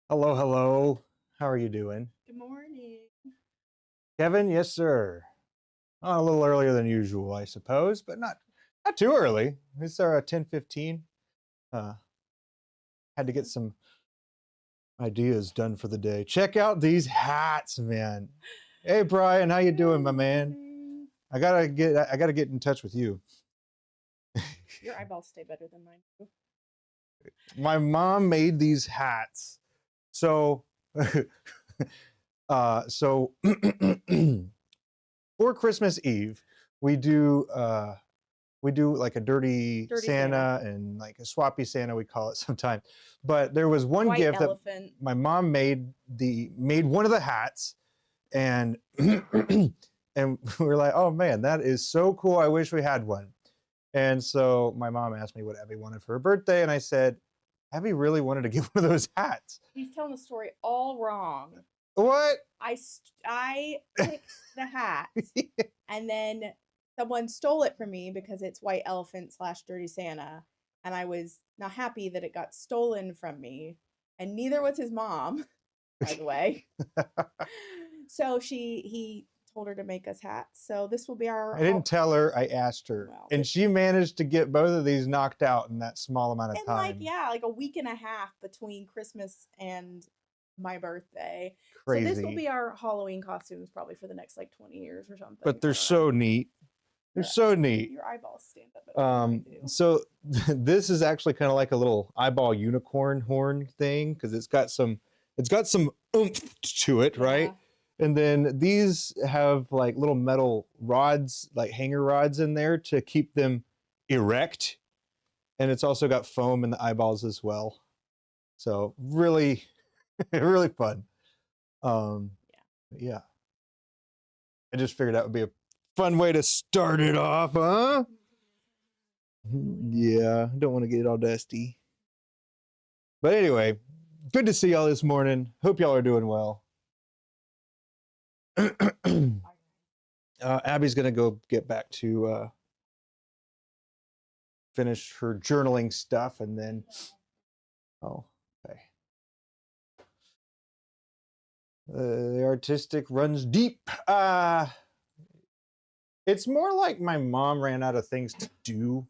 Hello, hello. How are you doing? Good morning. Kevin, yes, sir. A little earlier than usual, I suppose, but not too early. It's our 10:15. Uh, had to get some ideas done for the day. Check out these hats, man. Hey, Brian, how you doing, Good my man? morning. I gotta get in touch with you. Your eyeballs stay better than mine do. My mom made these hats. So, so for Christmas Eve, we do we do like a dirty Dirty Santa. Santa and like a swappy Santa, we call it sometimes. But there was one White gift that elephant. my mom made one of the hats, and and we were like, oh man, that is so cool. I wish we had one. And so my mom asked me what Abby wanted for her birthday, and I said, Abby really wanted to get one of those hats. He's telling the story all wrong. What? I picked the hat, and then someone stole it from me because it's White Elephant slash Dirty Santa, and I was not happy that it got stolen from me, and neither was his mom, by the way. So he told her to make us hats. So this will be I our didn't tell her, I asked her. well, And she managed to get both of these knocked out in that small amount of and like time. yeah, like a week and a half between Christmas and my birthday. So this will Crazy. be our Halloween costumes probably for the next like 20 years or something. But I they're don't know. so neat. They're so neat. Your eyeballs stand up better than mine do. So this is actually kind of like a little eyeball unicorn horn thing because it's got some oomph to it, right? Yeah. And then these have like little metal rods, like hanger rods in there to keep them erect. And it's also got foam in the eyeballs as well. So really, really fun. Um, Yeah. yeah, I just figured that would be a fun way to start it off, huh? Yeah, don't want to get it all dusty. But anyway, good to see y'all this morning. Hope y'all are doing well. Abby's gonna go get back to finish her journaling stuff, and then oh, okay. The artistic runs deep. It's more like my mom ran out of things to do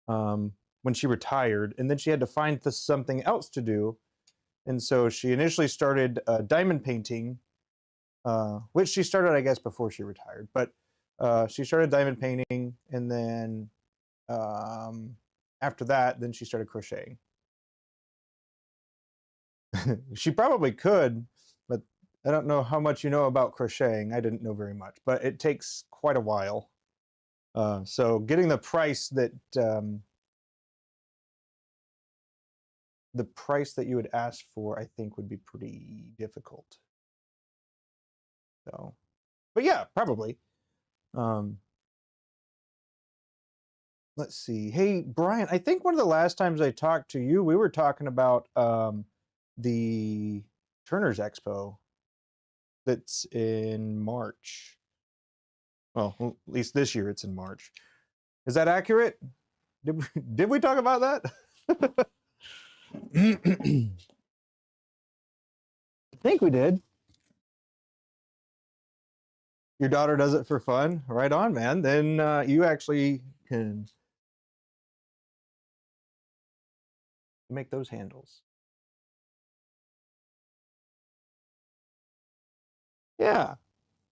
when she retired, and then she had to find something else to do. And so she initially started diamond painting, which she started, I guess, before she retired. But she started diamond painting, and then after that, then she started crocheting. She probably could, but I don't know how much you know about crocheting. I didn't know very much, but it takes quite a while. So getting the price that you would ask for, I think, would be pretty difficult. So, but yeah, probably. Um, let's see. Hey, Brian, I think one of the last times I talked to you, we were talking about the Turner's Expo that's in March. Well, at least this year it's in March. Is that accurate? Did we talk about that? I think we did. Your daughter does it for fun. Right on, man. Then you actually can make those handles. Yeah.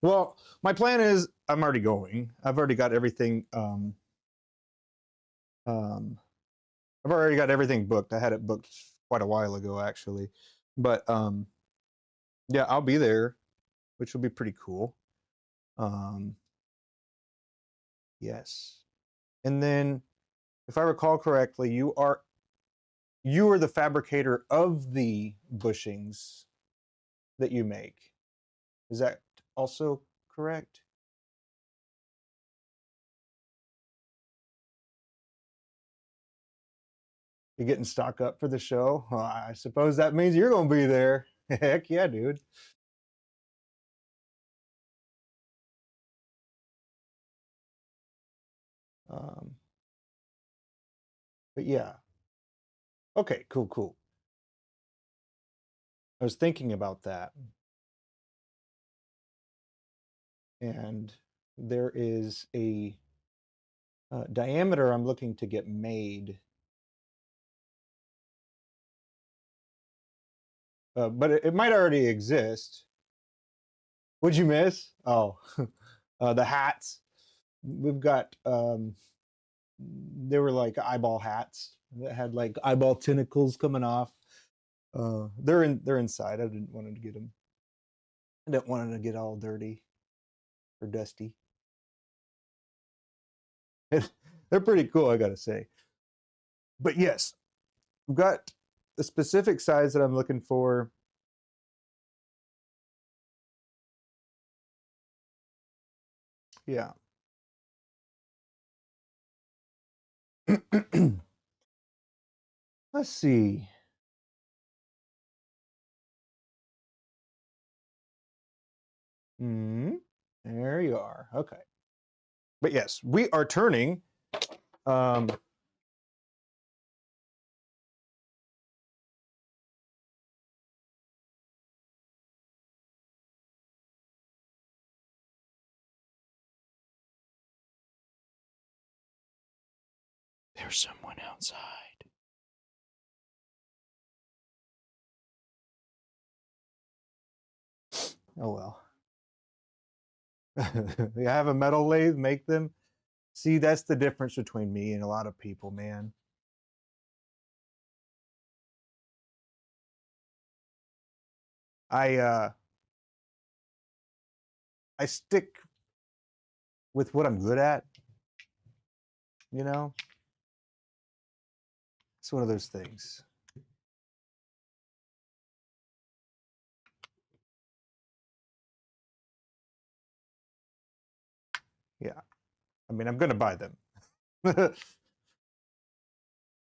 Well, my plan is I'm already going. I've already got everything. Um, I've already got everything booked. I had it booked quite a while ago, actually. But yeah, I'll be there, which will be pretty cool. Um, yes. And then, if I recall correctly, you are the fabricator of the bushings that you make. Is that also correct? You're getting stock up for the show? Well, I suppose that means you're going to be there. Heck yeah, dude. Um, but yeah. Okay, cool, cool. I was thinking about that. And there is a diameter I'm looking to get made. But it might already exist. What'd you miss? Oh, the hats. We've got, they were like eyeball hats that had like eyeball tentacles coming off. They're inside. I didn't want to get them. I didn't want them to get all dirty or dusty. They're pretty cool, I gotta say. But yes, I've got a specific size that I'm looking for. Yeah. Let's see. There you are. Okay. But yes, we are turning there's someone outside. Oh well. You have a metal lathe, make them. See, that's the difference between me and a lot of people, man. I stick with what I'm good at, you know? It's one of those things. Yeah. I mean, I'm going to buy them.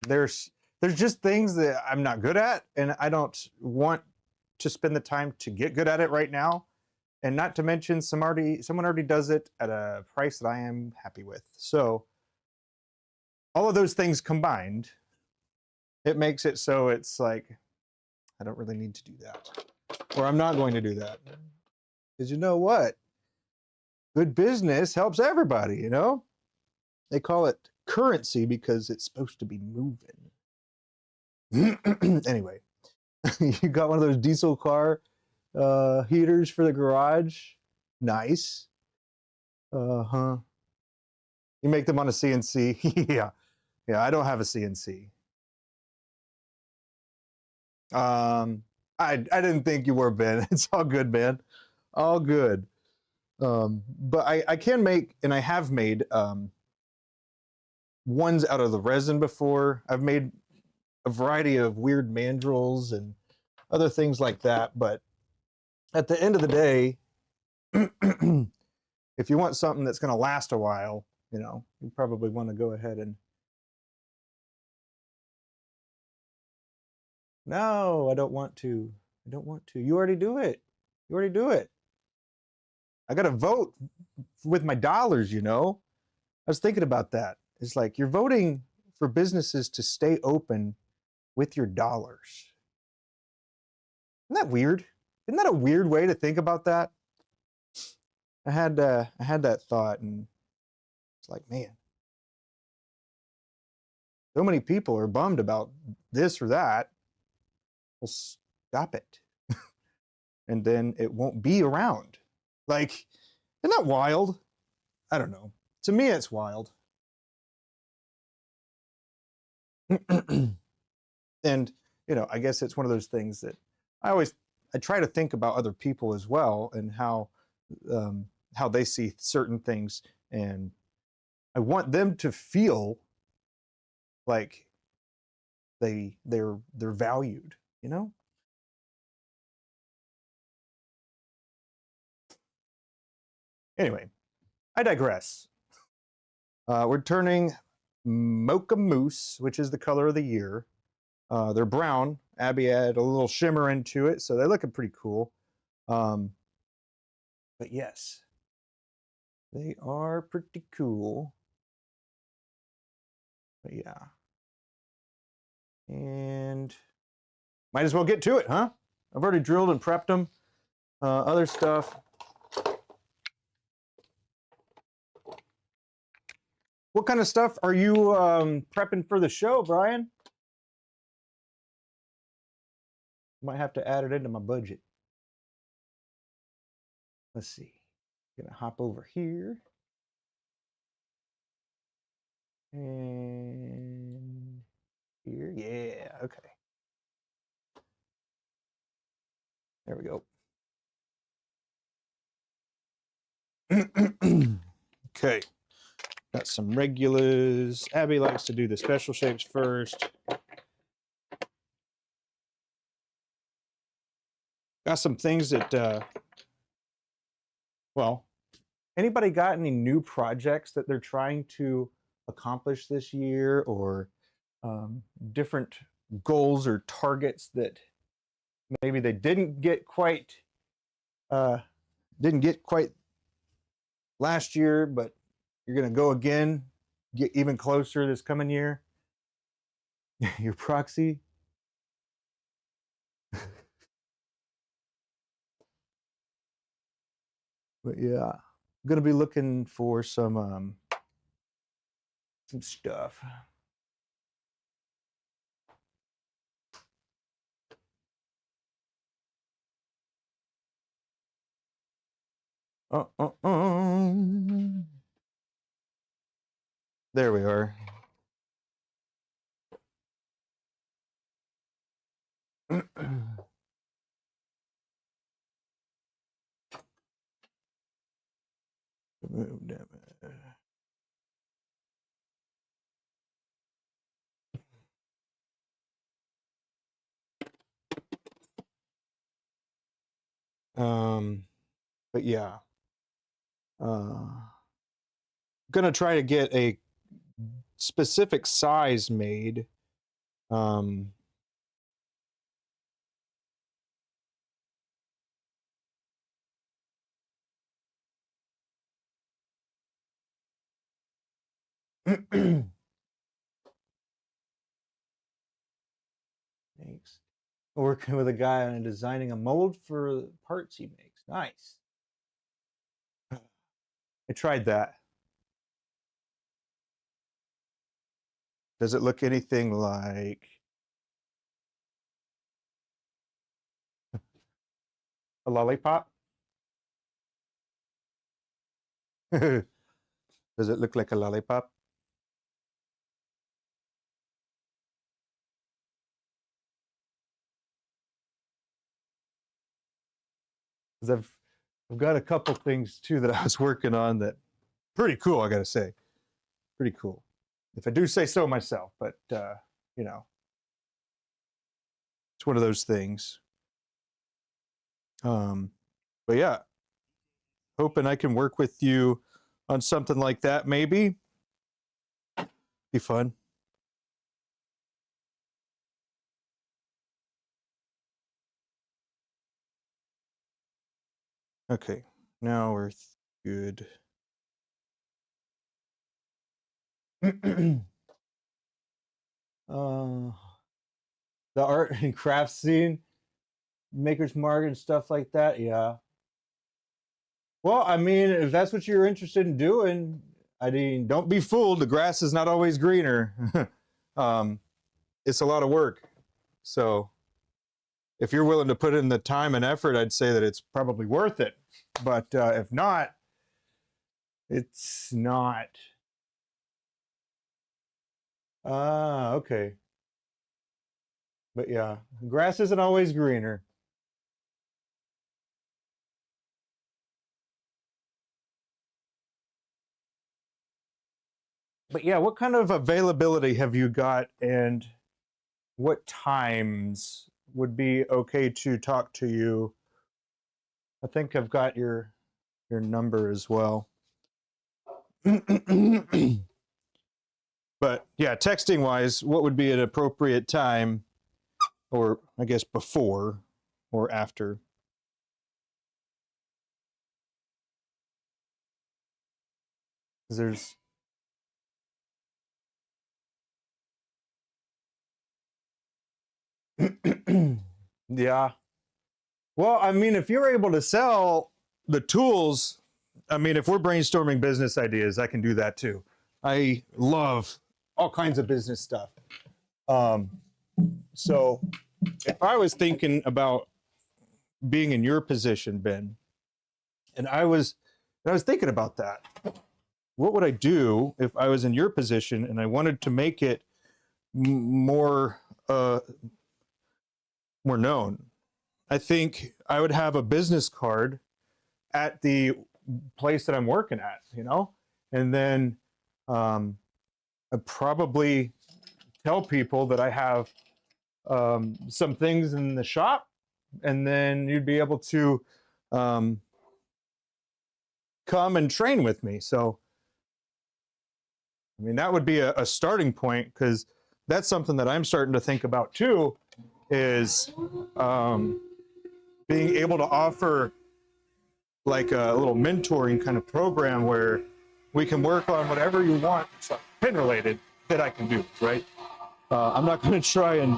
There's just things that I'm not good at, and I don't want to spend the time to get good at it right now. And not to mention someone already does it at a price that I am happy with. So all of those things combined, it makes it so it's like I don't really need to do that. Or I'm not going to do that. Because you know what? Good business helps everybody, you know? They call it currency because it's supposed to be moving. Anyway, you got one of those diesel car heaters for the garage. Nice. Uh-huh. You make them on a CNC. Yeah. Yeah, I don't have a CNC. I didn't think you were, Ben. It's all good, man. All good. But I can make, and I have made ones out of the resin before. I've made a variety of weird mandrels and other things like that. But at the end of the day, if you want something that's going to last a while, you know, you probably want to go ahead and. No, I don't want to. I don't want to. You already do it. You already do it. I got to vote with my dollars, you know? I was thinking about that. It's like you're voting for businesses to stay open with your dollars. Isn't that weird? Isn't that a weird way to think about that? I had that thought, and it's like, man, so many people are bummed about this or that. Well, stop it, and then it won't be around. Like, isn't that wild? I don't know. To me, it's wild. And you know, I guess it's one of those things that I try to think about other people as well and how they see certain things, and I want them to feel like they're valued, you know. Anyway, I digress. We're turning Mocha Mousse, which is the color of the year. They're brown. Abby added a little shimmer into it, so they're looking pretty cool. But yes, they are pretty cool. But yeah. And might as well get to it, huh? I've already drilled and prepped them. Other stuff. What kind of stuff are you prepping for the show, Brian? Might have to add it into my budget. Let's see. Gonna hop over here. And here. Yeah, okay. There we go. Okay. Got some regulars. Abby likes to do the special shapes first. Got some things that, well, anybody got any new projects that they're trying to accomplish this year, or different goals or targets that maybe they didn't get quite last year, but you're going to go again, get even closer this coming year? Your proxy. But yeah, I'm going to be looking for some stuff. There we are. But yeah, gonna try to get a specific size made. Thanks. Working with a guy on designing a mold for parts he makes. Nice. I tried that. Does it look anything like a lollipop? Does it look like a lollipop? Because I've got a couple things too that I was working on that pretty cool, I gotta say. Pretty cool. If I do say so myself, but you know, it's one of those things. But yeah, hoping I can work with you on something like that, maybe. Be fun. Okay, now we're good. The art and craft scene, Maker's Market and stuff like that, yeah. Well, I mean, if that's what you're interested in doing, I mean, don't be fooled. The grass is not always greener. It's a lot of work. So if you're willing to put in the time and effort, I'd say that it's probably worth it. But if not, it's not. Ah, okay. But yeah, grass isn't always greener. But yeah, what kind of availability have you got, and what times would be okay to talk to you? I think I've got your number as well. But yeah, texting wise, what would be an appropriate time, or I guess before or after? There's yeah. Well, I mean, if you're able to sell the tools, I mean, if we're brainstorming business ideas, I can do that too. I love all kinds of business stuff. Um, so if I was thinking about being in your position, Ben, and I was thinking about that, what would I do if I was in your position and I wanted to make it more more known? I think I would have a business card at the place that I'm working at, you know, and then I'd probably tell people that I have some things in the shop, and then you'd be able to come and train with me. So, I mean, that would be a starting point, because that's something that I'm starting to think about too, is being able to offer like a little mentoring kind of program where we can work on whatever you want, it's like pin related, that I can do, right? I'm not going to try and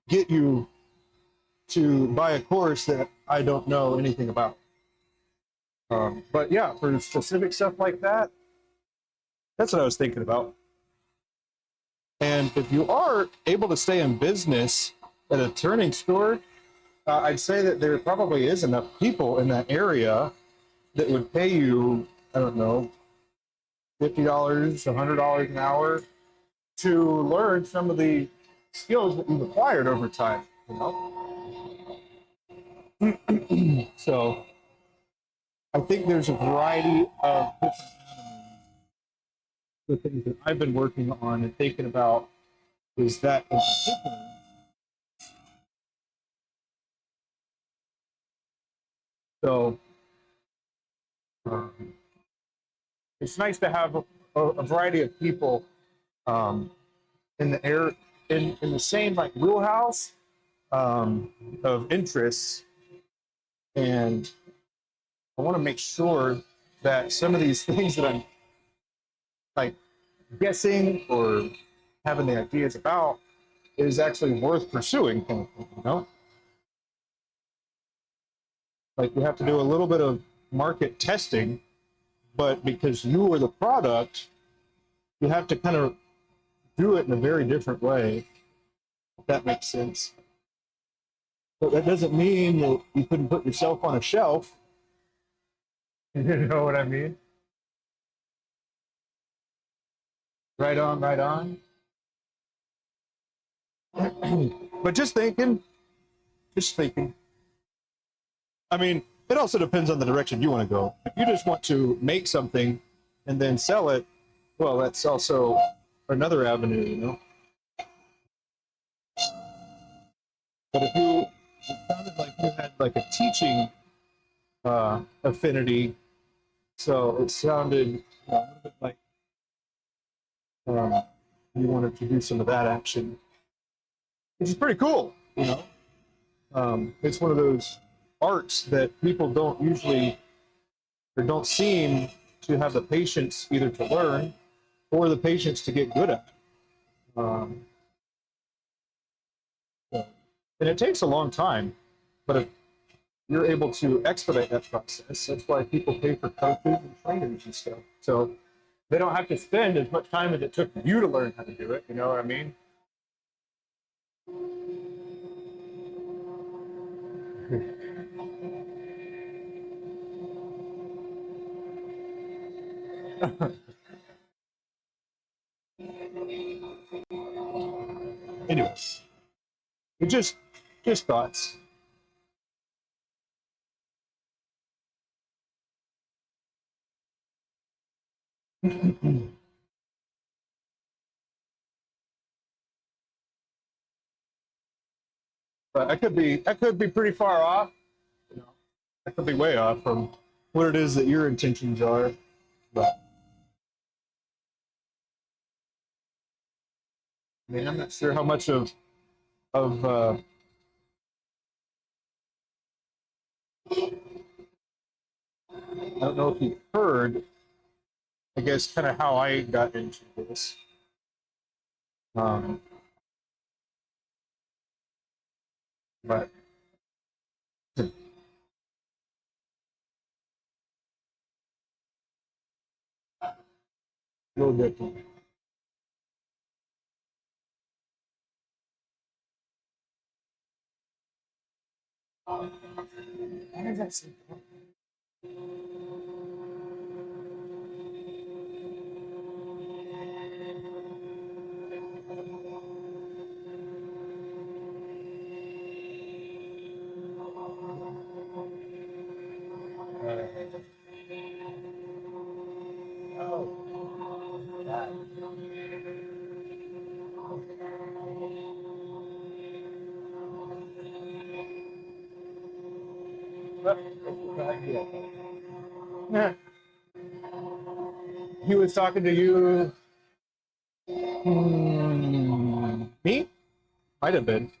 get you to buy a course that I don't know anything about. But yeah, for specific stuff like that, that's what I was thinking about. And if you are able to stay in business at a turning store, I'd say that there probably is enough people in that area that would pay you, I don't know, $50, $100 an hour to learn some of the skills that you've acquired over time, you know? So I think there's a variety of different the things that I've been working on and thinking about is that in particular. So it's nice to have a variety of people in the air in the same like wheelhouse of interests, and I want to make sure that some of these things that I'm like guessing or having the ideas about is actually worth pursuing, you know? Like, you have to do a little bit of market testing, but because you are the product, you have to kind of do it in a very different way, if that makes sense. But that doesn't mean that you couldn't put yourself on a shelf. You know what I mean? Right on, right on. But just thinking. I mean, it also depends on the direction you want to go. If you just want to make something and then sell it, well, that's also another avenue, you know? But if you, it sounded like you had like a teaching affinity, so it sounded, you know, a little bit like you wanted to do some of that action, which is pretty cool, you know? It's one of those arts that people don't usually, or don't seem to have the patience either to learn or the patience to get good at. And it takes a long time, but if you're able to expedite that process, that's why people pay for coaches and trainers and stuff. So they don't have to spend as much time as it took you to learn how to do it. You know what I mean? Anyways, it just thoughts. But I could be pretty far off. You know, I could be way off from what it is that your intentions are. But I mean, I'm not sure how much of I don't know if you've heard, I guess, kind of how I got into this. Um, but A little different. Why is that so dark? Oh, that. Yeah. He was talking to you. Me? Might have been.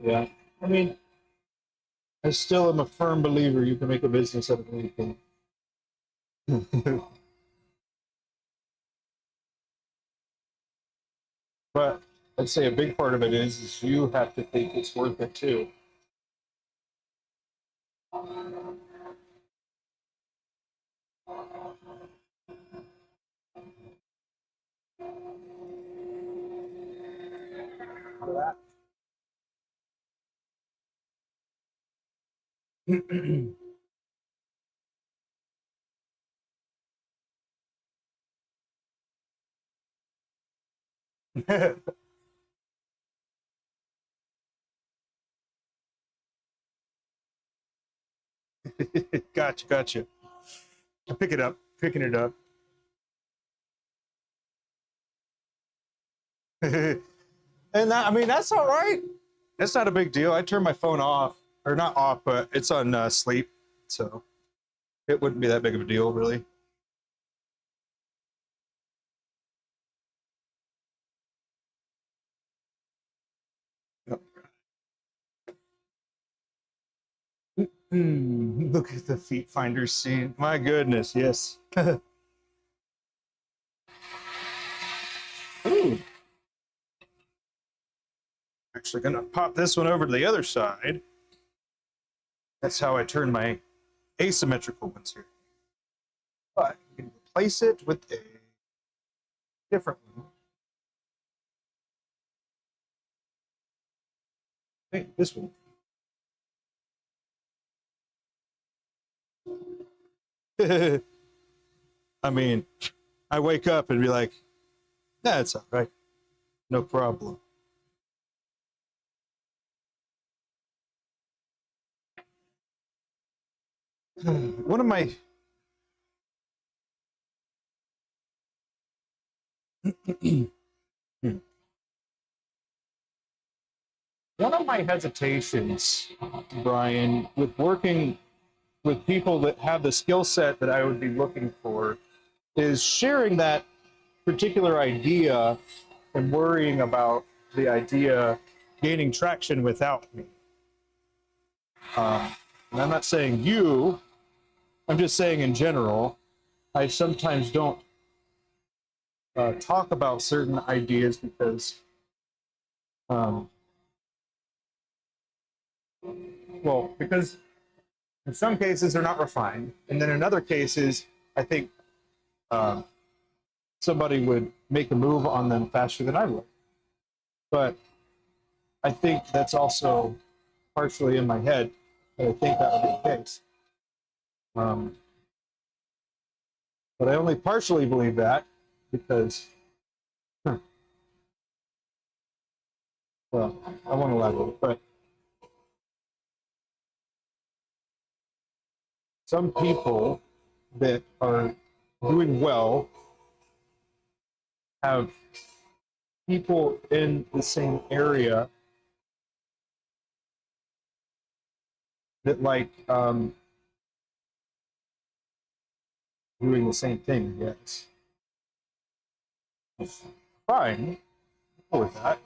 Yeah. I mean, I still am a firm believer you can make a business out of anything. But I'd say a big part of it is you have to think it's worth it too. Gotcha, gotcha. Pick it up, picking it up. And that, I mean, that's all right. It's not a big deal. I turn my phone off, or not off, but it's on sleep, so it wouldn't be that big of a deal, really. Look at the feet finder scene. My goodness, yes. Ooh. Actually gonna pop this one over to the other side. That's how I turn my asymmetrical ones here. But you can replace it with a different one. Hey, this one. I mean, I wake up and be like, that's all right. No problem. One of my one of my hesitations, Brian, with working with people that have the skill set that I would be looking for is sharing that particular idea and worrying about the idea gaining traction without me. And I'm not saying you, I'm just saying in general, I sometimes don't talk about certain ideas because, because in some cases they're not refined, and then in other cases, I think somebody would make a move on them faster than I would. But I think that's also partially in my head, and I think that would be the case. But I only partially believe that because, well, I won't elaborate, but some people that are doing well have people in the same area that like doing the same thing, yes. It's fine. Cool with that.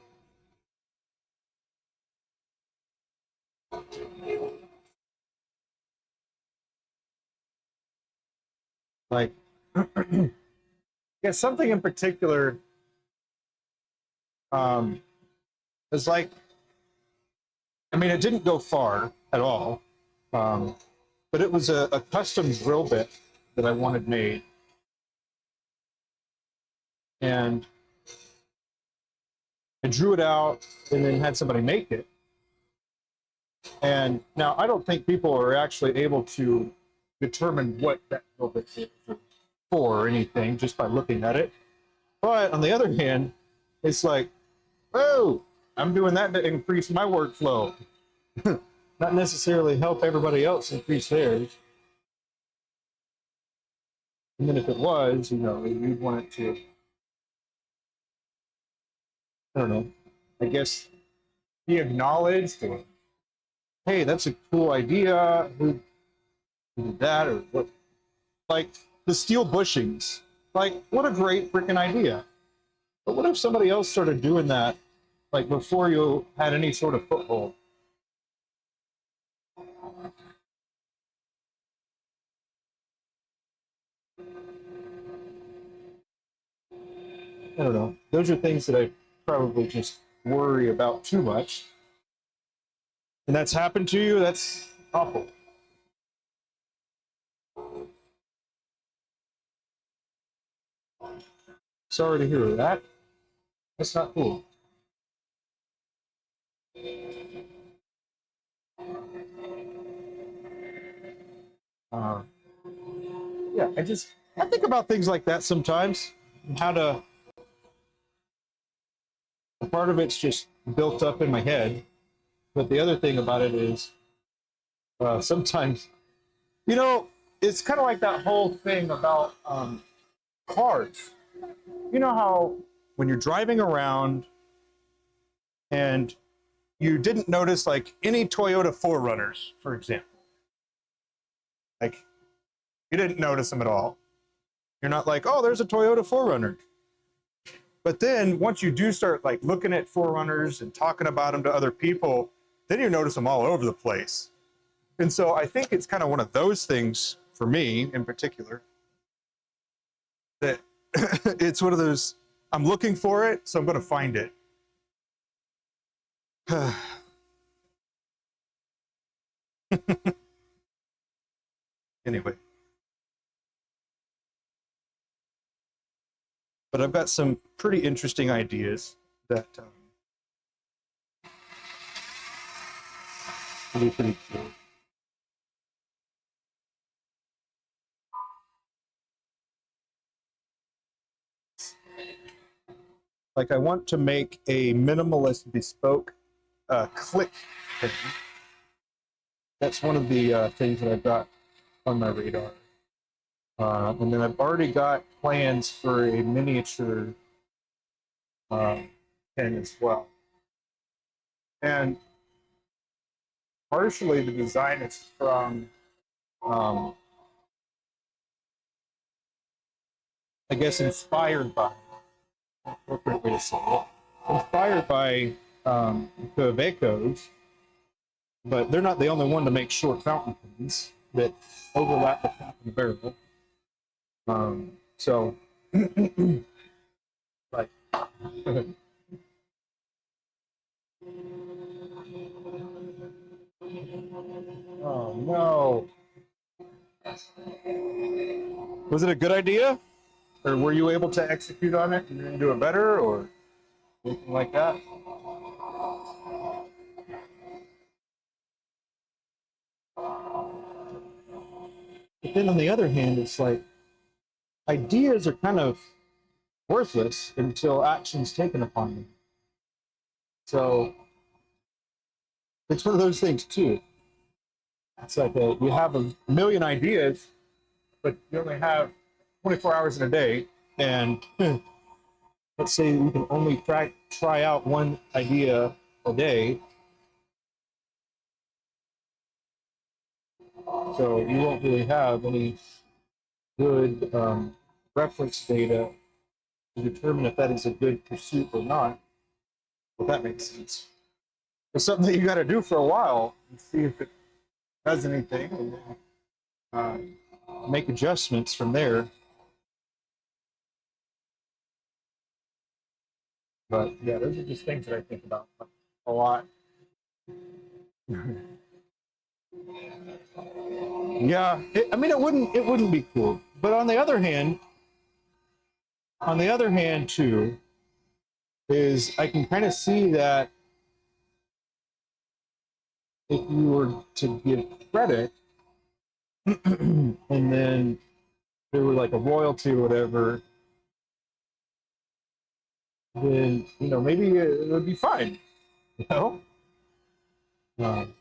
Like, yeah, something in particular is like, I mean, it didn't go far at all, but it was a custom drill bit that I wanted made. And I drew it out and then had somebody make it. And now I don't think people are actually able to determine what that drill bit is for or anything just by looking at it. But on the other hand, it's like, oh, I'm doing that to increase my workflow, not necessarily help everybody else increase theirs. And then if it was, you know, you'd want it to, I don't know, I guess be acknowledged or, hey, that's a cool idea. Who did that? Or what? Like the steel bushings. Like, what a great freaking idea. But what if somebody else started doing that, like before you had any sort of foothold? I don't know. Those are things that I probably just worry about too much. And that's happened to you? That's awful. Sorry to hear that. That's not cool. Uh, yeah, I think about things like that sometimes. And how to, part of it's just built up in my head. But the other thing about it is sometimes, you know, it's kind of like that whole thing about cars. You know how when you're driving around and you didn't notice like any Toyota 4Runners, for example. Like you didn't notice them at all. You're not like, oh, there's a Toyota 4Runner. But then once you do start like looking at 4Runners and talking about them to other people, then you notice them all over the place. And so I think it's kind of one of those things for me in particular that it's one of those, I'm looking for it, so I'm going to find it. Anyway. But I've got some pretty interesting ideas that will be pretty cool. Like I want to make a minimalist bespoke click thing. That's one of the things that I've got on my radar. And then I've already got plans for a miniature pen as well. And partially the design is from, I guess, inspired by, appropriate way to say it, inspired by the Vecos, but they're not the only one to make short fountain pens that overlap the cap and the barrel. So, like, oh no. Was it a good idea? Or were you able to execute on it and do it better or anything like that? But then on the other hand, it's like ideas are kind of worthless until action's taken upon them. So it's one of those things too. It's like you have a million ideas, but you only have 24 hours in a day. And let's say we can only try out one idea a day. So you won't really have any good reference data to determine if that is a good pursuit or not, if that makes sense. It's something that you got to do for a while and see if it does anything, and then make adjustments from there. But yeah, those are just things that I think about a lot. Yeah, I mean, it wouldn't be cool. But on the other hand too, is I can kind of see that if you were to give credit and then there were like a royalty or whatever, then maybe it would be fine. You know. Um,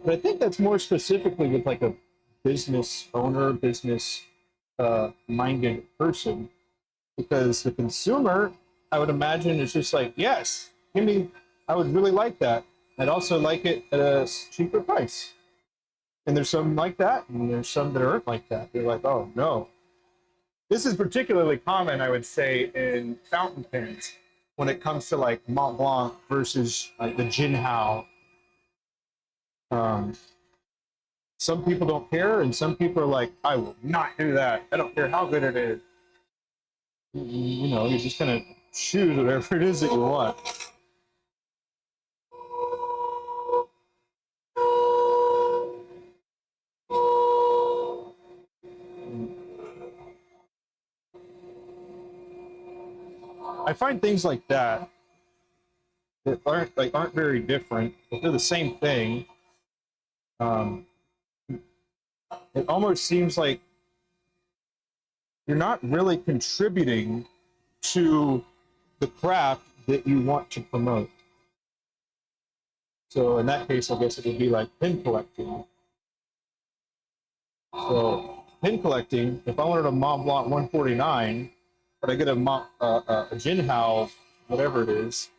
but I think that's more specifically with like a business owner, business minded person, because the consumer, I would imagine, is just like, yes, give me, I would really like that. I'd also like it at a cheaper price. And there's some like that, and there's some that aren't like that. They're like, oh no. This is particularly common, I would say, in fountain pens when it comes to like Mont Blanc versus like the Jinhao. Some people don't care, and some people are like, I will not do that. I don't care how good it is. You're just gonna choose whatever it is that you want. I find things like that aren't very different, but they're the same thing. It almost seems like you're not really contributing to the craft that you want to promote. So in that case, I guess it would be like pin collecting. So pin collecting, if I wanted a Mont Blanc 149, but I get a Jinhao, whatever it is,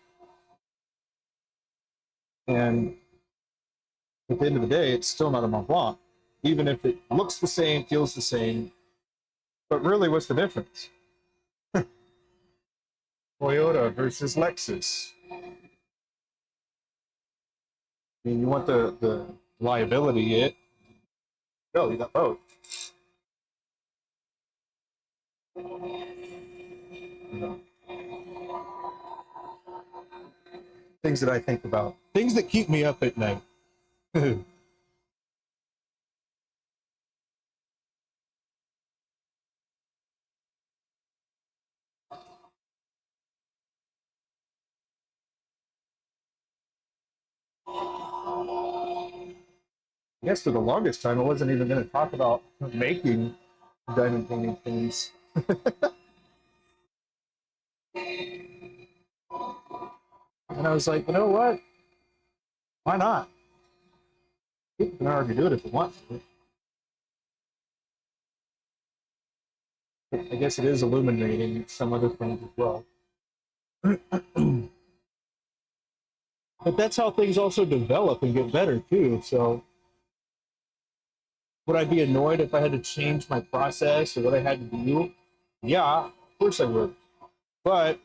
and at the end of the day, it's still not a Mont Blanc, even if it looks the same, feels the same. But really, what's the difference? Toyota versus Lexus. I mean, you want the liability, no, you got both. Things that I think about, things that keep me up at night. I guess for the longest time, I wasn't even going to talk about making diamond painting things. And I was like, you know what? Why not? You can already do it if you want to. I guess it is illuminating some other things as well. But that's how things also develop and get better too. So would I be annoyed if I had to change my process or what I had to do? Yeah, of course I would. But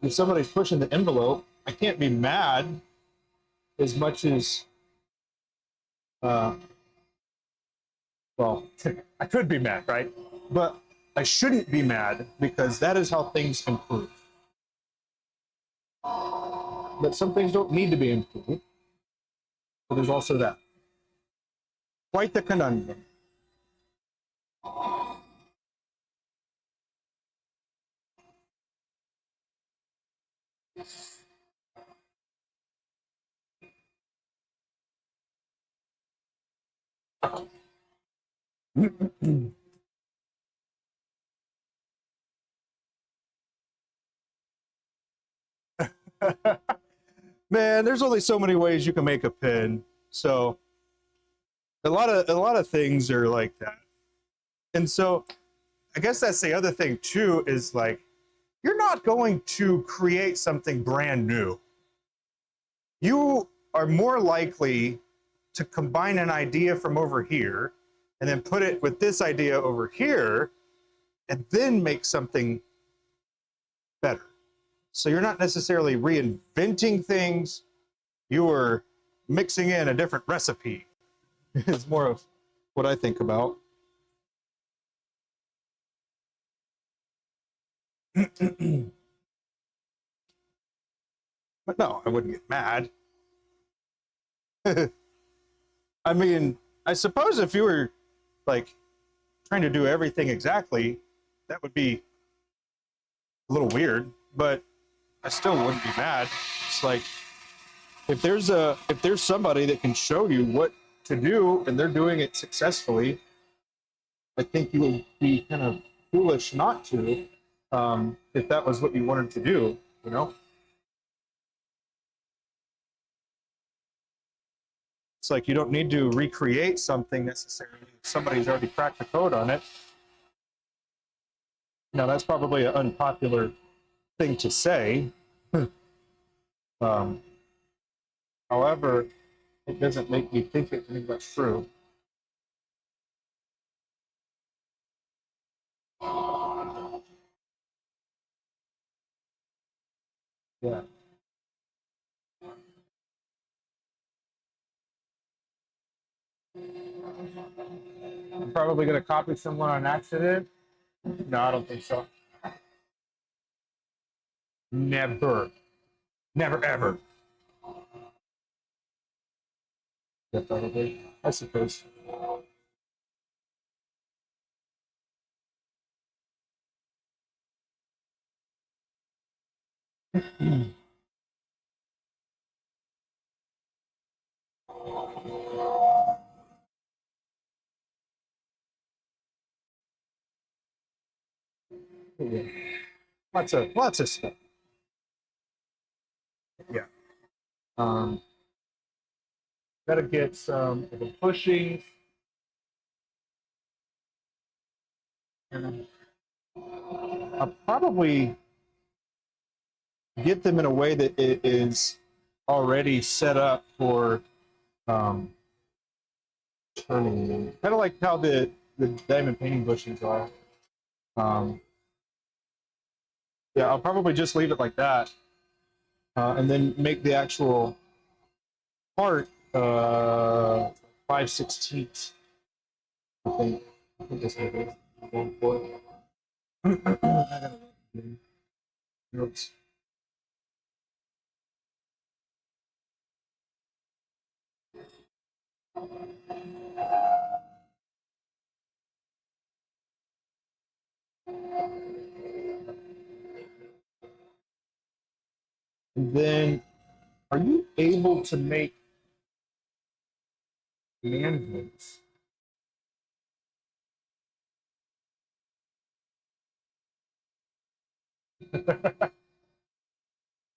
if somebody's pushing the envelope, I can't be mad as much as, well, I could be mad, right? But I shouldn't be mad because that is how things improve. But some things don't need to be improved. So there's also that. Quite the conundrum. Man, there's only so many ways you can make a pin. So a lot of things are like that. And so I guess that's the other thing too, is like, you're not going to create something brand new. You are more likely to combine an idea from over here and then put it with this idea over here and then make something better. So you're not necessarily reinventing things, you are mixing in a different recipe. It's more of what I think about. But no, I wouldn't get mad. I mean, I suppose if you were like trying to do everything exactly, that would be a little weird, but I still wouldn't be mad. It's like if there's somebody that can show you what to do and they're doing it successfully, I think you would be kind of foolish not to, if that was what you wanted to do, you know? It's like you don't need to recreate something necessarily if somebody's already cracked the code on it. Now, that's probably an unpopular thing to say. However, it doesn't make me think it. I think that's true. Yeah. I'm probably going to copy someone on accident. No, I don't think so. Never. Never, ever. Yeah, probably. I suppose. Yeah. Lots of stuff. Yeah. Gotta get some of the bushings. And I'll probably get them in a way that it is already set up for turning them. Kind of like how the diamond painting bushings are. Yeah, I'll probably just leave it like that, and then make the actual part 5/16. I think that's what it is. I'm going for it. Oops. And then, are you able to make mandates?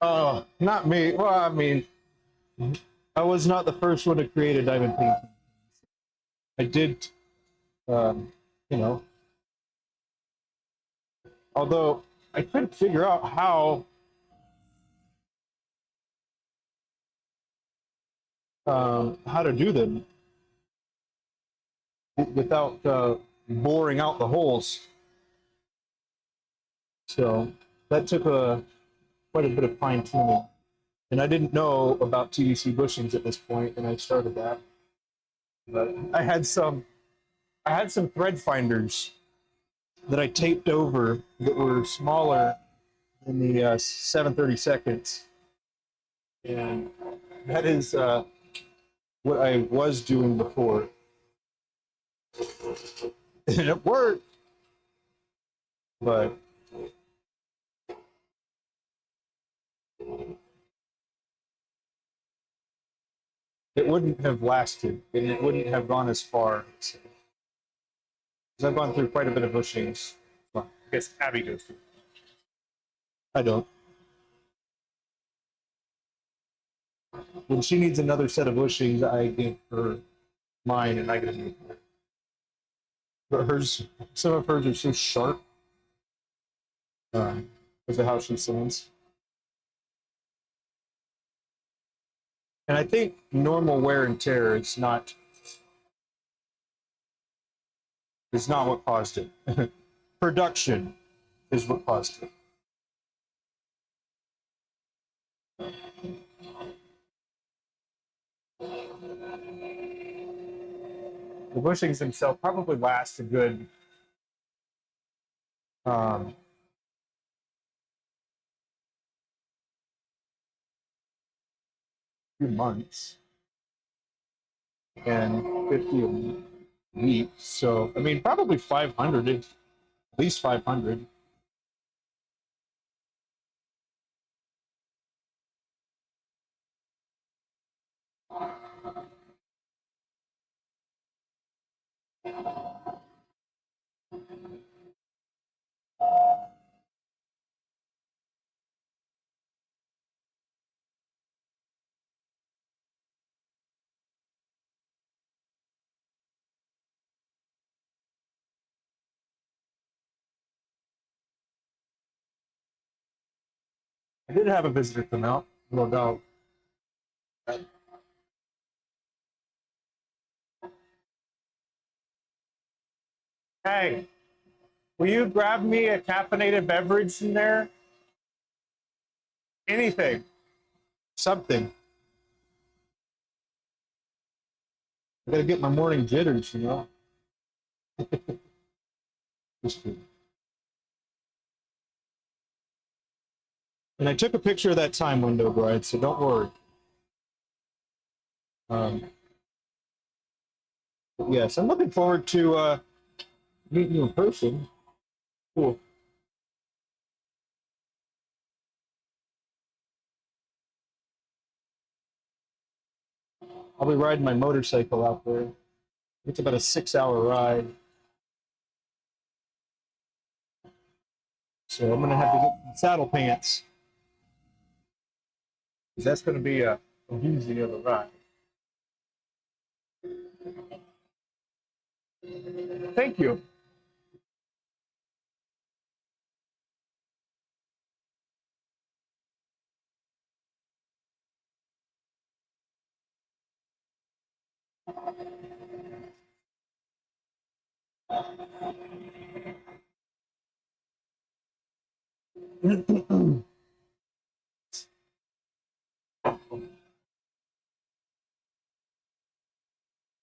Oh, not me. Well, I mean, I was not the first one to create a diamond painting. I did, you know, although I couldn't figure out how to do them without boring out the holes. So that took quite a bit of fine tuning. And I didn't know about TDC bushings at this point, and I started that. But I had some thread finders that I taped over that were smaller than the 7/32, and that is what I was doing before, and it worked, but it wouldn't have lasted, and it wouldn't have gone as far. Because I've gone through quite a bit of bushings. Well, I guess Abby goes through. I don't. When she needs another set of bushings, I give her mine, and I get a new one. But some of hers are so sharp because of how she sings. And I think normal wear and tear is not what caused it. Production is what caused it. The bushings themselves probably last a good few months and 50 a week. So, I mean, probably 500, at least 500. I did have a visitor come out, no doubt. Hey, will you grab me a caffeinated beverage in there? Anything. Something. I gotta get my morning jitters, you know? Just kidding. And I took a picture of that time window, Bride, so don't worry. But yes, I'm looking forward to meeting you in person. Cool. I'll be riding my motorcycle out there. It's about a 6-hour ride. So I'm gonna have to get saddle pants. Because that's gonna be a doozy of a ride. Thank you.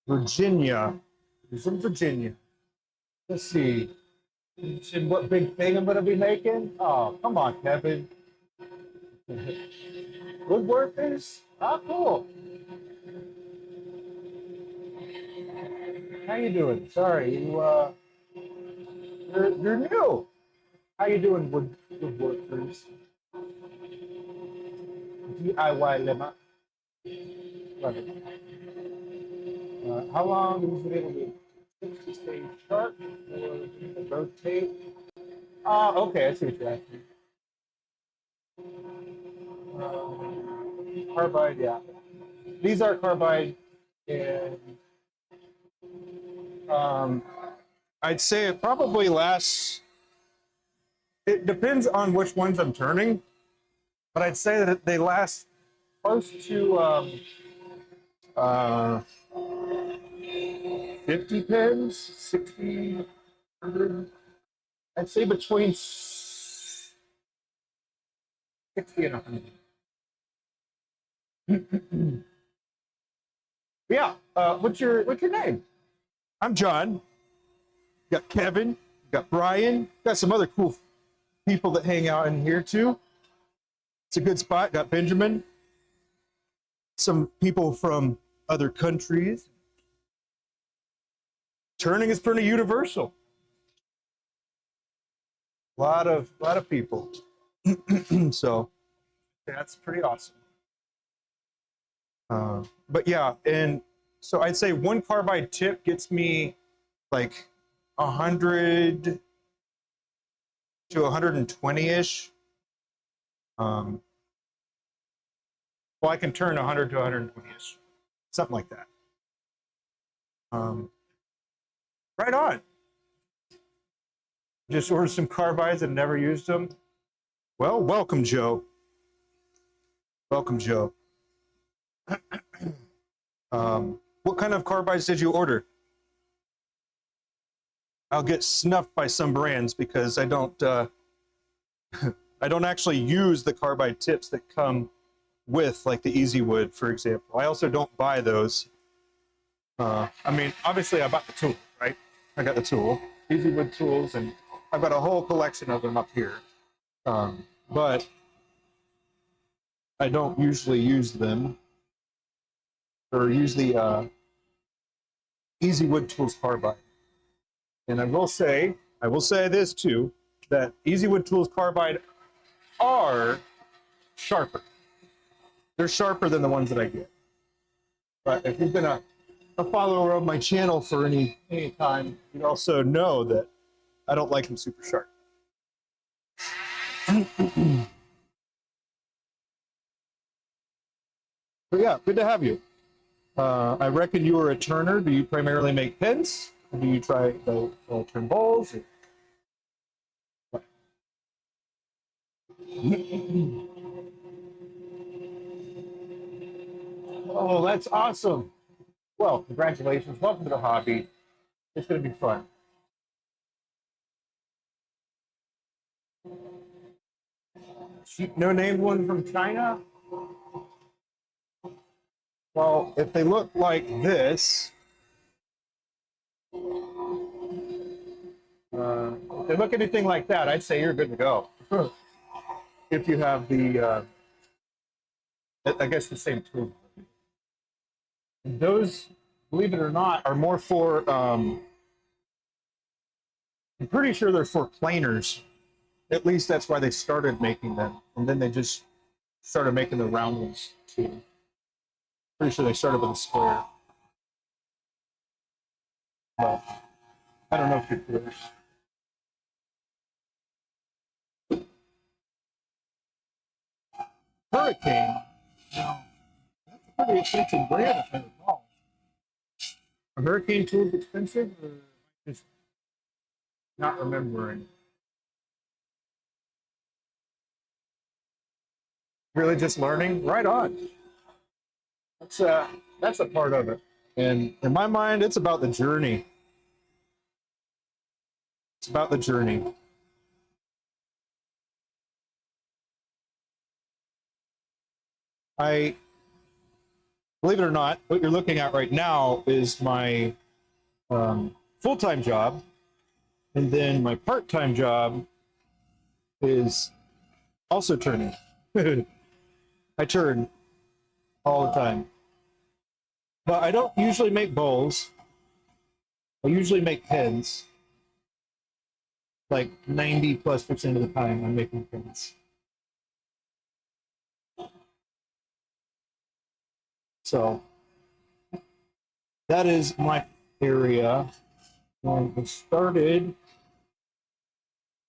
Virginia. He's from Virginia. Let's see. And what big thing I'm gonna be making? Oh, come on, Kevin. Woodworkers? Ah, cool. How you doing? Sorry, you're new. How you doing, woodworkers? DIY lemma. Love it. How long is it able to stay sharp or rotate? Okay, I see what you're asking. Carbide, yeah. These are carbide, and I'd say it probably lasts. It depends on which ones I'm turning, but I'd say that they last close to 50 pins, 60, 100. I'd say between 60 and 100. Yeah. What's your name? I'm John. Got Kevin. Got Brian. Got some other cool people that hang out in here too. It's a good spot. Got Benjamin. Some people from other countries. Turning is pretty universal. A lot of people. So that's pretty awesome. But yeah, and so I'd say one carbide tip gets me like 100 to 120-ish. Well, I can turn 100 to 120-ish, something like that. Right on. Just ordered some carbides and never used them. Well, welcome, Joe. Welcome, Joe. What kind of carbides did you order? I'll get snuffed by some brands because I don't I don't actually use the carbide tips that come with, like the EasyWood, for example. I also don't buy those. I mean, obviously I bought the tool, right? I got the tool, EasyWood tools, and I've got a whole collection of them up here. But I don't usually use them, or use the EasyWood tools carbide. And I will say this too, that EasyWood tools carbide are sharper. They're sharper than the ones that I get. But if you've been a follower of my channel for any time, you also know that I don't like them super sharp. But yeah, good to have you. I reckon you are a turner. Do you primarily make pens? Or do you try to turn bowls? Or... Oh, that's awesome. Well, congratulations. Welcome to the hobby. It's going to be fun. No named one from China? Well, if they look like this, if they look anything like that, I'd say you're good to go. If you have the, I guess the same tool. Those, believe it or not, are more for, I'm pretty sure they're for planers. At least that's why they started making them. And then they just started making the round ones too. Pretty sure they started with a square. But I don't know if you're clear. Hurricane. Now, that's a pretty expensive brand, if I recall. Are Hurricane tools expensive, or just not remembering? Really, just learning. Right on. That's a part of it. And in my mind, it's about the journey. It's about the journey. I believe it or not, what you're looking at right now is my full-time job, and then my part-time job is also turning. I turn all the time, but I don't usually make bowls. I usually make pens. Like 90+% of the time, I'm making pens. So that is my area. I started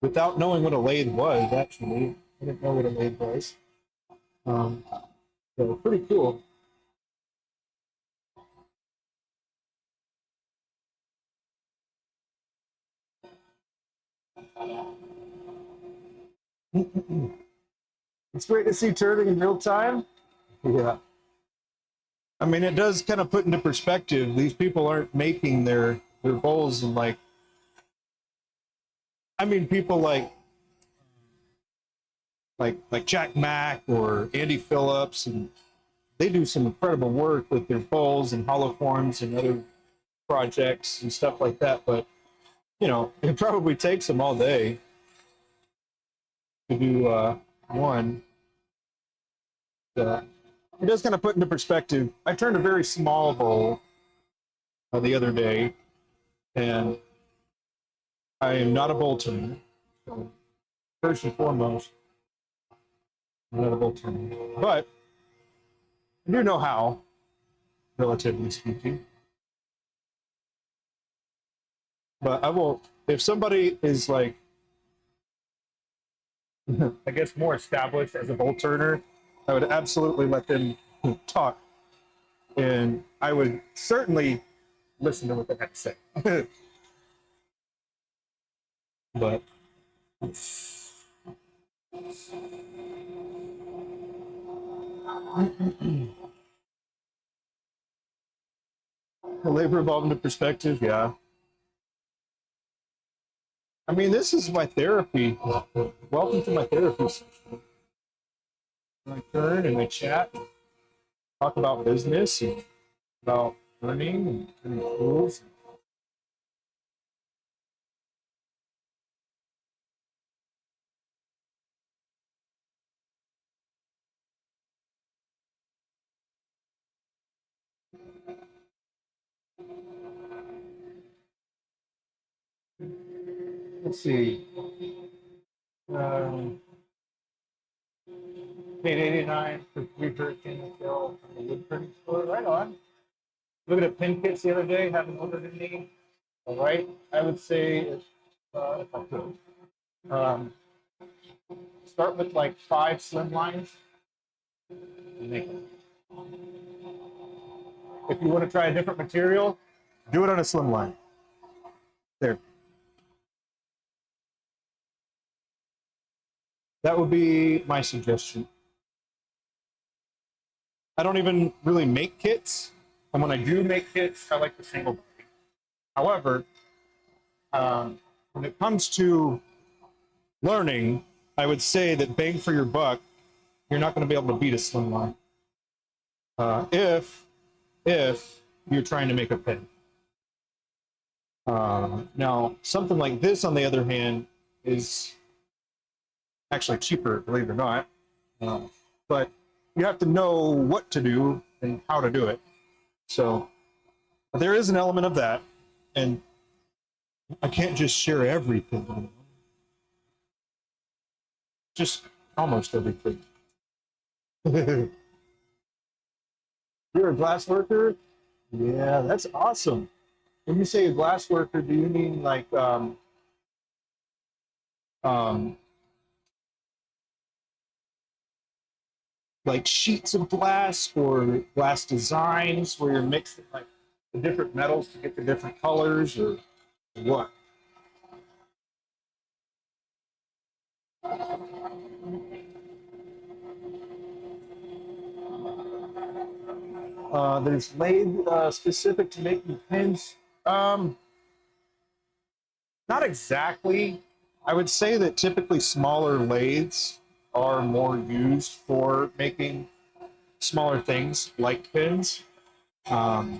without knowing what a lathe was, actually. I didn't know what a lathe was. So pretty cool. It's great to see turning in real time. Yeah. I mean, it does kind of put into perspective, these people aren't making their bowls in like, I mean, people like Jack Mack or Andy Phillips, and they do some incredible work with their bowls and hollow forms and other projects and stuff like that. But, you know, it probably takes them all day to do one. It does kind of put into perspective. I turned a very small bowl the other day, and I am not a bowl turner. So first and foremost, I'm not a bowl turner. But I do know how, relatively speaking. But I will, if somebody is like, I guess, more established as a bowl turner, I would absolutely let them talk. And I would certainly listen to what they have to say. But The labor evolved into perspective, yeah. I mean, this is my therapy. Welcome to my therapy session. I turn and I chat, talk about business and about learning and tools. Let's see. Paid 89 for 3 hurricane kill from the wood printing store. Right on. Looking at pin kits the other day, haven't ordered any. All right. I would say if I could. Start with like 5 slim lines and make them. If you want to try a different material, do it on a slim line. There. That would be my suggestion. I don't even really make kits, and when I do make kits, I like the single body. However, when it comes to learning, I would say that bang for your buck, you're not going to be able to beat a slim line. If you're trying to make a pin. Now, something like this, on the other hand, is actually cheaper, believe it or not. But you have to know what to do and how to do it. So there is an element of that, and I can't just share everything. Just almost everything. You're a glass worker? Yeah, that's awesome. When you say a glass worker, do you mean like like sheets of glass or glass designs where you're mixing like the different metals to get the different colors, or what? There's lathe specific to making pins. Not exactly. I would say that typically smaller lathes are more used for making smaller things like pins. But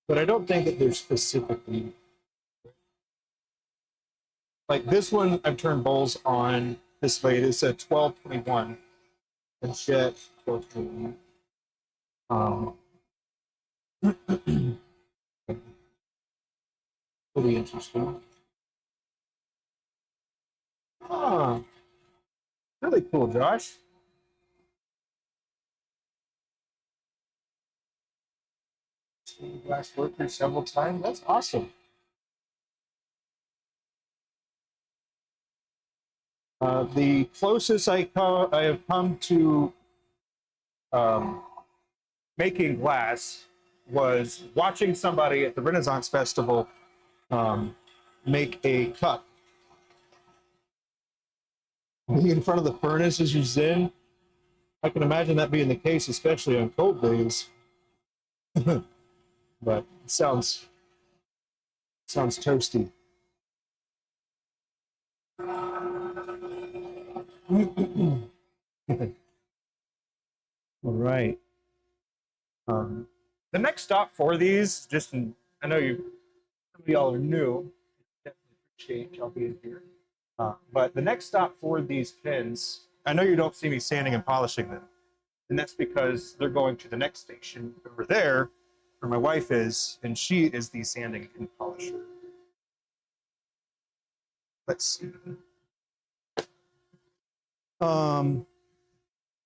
I don't think that they're specifically like this one. I've turned bowls on this lathe. It's a 1221 and jet 1221. Pretty interesting. Ah, really cool, Josh. Seen glass worker several times. That's awesome. The closest I have come to making glass was watching somebody at the Renaissance Festival make a cup. Being in front of the furnace as you zen, I can imagine that being the case, especially on cold days. But it sounds toasty. All right. The next stop for these, I know some of y'all are new. Definitely appreciate y'all being here. But the next stop for these pins, I know you don't see me sanding and polishing them, and that's because they're going to the next station over there, where my wife is, and she is the sanding and polisher. Let's see. For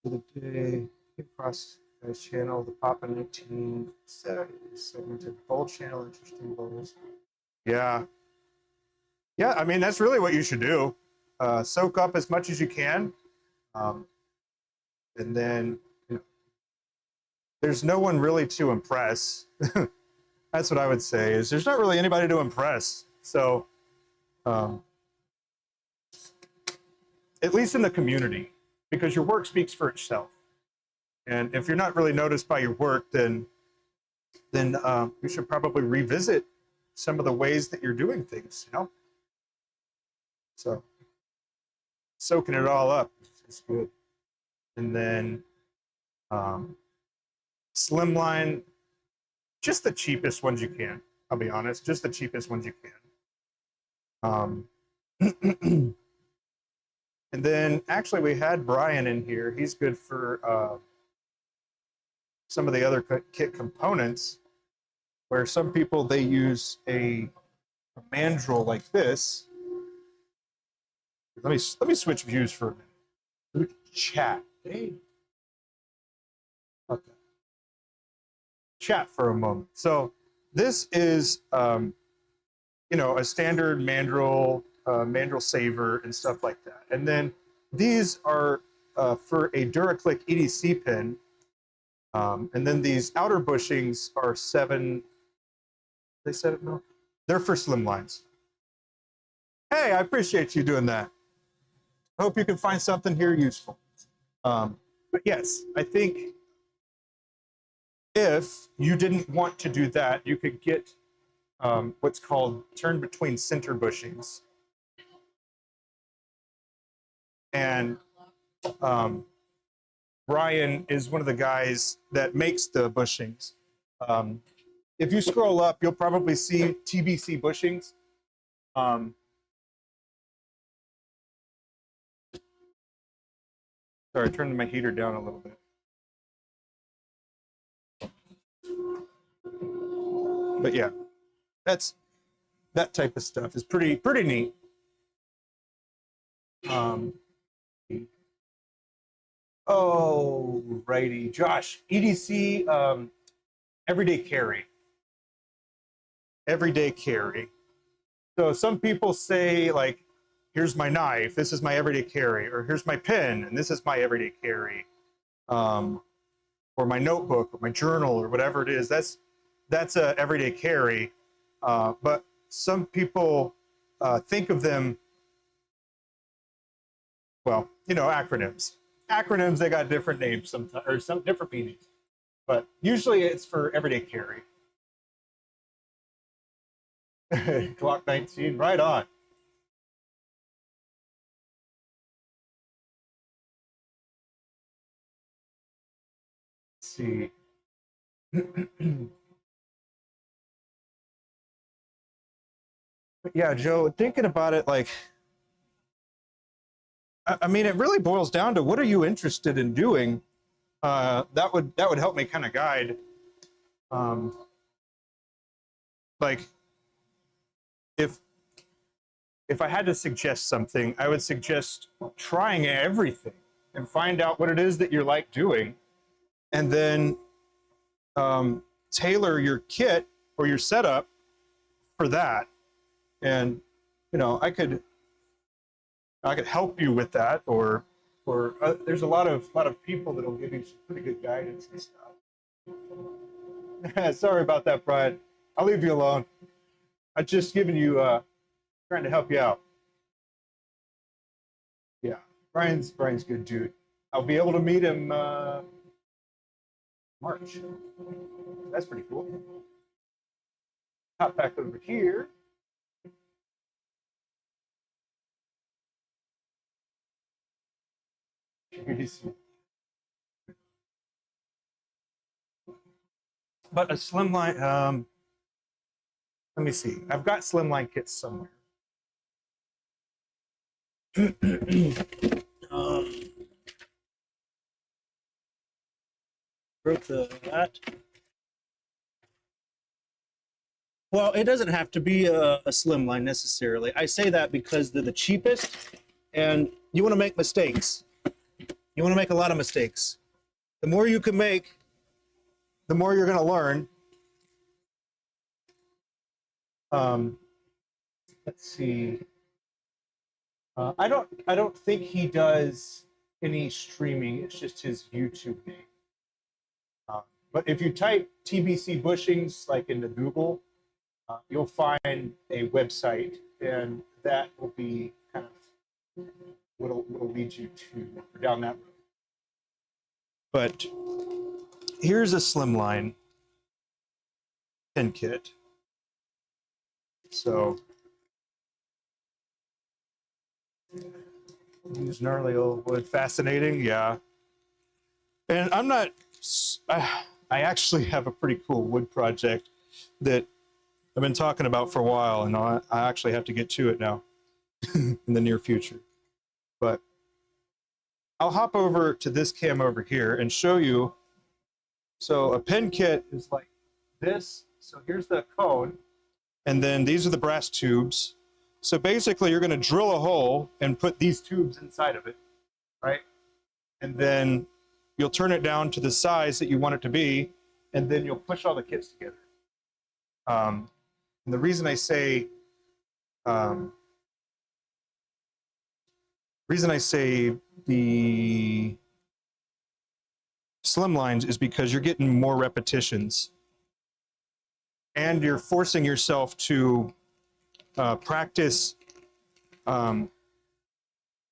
the day, across the channel, the Papa 19 segmented bowl channel, interesting bowls. Yeah. Yeah, I mean, that's really what you should do. Soak up as much as you can. And then there's no one really to impress. That's what I would say, is there's not really anybody to impress. So at least in the community, because your work speaks for itself. And if you're not really noticed by your work, then then you should probably revisit some of the ways that you're doing things, you know? So soaking it all up is good. And then slimline, just the cheapest ones you can. I'll be honest, just the cheapest ones you can. And then actually we had Brian in here. He's good for some of the other kit components, where some people, they use a mandrel like this. Let me switch views for a minute. Look at chat. Hey. Okay. Chat for a moment. So this is you know, a standard mandrel, mandrel saver and stuff like that. And then these are for a DuraClick EDC pin. And then these outer bushings are 7, they said it, no? They're for slim lines. Hey, I appreciate you doing that. I hope you can find something here useful. But yes, I think if you didn't want to do that, you could get what's called turn between center bushings. And Brian is one of the guys that makes the bushings. If you scroll up, you'll probably see TBC bushings. Sorry, turning my heater down a little bit. But yeah, that type of stuff is pretty neat. Oh, righty, Josh, EDC everyday carry. Everyday carry. So some people say, like, here's my knife, this is my everyday carry, or here's my pen, and this is my everyday carry, or my notebook, or my journal, or whatever it is. That's a everyday carry. But some people think of them, well, you know, acronyms. Acronyms, they got different names sometimes, or some different meanings. But usually it's for everyday carry. Glock 19, right on. Let's see. But yeah, Joe, thinking about it, like, I mean, it really boils down to what are you interested in doing? That would help me kind of guide. Like, if I had to suggest something, I would suggest trying everything and find out what it is that you like doing, and then tailor your kit or your setup for that. And you know, I could help you with that, or there's a lot of people that'll give you some pretty good guidance and stuff. Sorry about that, Brian. I'll leave you alone. I'm just giving you trying to help you out. Yeah, Brian's good dude. I'll be able to meet him March. That's pretty cool. Hop back over here. But a slimline, let me see. I've got slimline kits somewhere. Broke that. Well, it doesn't have to be a slimline necessarily. I say that because they're the cheapest, and you want to make mistakes. You want to make a lot of mistakes. The more you can make, the more you're going to learn. Let's see. I don't think he does any streaming. It's just his YouTube name. But if you type TBC bushings like into Google, you'll find a website, and that will be kind of what'll lead you to down that road. But here's a slimline. pin kit. So use gnarly old wood. Fascinating, yeah. And I'm not. I actually have a pretty cool wood project that I've been talking about for a while, and I actually have to get to it now in the near future. But I'll hop over to this cam over here and show you. So a pin kit is like this. So here's the cone, and then these are the brass tubes. So basically you're going to drill a hole and put these tubes inside of it, right? And then you'll turn it down to the size that you want it to be, and then you'll push all the kits together. And the reason I say the slim lines is because you're getting more repetitions, and you're forcing yourself to practice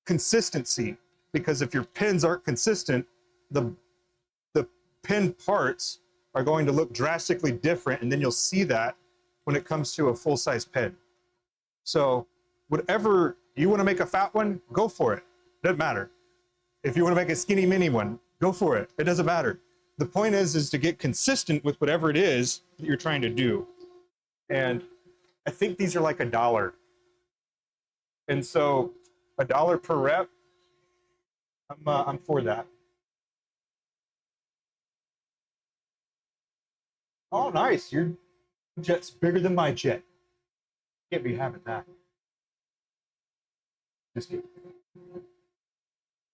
consistency, because if your pins aren't consistent, the pin parts are going to look drastically different, and then you'll see that when it comes to a full-size pin. So whatever you want to make a fat one, go for it. Doesn't matter. If you want to make a skinny mini one, go for it. It doesn't matter. The point is to get consistent with whatever it is that you're trying to do. And I think these are like $1. And so $1 per rep, I'm for that. Oh, nice. Your jet's bigger than my jet. Can't be having that. Just kidding.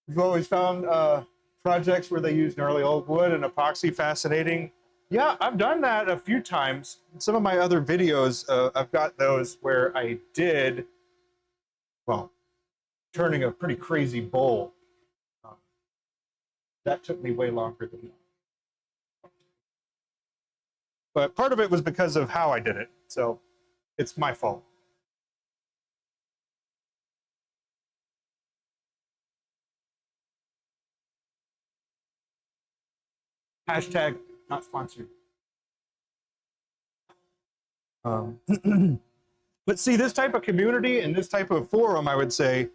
You've always found projects where they use gnarly old wood and epoxy fascinating. Yeah, I've done that a few times. In some of my other videos, I've got those where I did, well, turning a pretty crazy bowl. That took me way longer than that. But part of it was because of how I did it, so it's my fault. Hashtag not sponsored. But see, this type of community and this type of forum, I would say,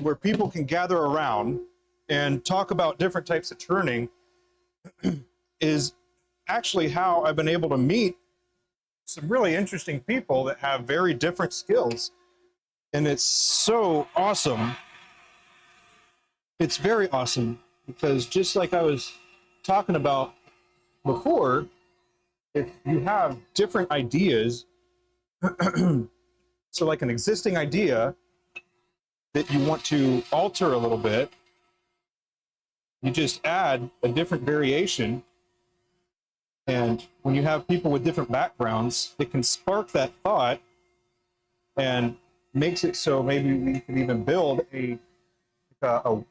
where people can gather around and talk about different types of turning is actually how I've been able to meet some really interesting people that have very different skills. And it's so awesome. It's very awesome because just like I was talking about before, if you have different ideas, so like an existing idea that you want to alter a little bit, you just add a different variation. And when you have people with different backgrounds, it can spark that thought and makes it so maybe we can even build a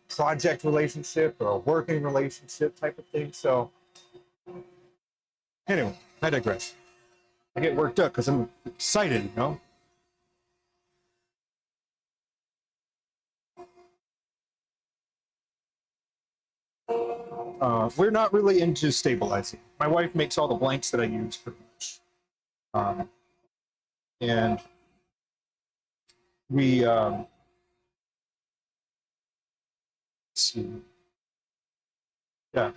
project relationship or a working relationship type of thing. So anyway, I digress. I get worked up because I'm excited, you know? We're not really into stabilizing. My wife makes all the blanks that I use pretty much. And we, let's see. Yeah.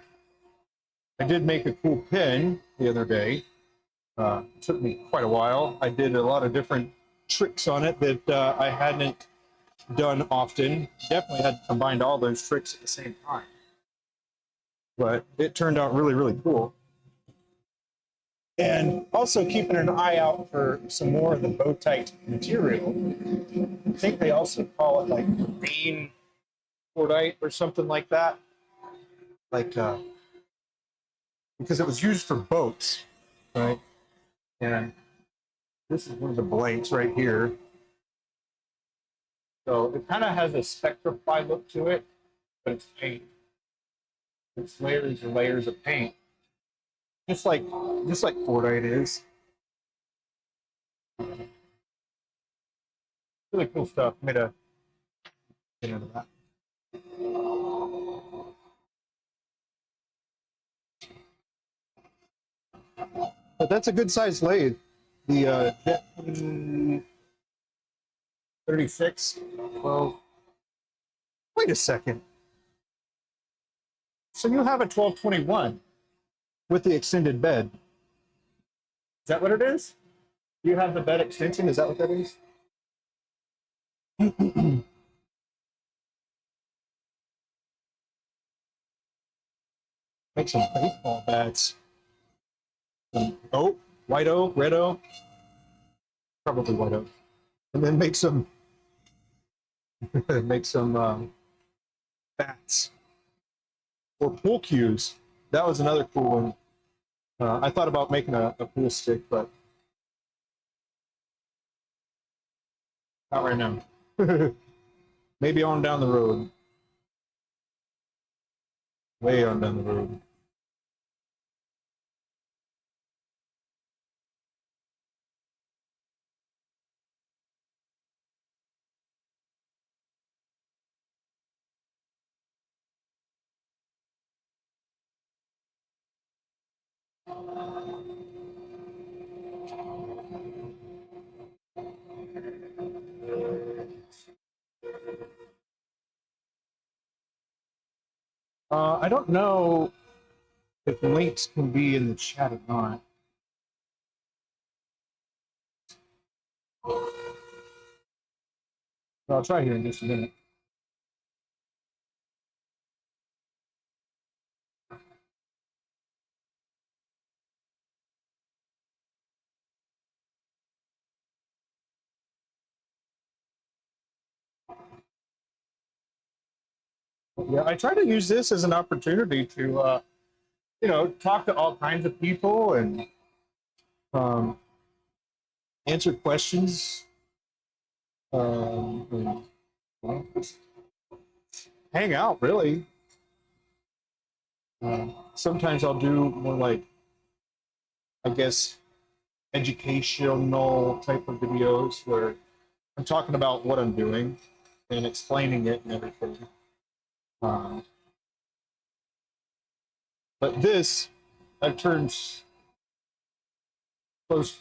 I did make a cool pin the other day. It took me quite a while. I did a lot of different tricks on it that I hadn't done often. Definitely had combined all those tricks at the same time. But it turned out really, really cool. And also keeping an eye out for some more of the bow tight material. I think they also call it like green cordite or something like that. Like, because it was used for boats, right? And this is one of the blanks right here. So it kind of has a spectrify look to it, but it's paint. It's layers and layers of paint, just like cordite is. Really cool stuff. Made a get into that. But that's a good sized lathe. The Jet 36. Well, wait a second. So you have a 1221 with the extended bed. Is that what it is? You have the bed extension? Is that what that is? Make some baseball bats. Oh, white oak, red oak. Probably white oak. And then make some make some bats or pool cues. That was another cool one. I thought about making a pool stick, but not right now. Maybe on down the road. Way on down the road. I don't know if links can be in the chat or not. But I'll try here in just a minute. Yeah, I try to use this as an opportunity to, you know, talk to all kinds of people and answer questions. And, well, just hang out, really. Sometimes I'll do more like, I guess, educational type of videos where I'm talking about what I'm doing and explaining it and everything. But this, I've turned close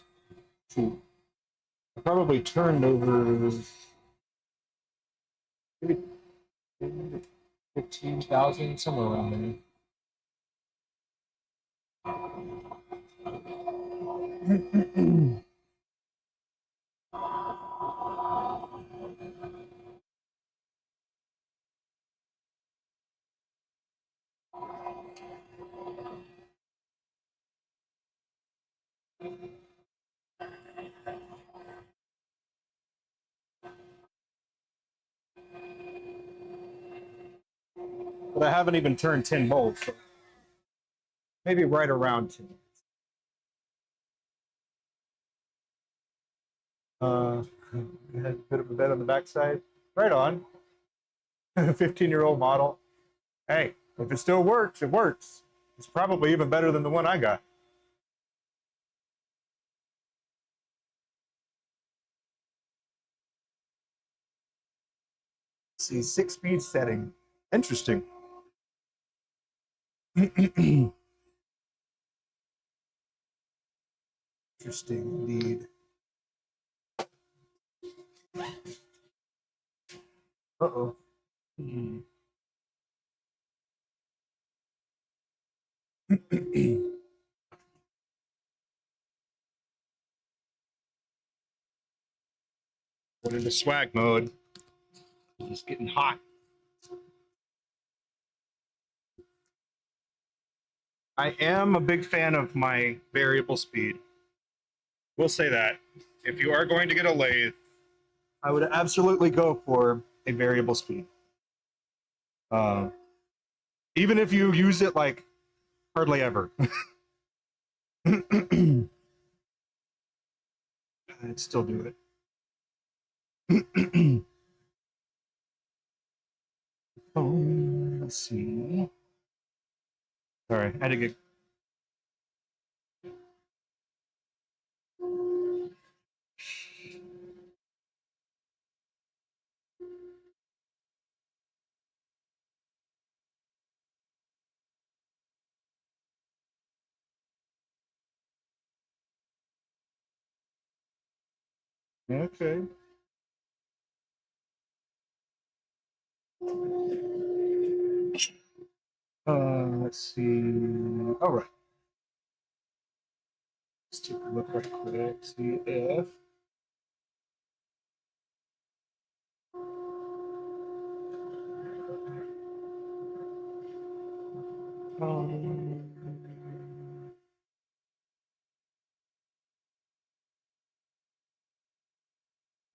to, I probably turned over maybe 15,000, somewhere around there. But I haven't even turned 10 molds, so maybe right around 10. A bit of a bed on the backside. Right on. 15-year-old model. Hey, if it still works, it works. It's probably even better than the one I got. Let's see, 6-speed setting. Interesting. Interesting indeed. Uh-oh. Went into swag mode. It's getting hot. I am a big fan of my variable speed. We'll say that. If you are going to get a lathe, I would absolutely go for a variable speed. Even if you use it like hardly ever. I'd still do it. Let's see. Sorry, I had to get. Okay. Let's see. All right. Let's take a look right quick. See if. Um,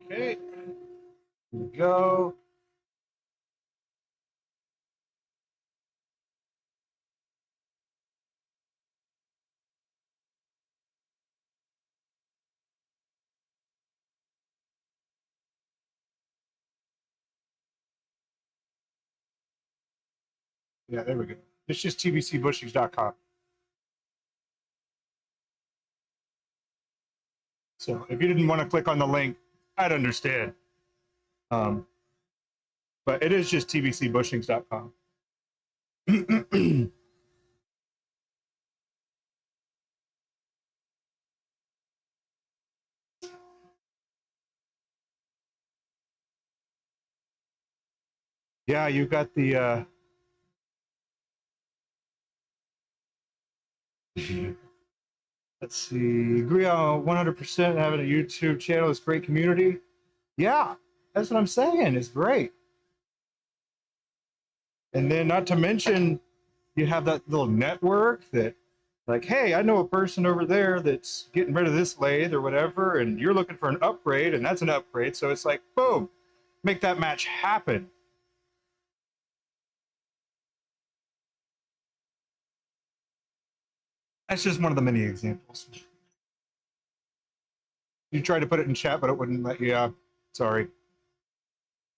okay. Here we go. Yeah, there we go. It's just tbcbushings.com. So if you didn't want to click on the link, I'd understand. But it is just tbcbushings.com. Yeah, you got the let's see, agree on 100% having a YouTube channel is great community. Yeah, that's what I'm saying. It's great. And then not to mention you have that little network that like, hey, I know a person over there that's getting rid of this lathe or whatever, and you're looking for an upgrade, and that's an upgrade. So it's like, boom, make that match happen. That's just one of the many examples. You tried to put it in chat, but it wouldn't let you. Yeah, sorry.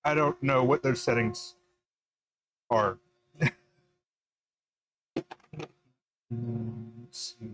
I don't know what those settings are. Let's see.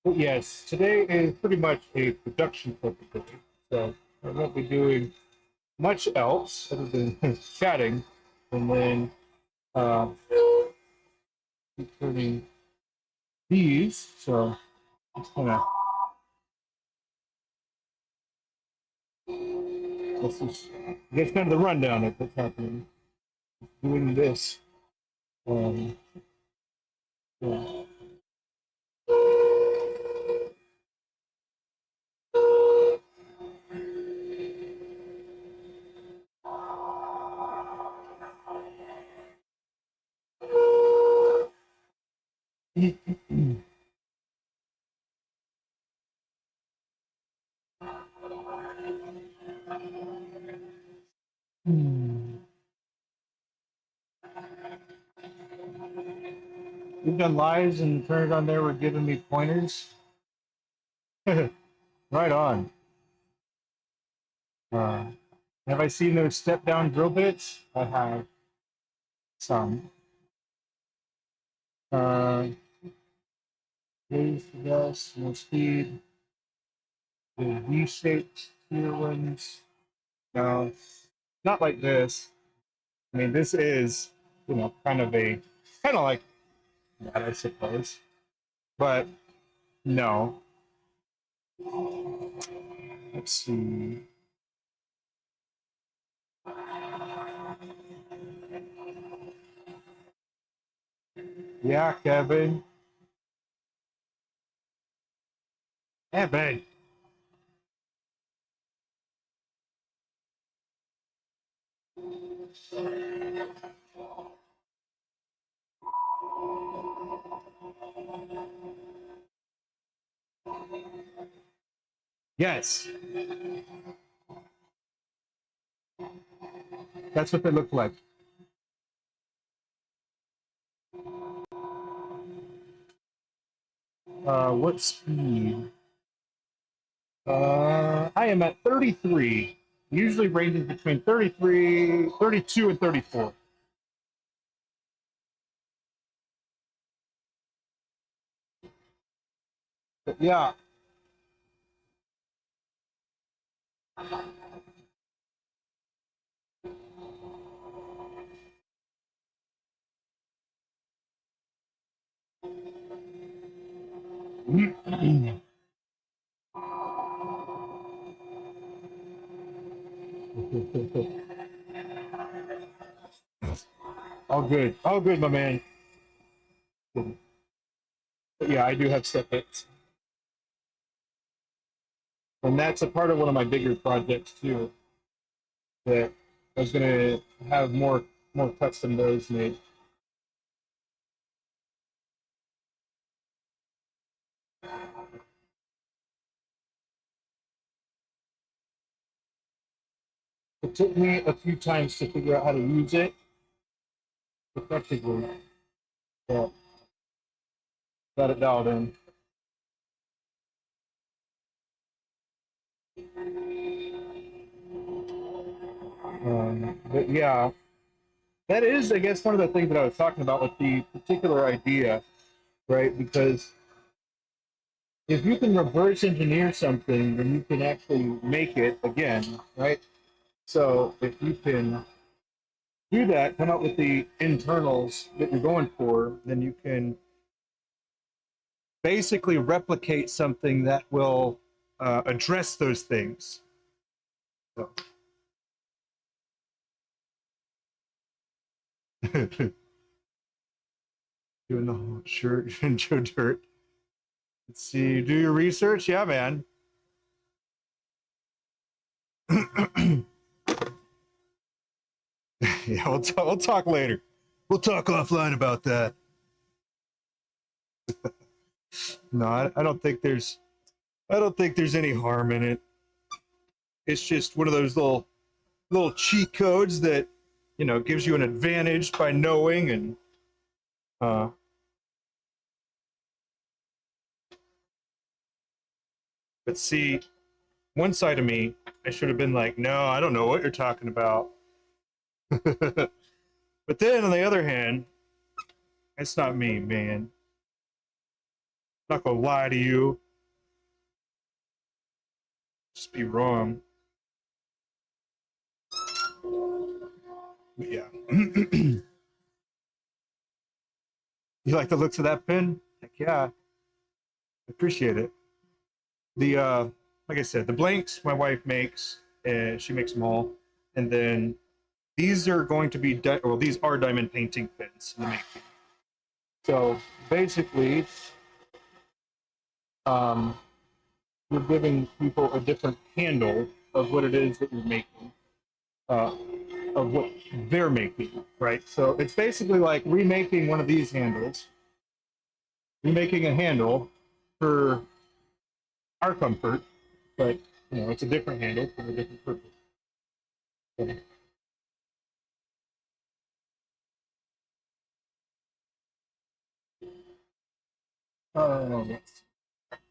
Yes, today is pretty much a production focus, so I won't be doing much else other than chatting, and then turning these. So it's gonna. This is that's kind of the rundown of what's happening. Doing this. Um, yeah. We've done lives and turned on there were giving me pointers. Right on. Uh, have I seen those step down drill bits? I have some. Raise the best, no speed. The V-shaped here ones. No, not like this. I mean, this is, you know, kind of like that, I suppose. But no. Let's see. Yeah, Kevin. Kevin. Yes. That's what they look like. What speed? I am at 33. Usually ranges between 33, 32, and 34. But yeah. All good, my man. But yeah, I do have step hits. And that's a part of one of my bigger projects too. That I was gonna have more custom those made. It took me a few times to figure out how to use it effectively. But got it dialed in. But yeah, that is, I guess, one of the things that I was talking about with the particular idea, right? Because if you can reverse engineer something, then you can actually make it again, right? So if you can do that, come up with the internals that you're going for, then you can basically replicate something that will address those things. So. Doing the whole shirt and Joe Dirt. Let's see, do your research. Yeah, man. Yeah, we'll talk later. We'll talk offline about that. No, I don't think there's any harm in it. It's just one of those little cheat codes that, you know, gives you an advantage by knowing. And but see, one side of me, I should have been like, no, I don't know what you're talking about. But then on the other hand, it's not me, man. I'm not gonna lie to you. Just be wrong. But yeah. You like the looks of that pen? Heck yeah. I appreciate it. The like I said, the blanks my wife makes, and she makes them all. And then these are going to be these are diamond painting pens in the making. So basically, you're giving people a different handle of what it is that you're making, of what they're making, right? So it's basically like remaking one of these handles, remaking a handle for our comfort, but you know, it's a different handle for a different purpose. So, let's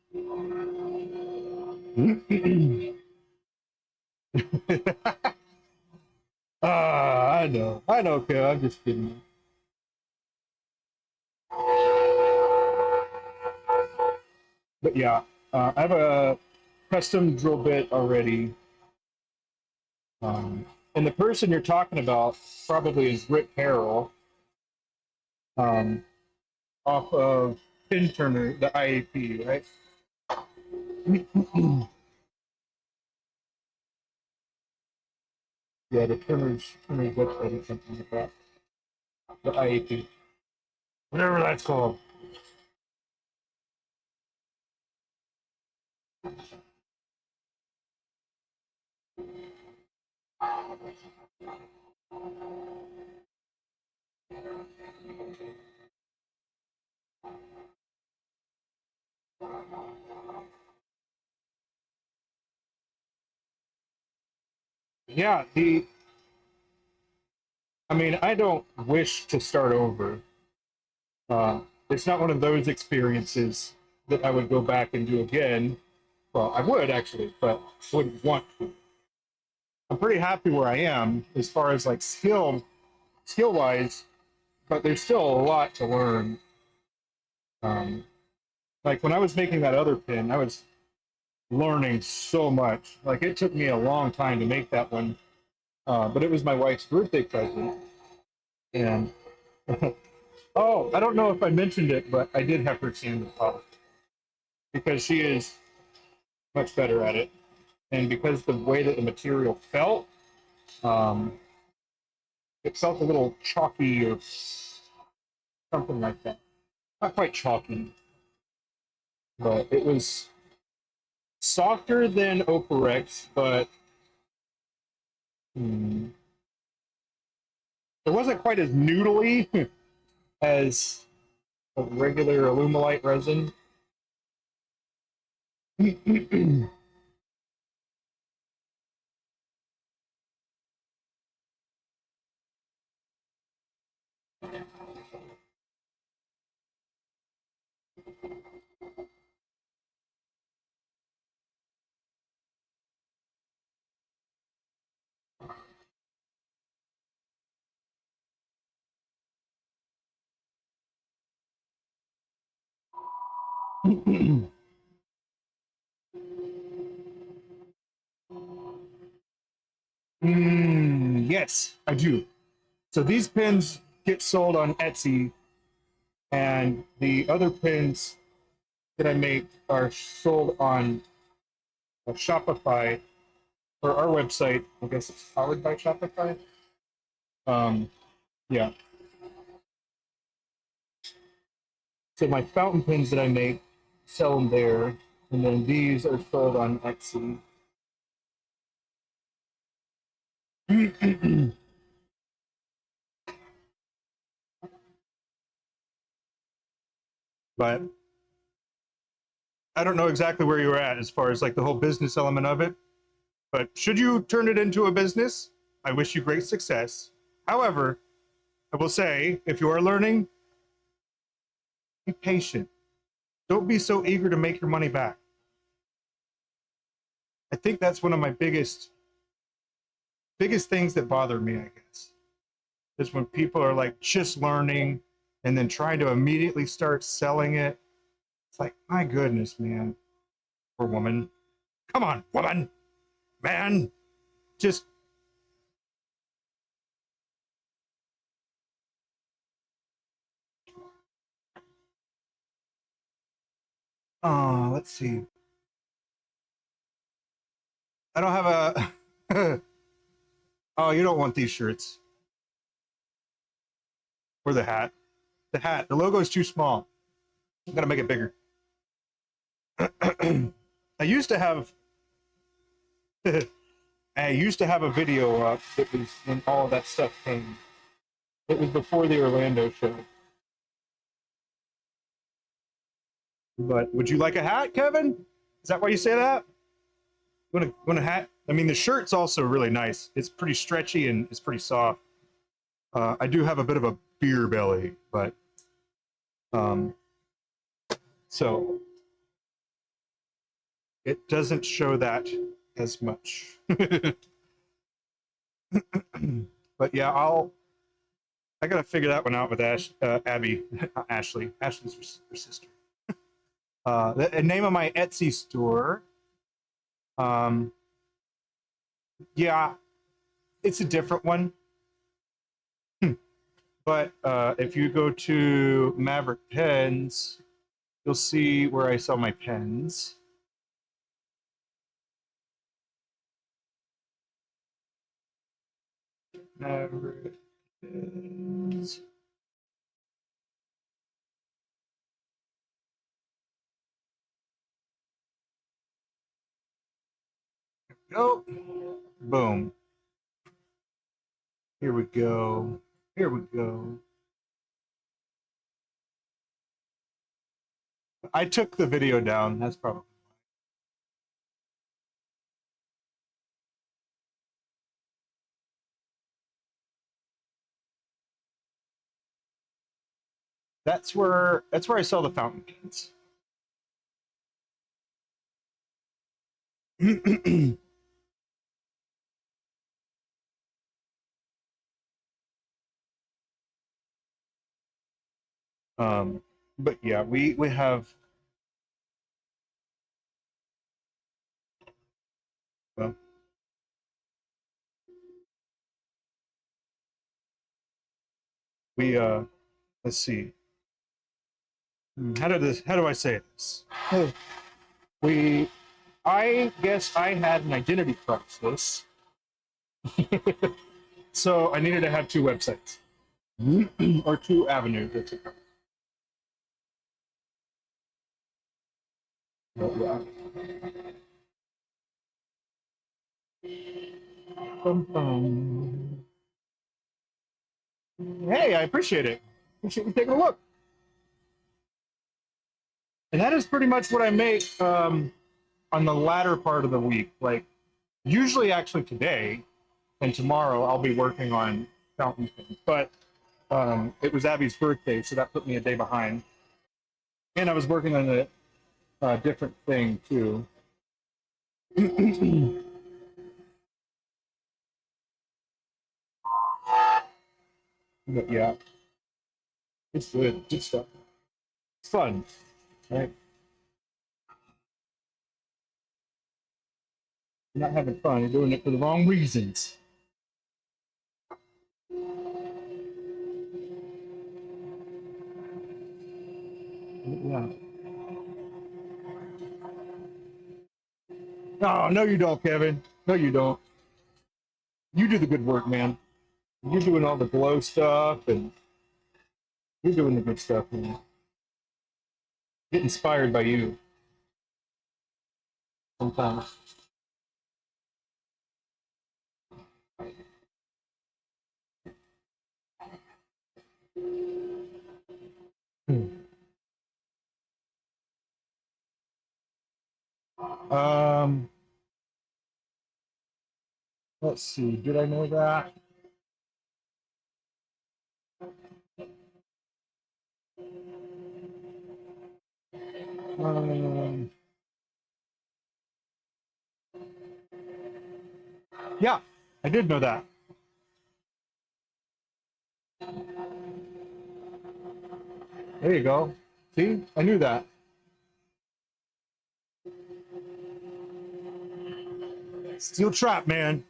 see. I know, Kev. I'm just kidding. But yeah, I have a custom drill bit already. And the person you're talking about probably is Rick Harrell, off of Pin Turner, the IAP, right? Yeah, the Turner's website or something like that. The IAP. Whatever that's called. Yeah, I mean, I don't wish to start over. It's not one of those experiences that I would go back and do again. Well, I would actually, but I wouldn't want to. I'm pretty happy where I am as far as like skill wise, but there's still a lot to learn. Like when I was making that other pin, I was learning so much. Like it took me a long time to make that one, but it was my wife's birthday present. And oh, I don't know if I mentioned it, but I did have her sand the polish because she is much better at it, and because the way that the material felt, it felt a little chalky or something like that. Not quite chalky, but it was softer than Oparex, but it wasn't quite as noodly as a regular Alumilite resin. Yes, I do. So these pins get sold on Etsy, and the other pins that I make are sold on Shopify, or our website. I guess it's powered by Shopify. Yeah. So my fountain pins that I make, sell them there, and then these are sold on Etsy. But I don't know exactly where you were at as far as like the whole business element of it. But should you turn it into a business, I wish you great success. However, I will say, if you are learning, be patient. Don't be so eager to make your money back. I think that's one of my biggest things that bother me, I guess, is when people are like just learning and then trying to immediately start selling it. It's like, my goodness, man, or woman. Come on, woman, man, just let's see. I don't have a oh, you don't want these shirts. Or the hat. The hat. The logo is too small. I'm gonna make it bigger. I used to have I used to have a video up that was when all of that stuff came. It was before the Orlando show. But would you like a hat, Kevin? Is that why you say that? Want a hat? I mean, the shirt's also really nice. It's pretty stretchy and it's pretty soft. I do have a bit of a beer belly, but so it doesn't show that as much. But yeah, I gotta figure that one out with Abby, Ashley. Ashley's her sister. The name of my Etsy store. Yeah, it's a different one. But if you go to Maverick Pens, you'll see where I sell my pens. Maverick Pens. Go. Boom. Here we go. Here we go. I took the video down. That's probably. That's where I sell the fountain pens. But yeah, we have. Well, we let's see. How do I say this? We I guess I had an identity crisis. So I needed to have two websites. Or two avenues. Yeah. Bum, bum. Hey, I appreciate it. Appreciate you taking a look. And that is pretty much what I make on the latter part of the week. Like usually actually today and tomorrow I'll be working on fountain pens. But it was Abby's birthday, so that put me a day behind. And I was working on a different thing too. But yeah, it's good. Good stuff. It's fun, right? You're not having fun. You're doing it for the wrong reasons. Yeah. Oh, no, you don't, Kevin. No, you don't. You do the good work, man. You're doing all the glow stuff, and you're doing the good stuff, man. Get inspired by you sometimes. Um, let's see. Did I know that? Um, yeah, I did know that. There you go. See, I knew that. Steel trap, man.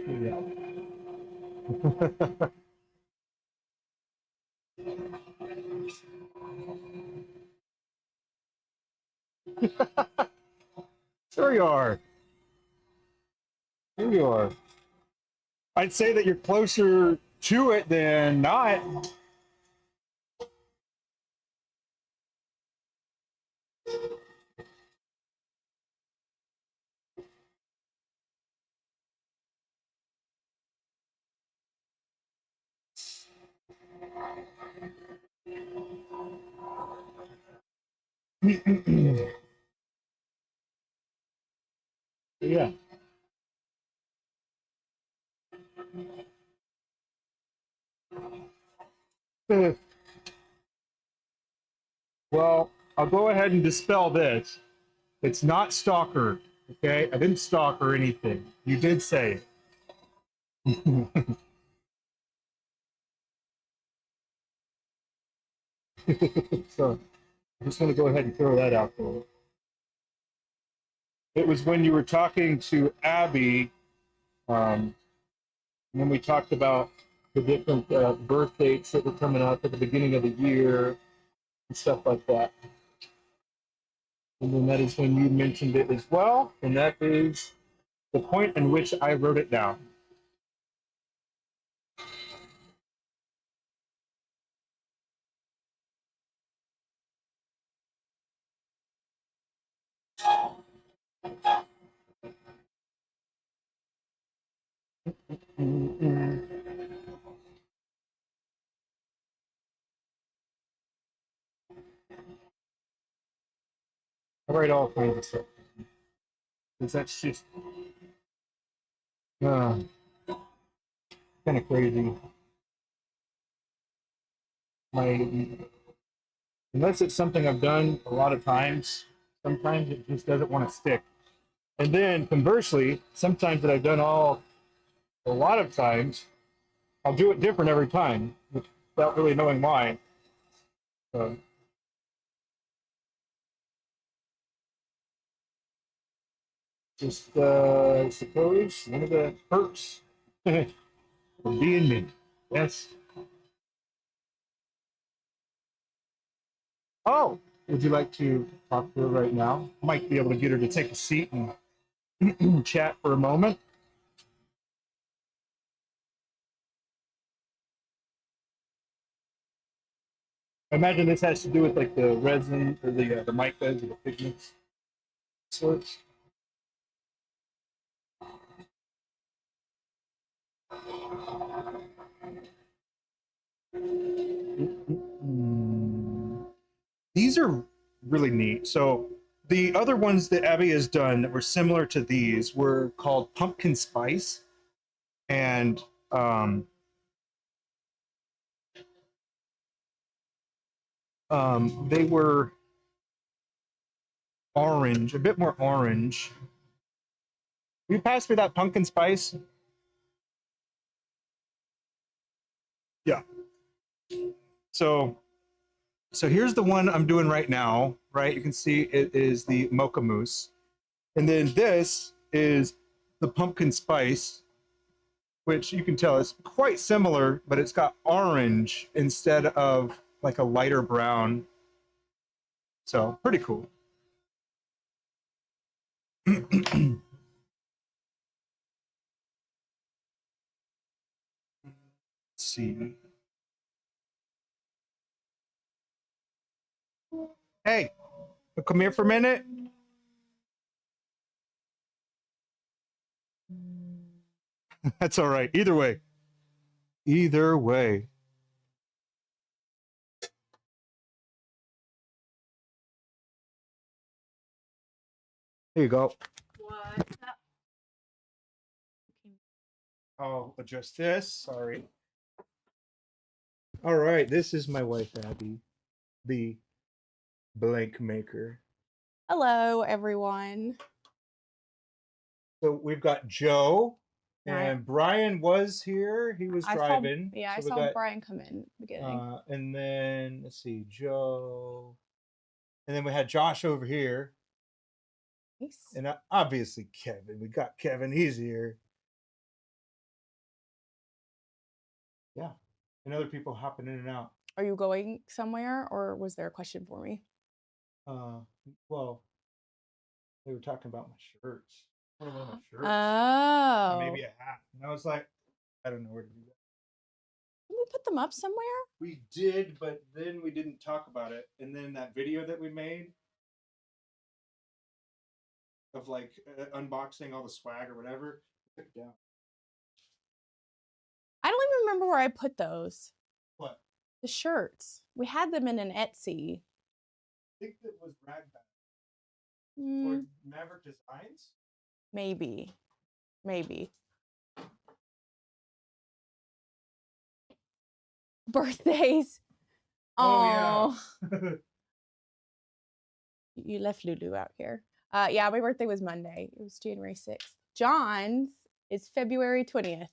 Yeah. Sure you are. Here you are. I'd say that you're closer to it than not. Yeah. Well, I'll go ahead and dispel this. It's not stalker, okay? I didn't stalk or anything. You did say it. So I'm just going to go ahead and throw that out there. It was when you were talking to Abby, and then we talked about the different birth dates that were coming up at the beginning of the year and stuff like that. And then that is when you mentioned it as well, and that is the point in which I wrote it down. I write all kinds of stuff. Because that's just kind of crazy. Unless it's something I've done a lot of times, sometimes it just doesn't want to stick. And then conversely, sometimes that I've done a lot of times, I'll do it different every time without really knowing why. So, just I suppose one of the perks of being me. Yes. Oh, would you like to talk to her right now? Might be able to get her to take a seat and chat for a moment. I imagine this has to do with like the resin or the micas or the pigments sorts. These are really neat. So the other ones that Abby has done that were similar to these were called pumpkin spice, and they were orange, a bit more orange. Will you pass me that pumpkin spice? Yeah. So here's the one I'm doing right now, right? You can see it is the Mocha Mousse. And then this is the pumpkin spice, which you can tell is quite similar, but it's got orange instead of like a lighter brown. So pretty cool. Let's see. Hey, come here for a minute. That's all right. Either way. Either way. Here you go. What's up? I'll adjust this. Sorry. All right. This is my wife, Abby, the blank maker. Hello, everyone. So we've got Joe, Right. and Brian was here. He was driving. I So we saw got, Brian come in at the beginning. and then let's see, Joe, and then we had Josh over here, Nice. and obviously Kevin. We got Kevin. He's here. Yeah, and other people hopping in and out. Are you going somewhere, or was there a question for me? Well, they were talking about my shirts. One of my shirts. Oh. Maybe a hat. And I was like, I don't know where to do that. Did we put them up somewhere? We did, but then we didn't talk about it. And then that video that we made of like unboxing all the swag or whatever, we took it down. I don't even remember where I put those. What? The shirts. We had them in an Etsy. I think that was Ragbag. Mm, Or Maverick Designs? maybe. Maybe. birthdays. Oh, Oh, you left Lulu out here. Yeah, my birthday was Monday. It was January 6th. John's is February 20th.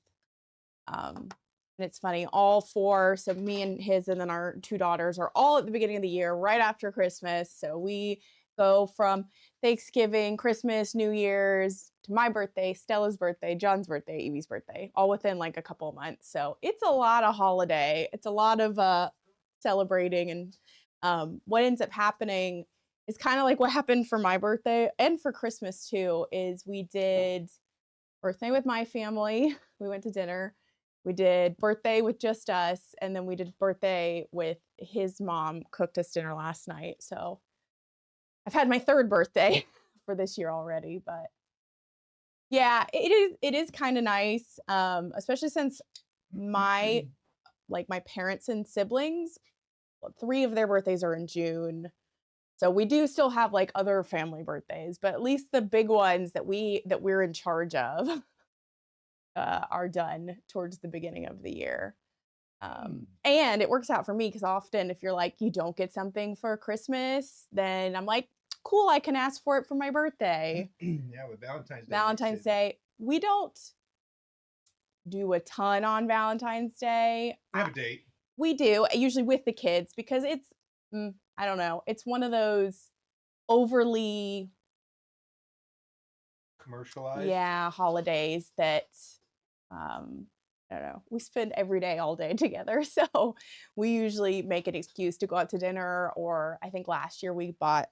And it's funny, all four, so me and his and then our two daughters are all at the beginning of the year, right after Christmas. So we go from Thanksgiving, Christmas, New Year's, to my birthday, Stella's birthday, John's birthday, Evie's birthday, all within like a couple of months. So it's a lot of holiday. It's a lot of celebrating. And what ends up happening is kind of like what happened for my birthday and for Christmas too, is we did birthday with my family. We went to dinner. We did birthday with just us, and then we did birthday with his mom, cooked us dinner last night. So I've had my third birthday for this year already, but yeah, it is kind of nice, especially since my parents and siblings, 3 of their birthdays are in June. So we do still have like other family birthdays, but at least the big ones that we're in charge of are done towards the beginning of the year. And it works out for me because often if you're like, you don't get something for Christmas, then I'm like, cool, I can ask for it for my birthday. Yeah, with Valentine's Day. Valentine's Day. We don't do a ton on Valentine's Day. We have a date. We do, usually with the kids, because it's, I don't know, it's one of those overly Commercialized. Yeah, holidays that I don't know. We spend every day all day together. So we usually make an excuse to go out to dinner, or I think last year we got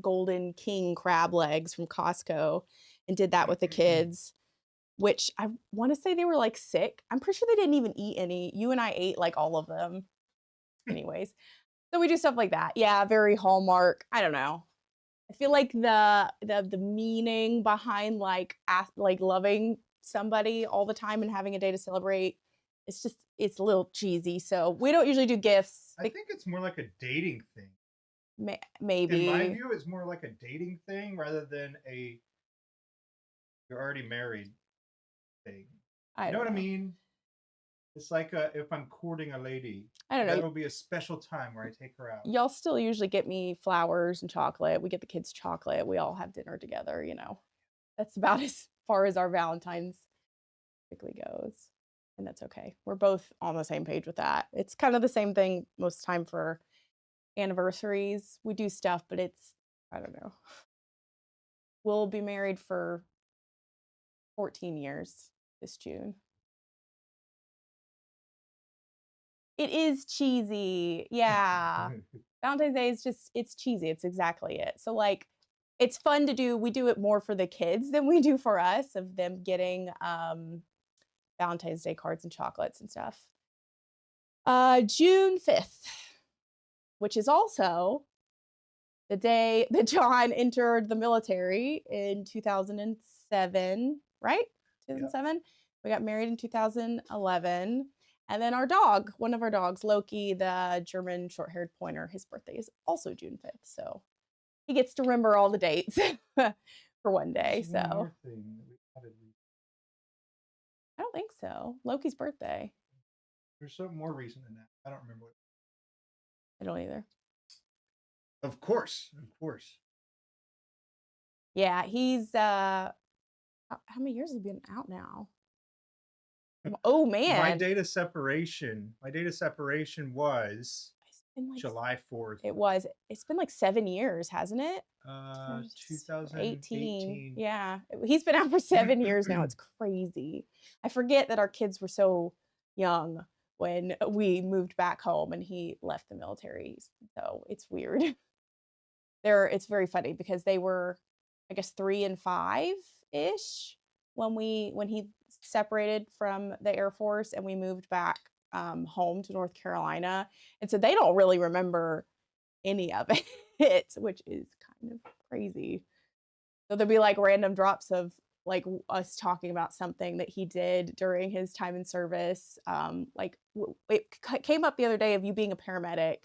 Golden King crab legs from Costco and did that with the kids, which I want to say they were like sick. I'm pretty sure they didn't even eat any. You and I ate like all of them. Anyways, so we do stuff like that. Yeah, very Hallmark. I don't know. I feel like the meaning behind like loving somebody all the time and having a day to celebrate, it's a little cheesy. So we don't usually do gifts. I think it's more like a dating thing. Maybe. In my view, it's more like a dating thing rather than a you're already married thing. You know what I mean? It's like if I'm courting a lady, I don't know. That'll be a special time where I take her out. Y'all still usually get me flowers and chocolate. We get the kids chocolate. We all have dinner together, you know. That's about as far as our Valentine's typically goes. And that's okay. We're both on the same page with that. It's kind of the same thing most of the time for anniversaries. We do stuff, but it's, I don't know. We'll be married for 14 years this June. It is cheesy. Yeah. Valentine's Day is just, it's cheesy. It's exactly it. So like, it's fun to do. We do it more for the kids than we do for us, of them getting Valentine's Day cards and chocolates and stuff. June 5th, which is also the day that John entered the military in 2007, right? 2007. Yep. We got married in 2011. And then our dog, one of our dogs, Loki, the German short-haired pointer, his birthday is also June 5th. So he gets to remember all the dates for one day. So I don't think so. Loki's birthday. There's something more recent than that. I don't remember what. I don't either. Of course. Yeah, he's how many years has he been out now? Oh man. My date of separation was like, July 4th. It's been like 7 years, hasn't it? 2018. Yeah. He's been out for 7 years now. It's crazy. I forget that our kids were so young when we moved back home and he left the military. So it's weird. It's very funny because they were, I guess, 3 and 5-ish when he separated from the Air Force and we moved back home to North Carolina. And so they don't really remember any of it, which is kind of crazy. So there'll be like random drops of like us talking about something that he did during his time in service. Like it came up the other day of you being a paramedic,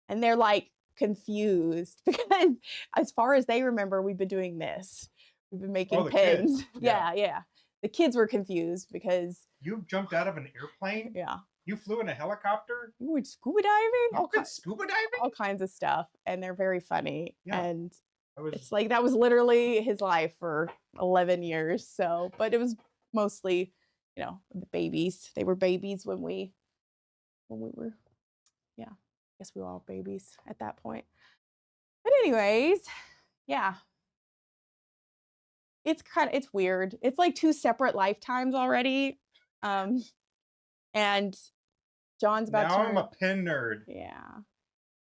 and they're like confused because as far as they remember, we've been doing this. We've been making pins. Yeah. the kids were confused because, You jumped out of an airplane? yeah, You flew in a helicopter? you went scuba diving, You went scuba diving? all kinds of stuff, and they're very funny. Yeah. And I was it's like that was literally his life for 11 years. So, but it was mostly, you know, the babies. They were babies when we were, yeah, I guess we were all babies at that point. But anyways, yeah. It's weird. It's like 2 separate lifetimes already. And John's about now to I'm a pin nerd. yeah.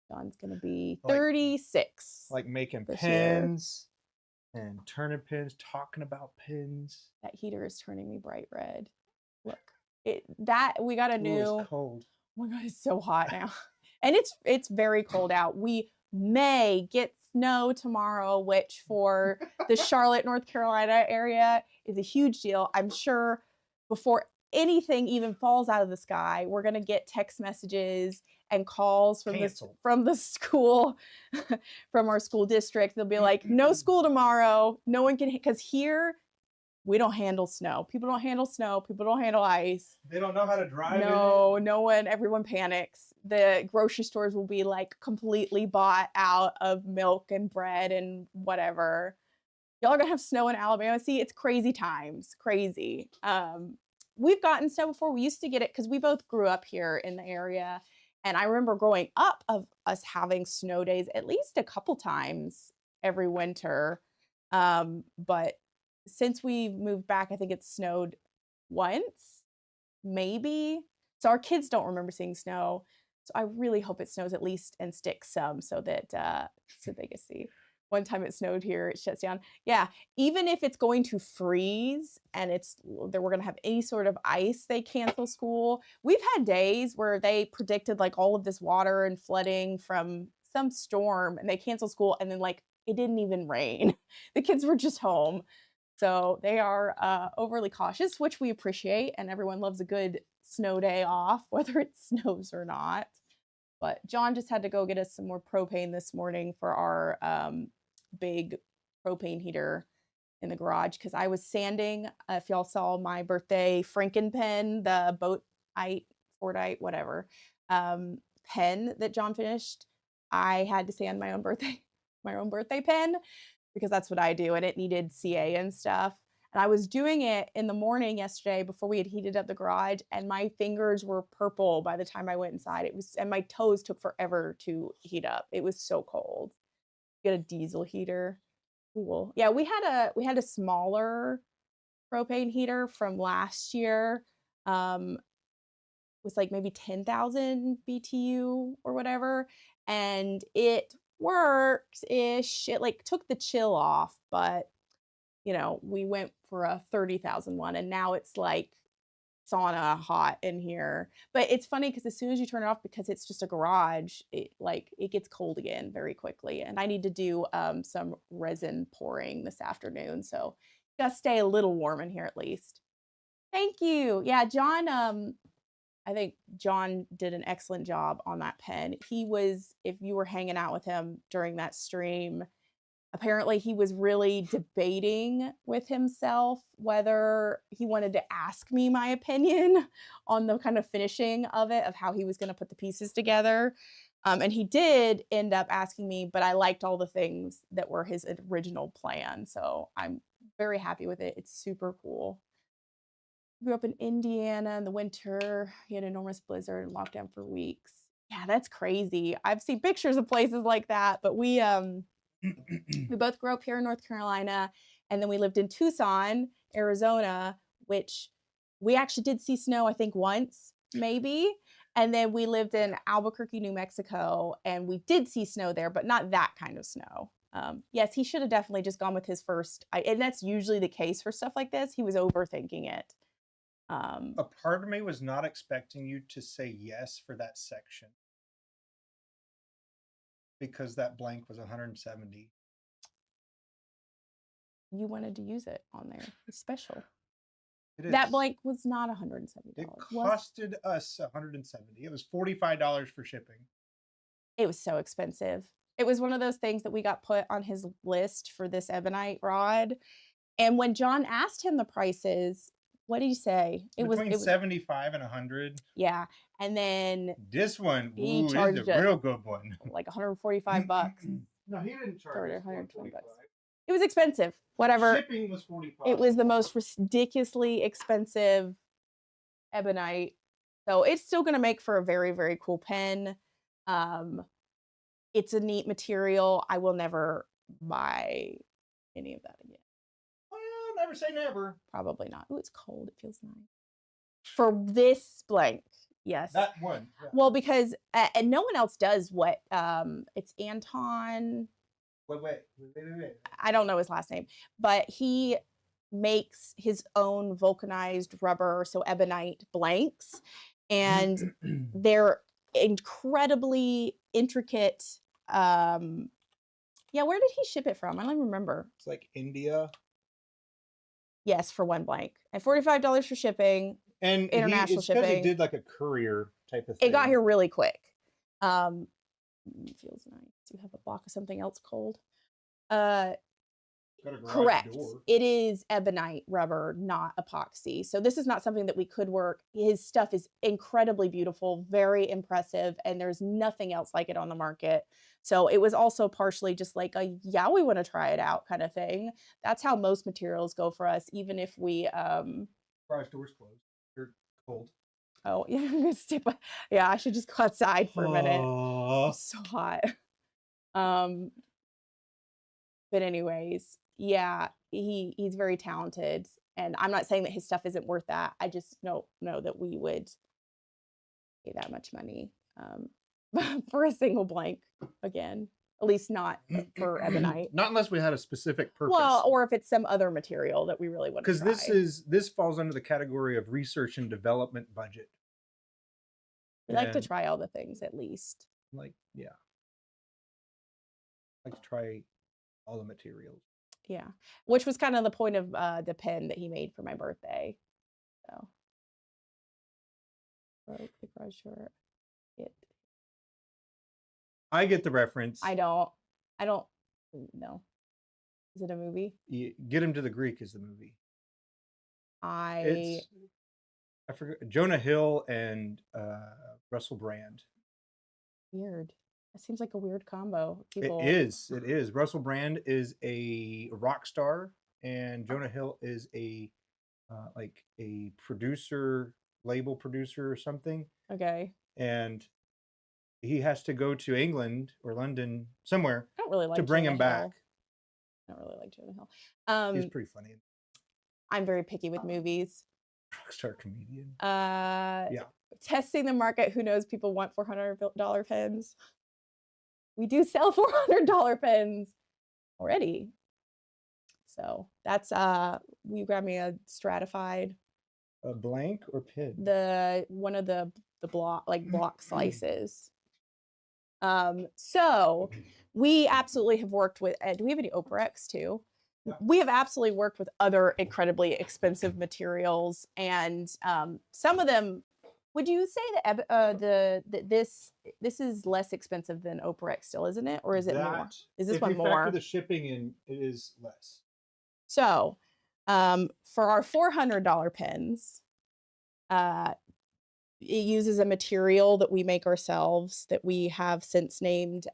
John's gonna be Like- 36. Like making this year. pins and turning pins, talking about pins. That heater is turning me bright red. Look, we got a Ooh, new. it's cold. Oh my god, it's so hot now, and it's very cold out. We may get snow tomorrow, which for the Charlotte, North Carolina area is a huge deal. I'm sure before anything even falls out of the sky, we're gonna get text messages and calls from Canceled. the school, from our school district. They'll be like, no school tomorrow. No one can, because here we don't handle snow. People don't handle snow. People don't handle ice. They don't know how to drive No one, everyone panics. The grocery stores will be like completely bought out of milk and bread and whatever. Y'all are gonna have snow in Alabama. See, it's crazy times, crazy. We've gotten snow before. We used to get it because we both grew up here in the area. And I remember growing up of us having snow days at least a couple times every winter. But since we moved back, I think it snowed once, maybe. So our kids don't remember seeing snow. So I really hope it snows at least and sticks some so that so they can see. One time it snowed here, it shuts down. Yeah, even if it's going to freeze and we're going to have any sort of ice, they cancel school. We've had days where they predicted like all of this water and flooding from some storm, and they canceled school, and then like it didn't even rain. The kids were just home. So they are overly cautious, which we appreciate, and everyone loves a good snow day off, whether it snows or not. But John just had to go get us some more propane this morning for our big propane heater in the garage, because I was sanding. If y'all saw my birthday Franken pen, the Fordite, whatever, pen that John finished, I had to sand my own birthday pen, because that's what I do, and it needed CA and stuff. And I was doing it in the morning yesterday before we had heated up the garage, and my fingers were purple by the time I went inside. And my toes took forever to heat up. It was so cold. Get a diesel heater. Cool. Yeah, we had a smaller propane heater from last year. Was like maybe 10,000 BTU or whatever, and it works-ish. It like took the chill off, but you know, we went for a 30,000 one, and now it's like sauna hot in here. But it's funny because as soon as you turn it off, because it's just a garage, it gets cold again very quickly. And I need to do some resin pouring this afternoon, so gotta stay a little warm in here at least. Thank you. Yeah, John, I think John did an excellent job on that pen. He was, if you were hanging out with him during that stream, apparently he was really debating with himself whether he wanted to ask me my opinion on the kind of finishing of it, of how he was going to put the pieces together. And he did end up asking me, but I liked all the things that were his original plan. So I'm very happy with it. It's super cool. Grew up in Indiana in the winter. He had an enormous blizzard and lockdown for weeks. Yeah, that's crazy. I've seen pictures of places like that, but we both grew up here in North Carolina, and then we lived in Tucson, Arizona, which we actually did see snow, I think once, maybe. And then we lived in Albuquerque, New Mexico, and we did see snow there, but not that kind of snow. Yes, he should have definitely just gone with his first, and that's usually the case for stuff like this. He was overthinking it. A part of me was not expecting you to say yes for that section, because that blank was 170. You wanted to use it on there. It's special. It is. That blank was not $170. It costed us 170. It was $45 for shipping. It was so expensive. It was one of those things that we got put on his list for this ebonite rod, And when John asked him the prices, what did he say? Between 75 and 100. Yeah. And then This one, he ooh, is charged a us real good one. like 145 bucks. No, he didn't charge Or us 120 bucks. 125. It was expensive. Whatever. Shipping was 45. It was the most ridiculously expensive ebonite. So it's still going to make for a very, very cool pen. It's a neat material. I will never buy any of that again. Well, never say never. Probably not. Oh, it's cold. It feels nice. For this blank, yes. That one. Yeah. Well, because and no one else does what it's Anton. Wait. I don't know his last name, but he makes his own vulcanized rubber, so ebonite blanks, and they're incredibly intricate. Yeah, where did he ship it from? I don't even remember. It's like India. Yes, for one blank, and $45 for shipping. And international shipping. shipping. He did like a courier type of thing. It got here really quick. It feels nice. Do you have a block of something else cold? Correct. It is ebonite rubber, not epoxy. So this is not something that we could work. His stuff is incredibly beautiful, very impressive, and there's nothing else like it on the market. So it was also partially just like a, yeah, we want to try it out kind of thing. That's how most materials go for us, even if we Garage doors closed. They're cold. Oh, yeah, I'm gonna step. Yeah, I should just go outside for a minute. It's so hot. But anyways, yeah, he's very talented, and I'm not saying that his stuff isn't worth that. I just know that we would pay that much money for a single blank again. At least not for ebonite. Not unless we had a specific purpose. Well, or if it's some other material that we really want to try. Because this falls under the category of research and development budget. We like to try all the things at least. Like, yeah. Like to try all the materials. Yeah, which was kind of the point of the pen that he made for my birthday. So, the garage door. I get the reference. I don't know. Is it a movie? Get Him to the Greek is the movie. I forget. Jonah Hill and Russell Brand. Weird. That seems like a weird combo. It is. Russell Brand is a rock star, and Jonah Hill is a like a producer, label producer or something. Okay. And he has to go to England or London somewhere I don't really like to bring Jonah him back. Hill. I don't really like Jonah Hill. He's pretty funny. I'm very picky with movies. Rockstar comedian. Yeah. Testing the market. Who knows? People want $400 pens. We do sell $400 pens already. So that's will you grab me a stratified? A blank or pin? One of the block slices. So we absolutely have worked with. Do we have any Operex too? Yeah. We have absolutely worked with other incredibly expensive materials, and some of them. Would you say that this is less expensive than Operex still, isn't it, or is it more? Is this one more? If you factor the shipping in, it is less. So, for our $400 pens, it uses a material that we make ourselves that we have since named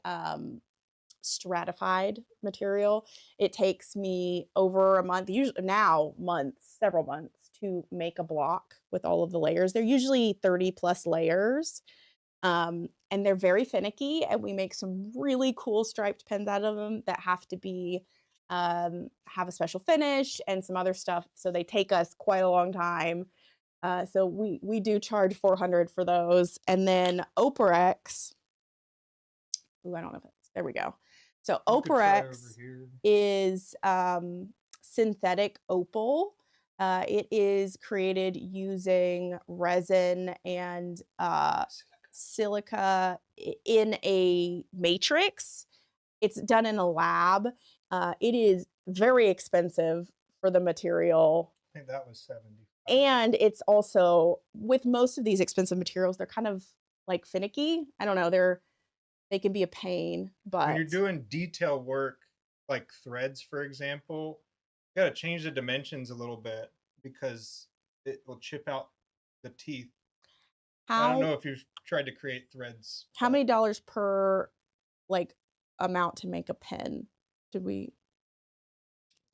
stratified material. It takes me over a month, usually now several months, to make a block with all of the layers. They're usually 30 plus layers, and they're very finicky, and we make some really cool striped pens out of them that have to be have a special finish and some other stuff, so they take us quite a long time. So we do charge $400 for those. And then Operex, I don't know if it's, there we go. So Operex is synthetic opal. It is created using resin and silica in a matrix. It's done in a lab. It is very expensive for the material. I think that was 70. And it's also, with most of these expensive materials, they're kind of like finicky. I don't know. They can be a pain, but when you're doing detail work, like threads, for example, Gotta change the dimensions a little bit because it will chip out the teeth. I don't know if you've tried to create threads. How many dollars per like amount to make a pen did we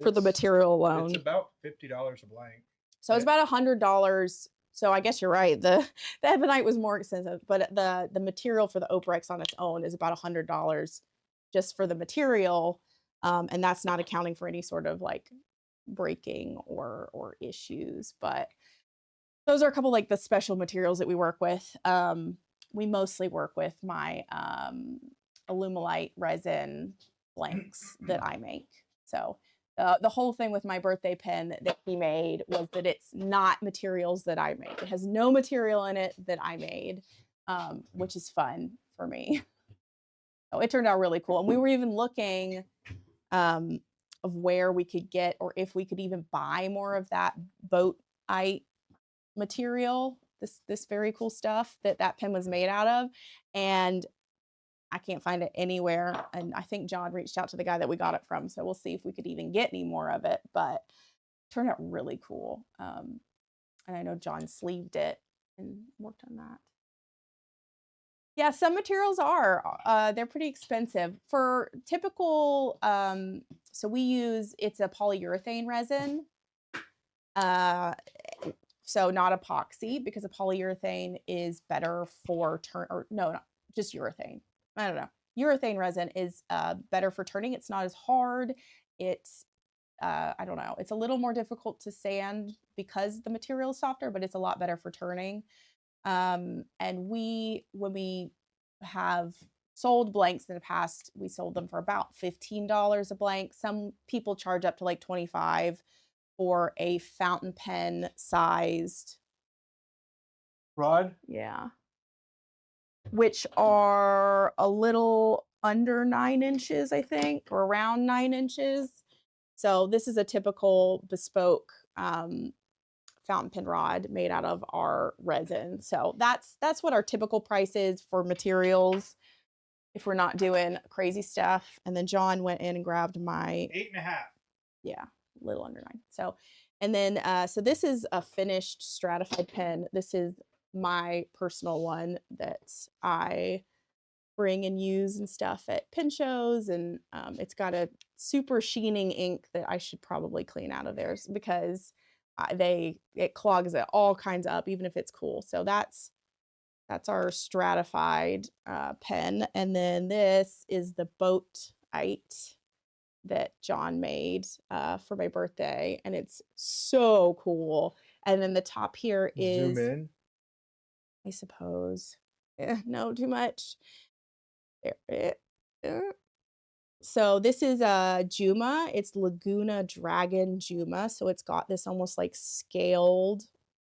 for the material alone? It's about $50 a blank. So it's about $100. So I guess you're right. The ebonite was more expensive, but the material for the Operex on its own is about $100 just for the material, and that's not accounting for any sort of like breaking or issues. But those are a couple like the special materials that we work with. We mostly work with my Alumilite resin blanks that I make. So the whole thing with my birthday pen that he made was that it's not materials that I made. It has no material in it that I made, which is fun for me. So it turned out really cool. And we were even looking of where we could get, or if we could even buy more of that boatite material, this very cool stuff that pen was made out of. And I can't find it anywhere. And I think John reached out to the guy that we got it from. So we'll see if we could even get any more of it, but it turned out really cool. And I know John sleeved it and worked on that. Yeah, some materials they're pretty expensive. For typical, so we use, it's a polyurethane resin. So not epoxy, because a polyurethane is better for just urethane. I don't know. Urethane resin is better for turning. It's not as hard. It's, I don't know. It's a little more difficult to sand because the material is softer, but it's a lot better for turning. And when we have sold blanks in the past, we sold them for about $15 a blank. Some people charge up to like $25 for a fountain pen sized rod. Yeah. Which are a little under 9 inches, I think, or around 9 inches. So this is a typical bespoke fountain pen rod made out of our resin. So that's what our typical price is for materials if we're not doing crazy stuff. And then John went in and grabbed my 8.5. Yeah, a little under 9. So, and then so this is a finished stratified pen. This is my personal one that I bring and use and stuff at pen shows, and it's got a super sheening ink that I should probably clean out of theirs because it clogs it all kinds up, even if it's cool. So that's our stratified pen. And then this is the boatite that John made for my birthday, and it's so cool. And then the top here is, zoom in, I suppose. No, too much. There. So this is a Juma. It's Laguna Dragon Juma. So it's got this almost like scaled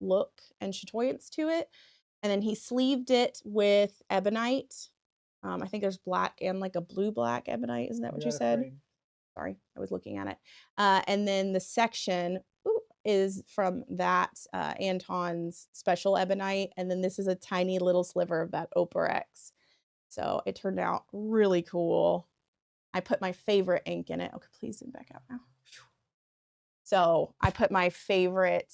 look and chatoyance to it. And then he sleeved it with ebonite. I think there's black and like a blue-black ebonite. Isn't that what you said? Sorry, I was looking at it. And then the section is from that Anton's special ebonite. And then this is a tiny little sliver of that Operex. So it turned out really cool. I put my favorite ink in it. Okay, please zoom back out now. So I put my favorite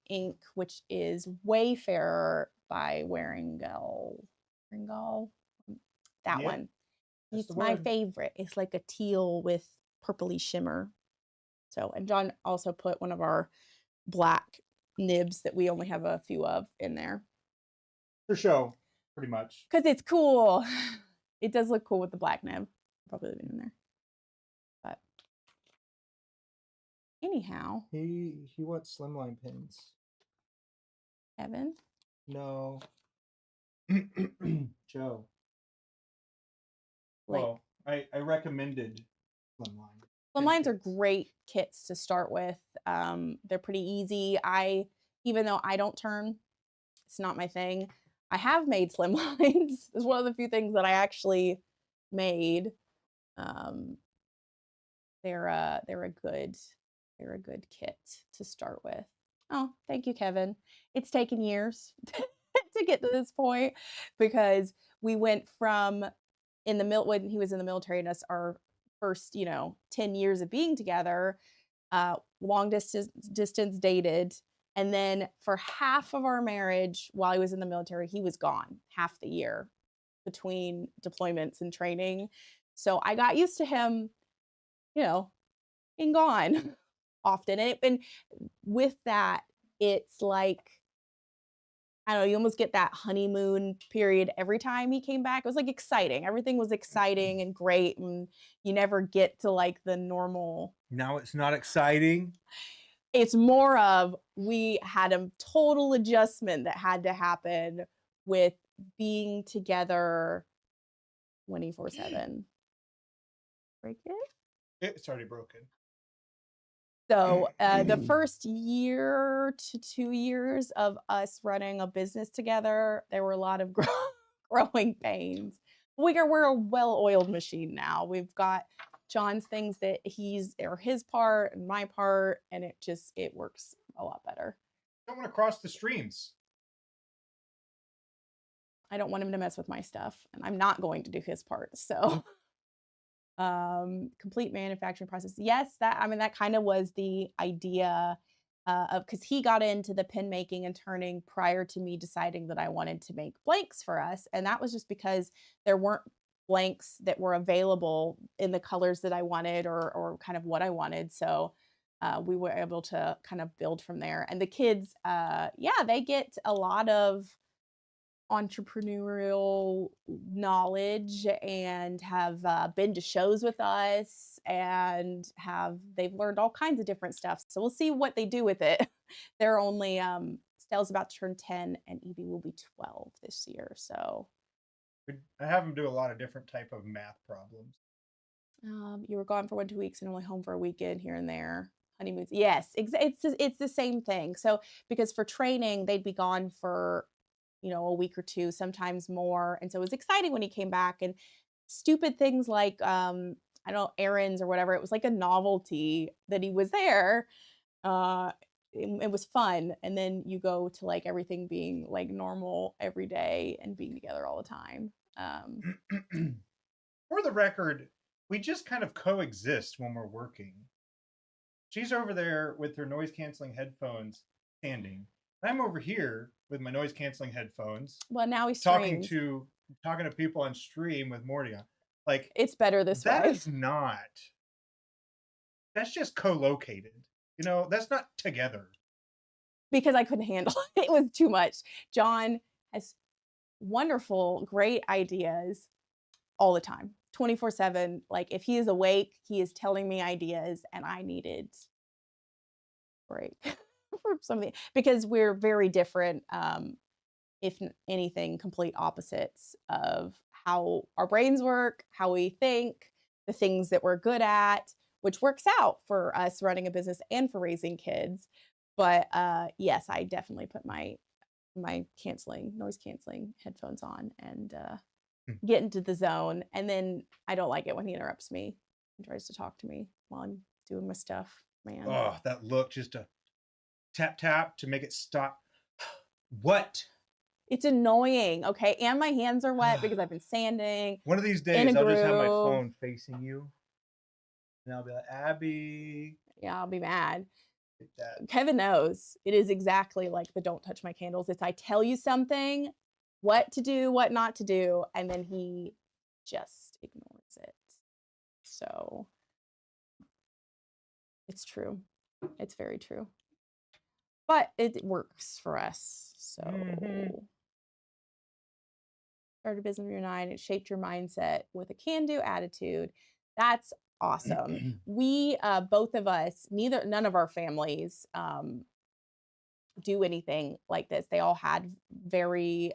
ink, which is Wayfarer by Waringal. That one. It's my favorite. It's like a teal with purpley shimmer. So, and John also put one of our black nibs that we only have a few of in there. For show, pretty much. Because it's cool. It does look cool with the black nib. Probably leave it in there. But anyhow. He wants slimline pins. Evan? No. Joe. Like, well, I recommended slimline. Slimlines are great kits to start with. They're pretty easy. Even though I don't turn, it's not my thing. I have made slimlines. It's one of the few things that I actually made. They're a good kit to start with. Oh, thank you, Kevin. It's taken years to get to this point because we went from when he was in the military and us our first 10 years of being together, long distance dated. And then for half of our marriage, while he was in the military, he was gone half the year between deployments and training. So I got used to him, you know, being gone often. And with that, it's like, I don't know, you almost get that honeymoon period every time he came back. It was like exciting. Everything was exciting and great. And you never get to like the normal. Now it's not exciting. It's more of we had a total adjustment that had to happen with being together 24/7. Break it? It's already broken. So the first year to 2 years of us running a business together, there were a lot of growing pains. We're a well-oiled machine now. We've got John's things that or his part and my part, and it works a lot better. I don't want to cross the streams. I don't want him to mess with my stuff, and I'm not going to do his part. So complete manufacturing process. Yes, that kind of was the idea of, because he got into the pin making and turning prior to me deciding that I wanted to make blanks for us. And that was just because there weren't blanks that were available in the colors that I wanted or kind of what I wanted. So we were able to kind of build from there. And the kids, they get a lot of entrepreneurial knowledge and have been to shows with us and they've learned all kinds of different stuff. So we'll see what they do with it. They're only Stell's about to turn 10 and Evie will be 12 this year. So I have them do a lot of different type of math problems. You were gone for 1-2 weeks and only home for a weekend here and there. Honeymoons. Yes, it's the same thing. So because for training, they'd be gone for a week or two, sometimes more. And so it was exciting when he came back, and stupid things like, I don't know, errands or whatever. It was like a novelty that he was there. It was fun. And then you go to like everything being like normal every day and being together all the time. For the record, we just kind of coexist when we're working. She's over there with her noise canceling headphones standing. I'm over here with my noise canceling headphones. Well, now he's talking to people on stream with Morty on. Like, it's better this way. That is not. That's just co-located. That's not together. Because I couldn't handle it. It was too much. John has wonderful, great ideas all the time, 24/7. Like if he is awake, he is telling me ideas, and I needed a break. For something, because we're very different, if anything, complete opposites of how our brains work, how we think, the things that we're good at, which works out for us running a business and for raising kids. But yes, I definitely put my noise canceling headphones on and get into the zone. And then I don't like it when he interrupts me and tries to talk to me while I'm doing my stuff, man. Oh, that look, just a tap to make it stop. What? It's annoying, okay? And my hands are wet because I've been sanding. One of these days, I'll just have my phone facing you. And I'll be like, Abby. Yeah, I'll be mad. Kevin knows. It is exactly like the don't touch my candles. It's I tell you something, what to do, what not to do, and then he just ignores it. So it's true. It's very true. But it works for us. So started a business when you're 9. It shaped your mindset with a can-do attitude. That's awesome. We both of us, none of our families do anything like this. They all had very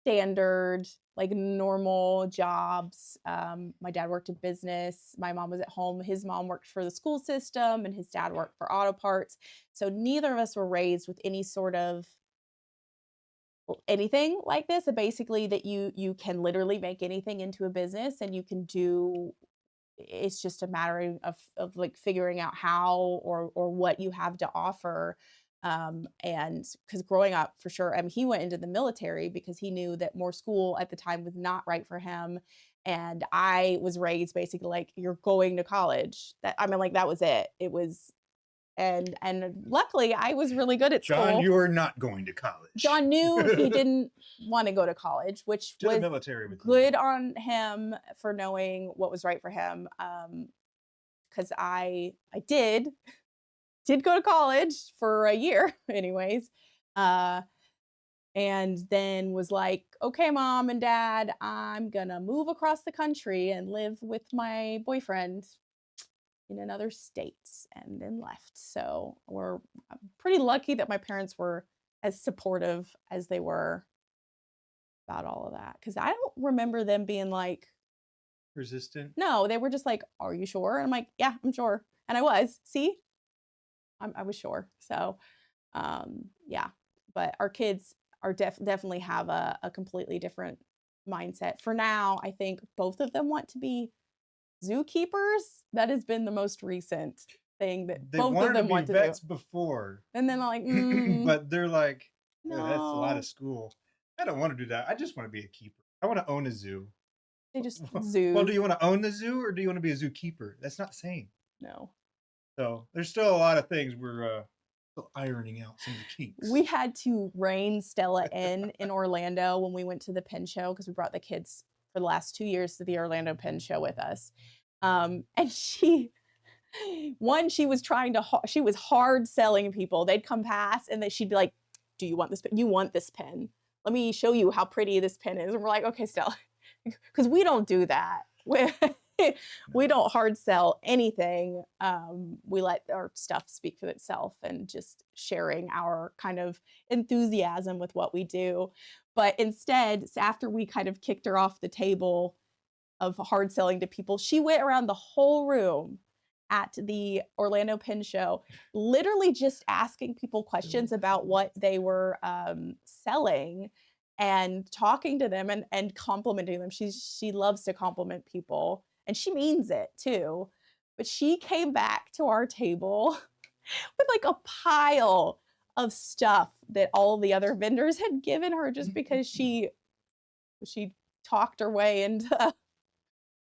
standard, like normal jobs. My dad worked in business. My mom was at home. His mom worked for the school system, and his dad worked for auto parts. So neither of us were raised with any sort of anything like this. So basically that you can literally make anything into a business, and you can do, it's just a matter of like figuring out how or what you have to offer. And because growing up, for sure, I mean, he went into the military because he knew that more school at the time was not right for him. And I was raised basically like, you're going to college. That I mean, like that was it. It was, and luckily I was really good at John, school. you are not going to college. John knew he didn't want to go to college, which to was the military with you. good on him for knowing what was right for him. Because I did go to college for a year, anyways. And then was like, okay, mom and dad, I'm gonna move across the country and live with my boyfriend in another state, and then left. So I'm pretty lucky that my parents were as supportive as they were about all of that. Because I don't remember them being like resistant. No, they were just like, are you sure? And I'm like, yeah, I'm sure. And I was. See, I was sure. So yeah, but our kids are definitely have a completely different mindset. For now, I think both of them want to be zookeepers. That has been the most recent thing that They both of them want to vets do. before. And then like, but they're like, no, that's a lot of school. I don't want to do that. I just want to be a keeper. I want to own a zoo. They just zoo. Well, do you want to own the zoo or do you want to be a zookeeper? That's not the same. No. So there's still a lot of things we're still ironing out some of the kinks. We had to rein Stella in Orlando when we went to the pen show because we brought the kids for the last 2 years to the Orlando pen show with us. And she was trying to, she was hard selling people. They'd come past and she'd be like, do you want this pen? You want this pen? Let me show you how pretty this pen is. And we're like, okay, Stella, because we don't do that. We don't hard sell anything. We let our stuff speak for itself and just sharing our kind of enthusiasm with what we do. But instead, after we kind of kicked her off the table of hard selling to people, she went around the whole room at the Orlando Pen Show, literally just asking people questions about what they were selling and talking to them and complimenting them. She loves to compliment people. And she means it too. But she came back to our table with like a pile of stuff that all the other vendors had given her just because she talked her way into a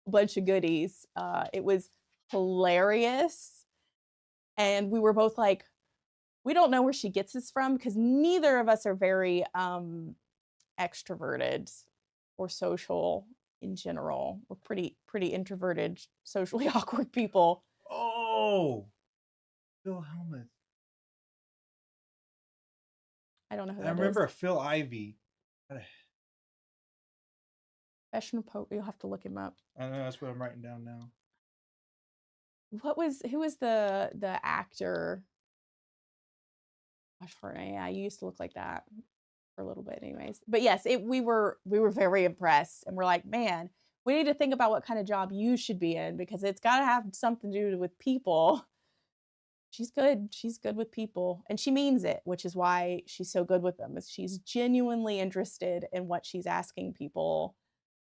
bunch of goodies. It was hilarious. And we were both like, we don't know where she gets this from because neither of us are very extroverted or social in general. We're pretty introverted, socially awkward people. Oh, Phil Hellmuth. I don't know who that I remember is. Phil Ivey. Professional poker. You'll have to look him up. I know that's what I'm writing down now. Who was the actor? Gosh, yeah, you used to look like that for a little bit, anyways. But yes, we were very impressed, and we're like, man, we need to think about what kind of job you should be in because it's got to have something to do with people. She's good. She's good with people, and she means it, which is why she's so good with them. Is she's genuinely interested in what she's asking people,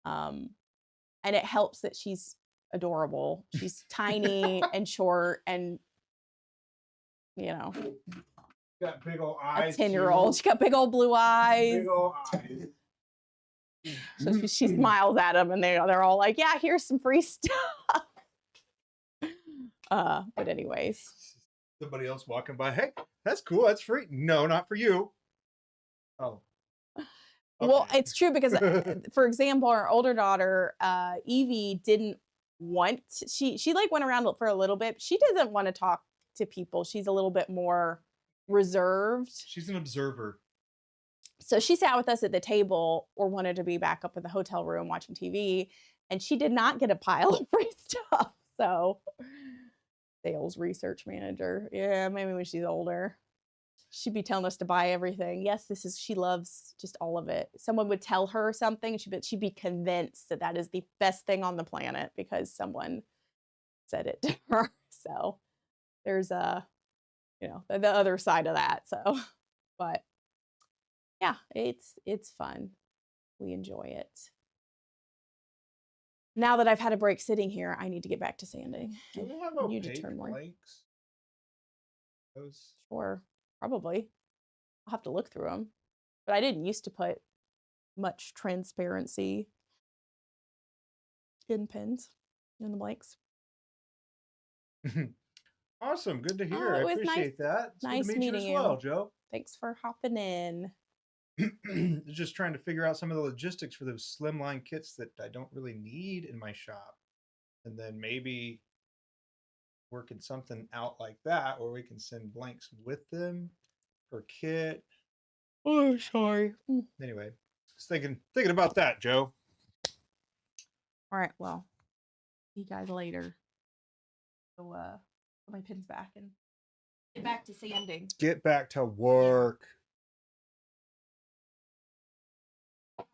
and it helps that she's adorable. She's tiny and short, and Got big old eyes. a 10-year-old. She got big old blue eyes. Big old eyes. So she smiles at them, and they're all like, "Yeah, here's some free stuff." But anyways, somebody else walking by. Hey, that's cool. That's free. No, not for you. Oh. Okay. Well, it's true because, for example, our older daughter, Evie, didn't want. She like went around for a little bit. But she doesn't want to talk to people. She's a little bit more reserved. She's an observer. So she sat with us at the table or wanted to be back up in the hotel room watching TV, and she did not get a pile of free stuff. So sales research manager. Yeah, maybe when she's older. She'd be telling us to buy everything. Yes, she loves just all of it. Someone would tell her something, she'd be convinced that that is the best thing on the planet because someone said it to her. So there's the other side of that. So, but yeah, it's fun. We enjoy it. Now that I've had a break sitting here, I need to get back to sanding. Do we have opaque blanks? Those? Sure, probably. I'll have to look through them. But I didn't used to put much transparency skin pins in the blanks. Awesome. Good to hear. Oh, I it was nice- appreciate that. It's nice good to meet you meeting as well, you. Joe. Thanks for hopping in. Just trying to figure out some of the logistics for those slimline kits that I don't really need in my shop. And then maybe working something out like that where we can send blanks with them per kit. Oh, sorry. Anyway, just thinking about that, Joe. All right, well, see you guys later. So put my pins back and get back to sanding. Get back to work.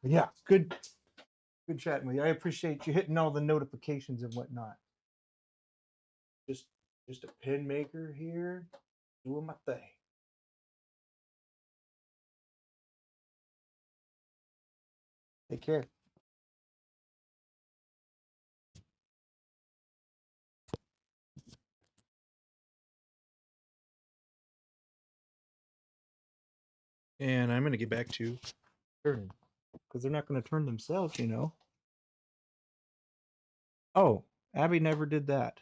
Yeah, good chatting with you. I appreciate you hitting all the notifications and whatnot. Just a pin maker here, doing my thing. Take care. And I'm going to get back to turning because they're not going to turn themselves, you know. Oh, Abby never did that.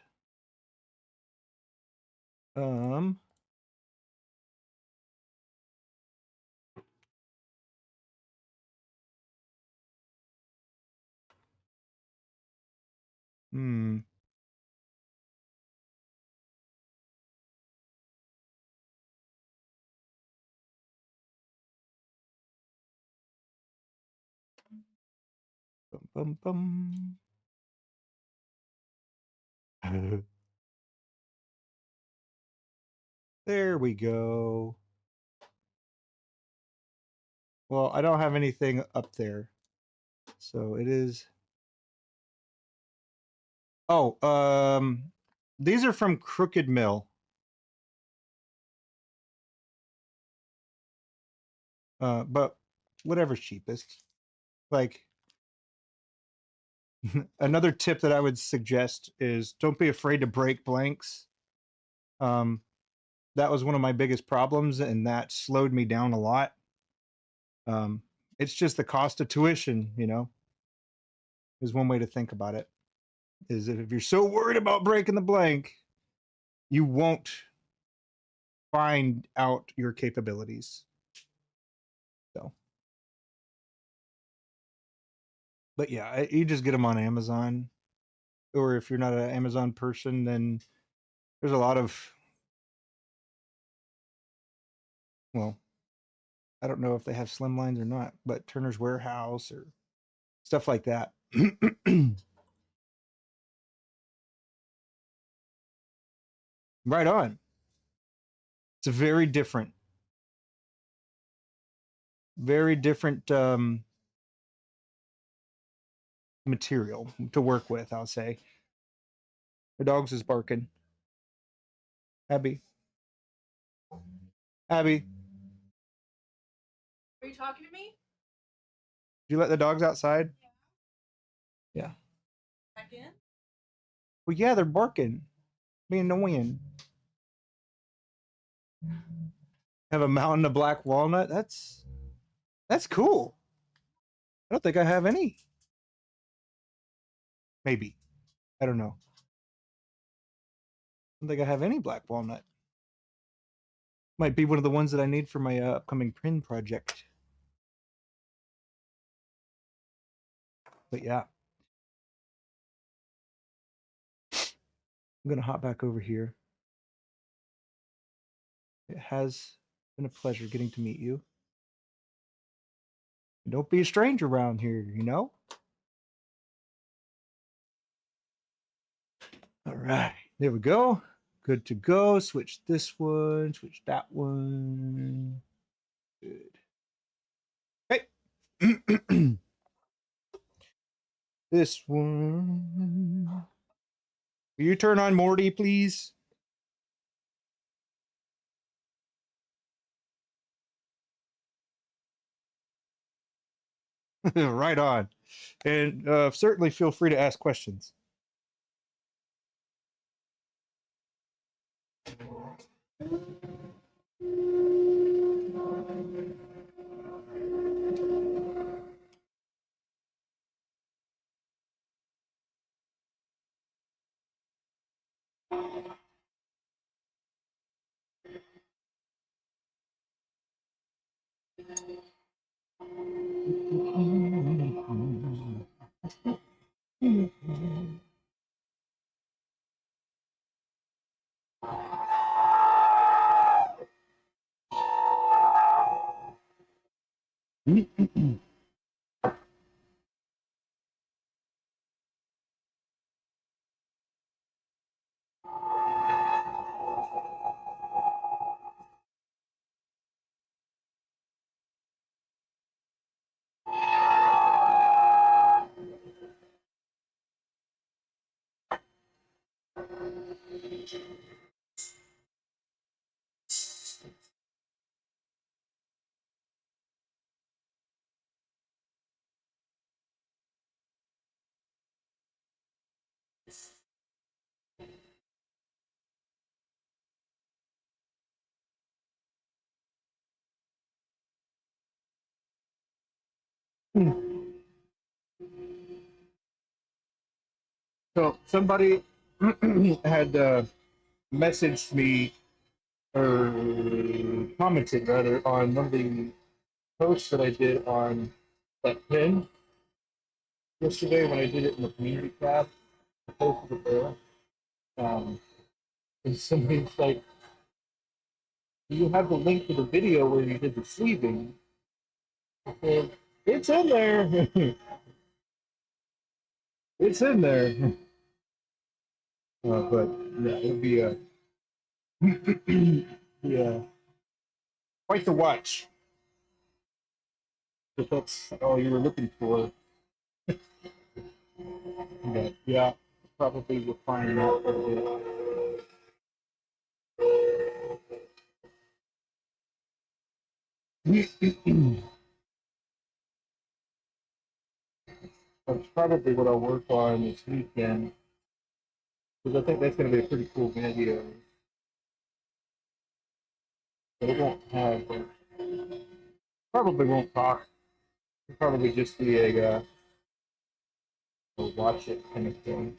Hmm. Bum, bum, bum. There we go. Well, I don't have anything up there. So it is. Oh, these are from Crooked Mill. But whatever's cheapest. Like another tip that I would suggest is don't be afraid to break blanks. That was one of my biggest problems, and that slowed me down a lot. It's just the cost of tuition, you know, is one way to think about it. Is that if you're so worried about breaking the blank, you won't find out your capabilities. So, but yeah, you just get them on Amazon, or if you're not an Amazon person, then there's a lot of, well, I don't know if they have slimlines or not, but Turner's Warehouse or stuff like that. Right on. It's a very different material to work with, I'll say. The dogs is barking. Abby. Abby, Are you talking to me? did you let the dogs outside? Yeah. Back in? Well, yeah, they're barking. Being annoying. Have a mountain of black walnut. That's cool. I don't think I have any. Maybe. I don't know. I don't think I have any black walnut. Might be one of the ones that I need for my upcoming pin project. But yeah. I'm going to hop back over here. It has been a pleasure getting to meet you. Don't be a stranger around here, you know? All right. There we go. Good to go. Switch this one. Switch that one. Good. Okay. This one. Will you turn on Morty, please? Right on. And certainly feel free to ask questions. So somebody had messaged me or commented rather on one of the posts that I did on that pin yesterday when I did it in the community tab. I posted it there. And somebody's like, "Do you have the link to the video where you did the sleeving?" I said, "It's in there." It's in there. But yeah, it'll be a yeah, quite the watch. If that's all you were looking for. But yeah, probably we'll find out for a bit. That's probably what I'll work on this weekend, because I think that's going to be a pretty cool video. But it won't have, probably won't talk. It'll probably just be a watch it kind of thing.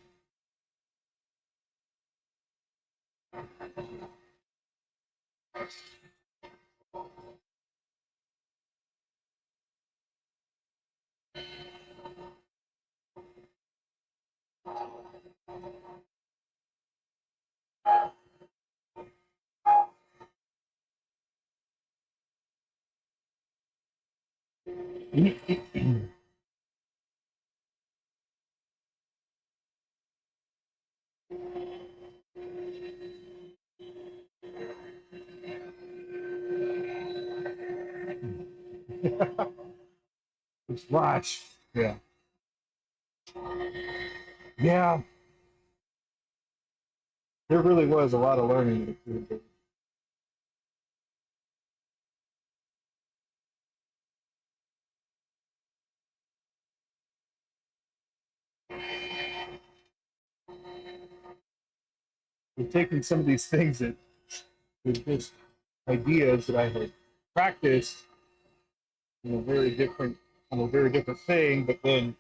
Just watch. Yeah. Yeah. There really was a lot of learning. We've taken some of these things that were just ideas that I had practiced in a very different on a very different thing, but then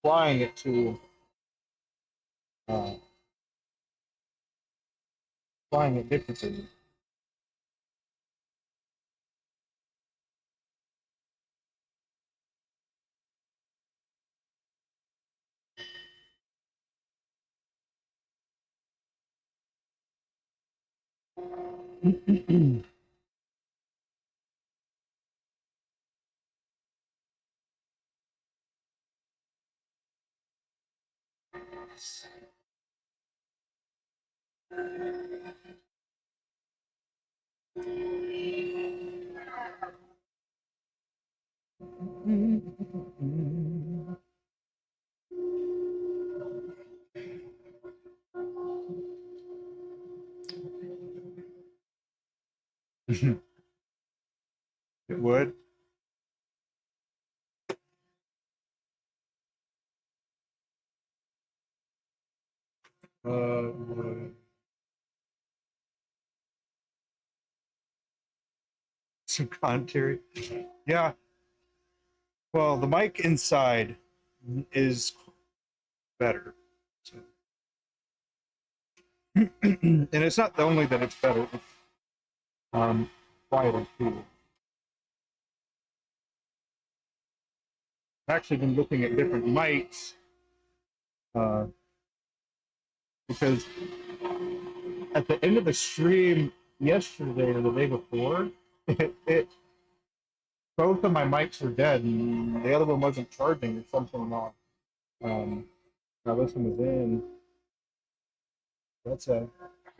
applying it to uh, applying it differently. It would. Uh, some commentary. Yeah. Well, the mic inside is better. So And it's not only that it's better, it's quieter too. I've actually been looking at different mics because at the end of the stream yesterday or the day before, both of my mics were dead and the other one wasn't charging or something wrong. Now this one is in. That's a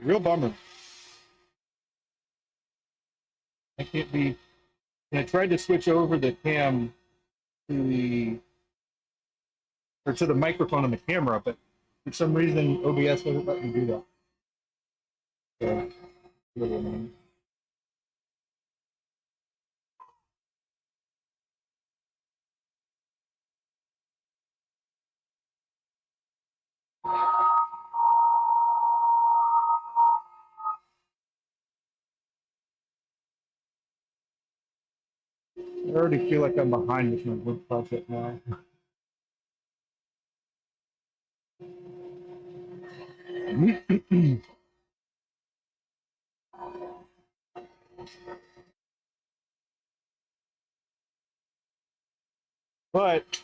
real bummer. I can't be. And I tried to switch over the cam to the microphone on the camera, but for some reason OBS wouldn't let me do that. So, a little annoying. I already feel like I'm behind with my wood project now. But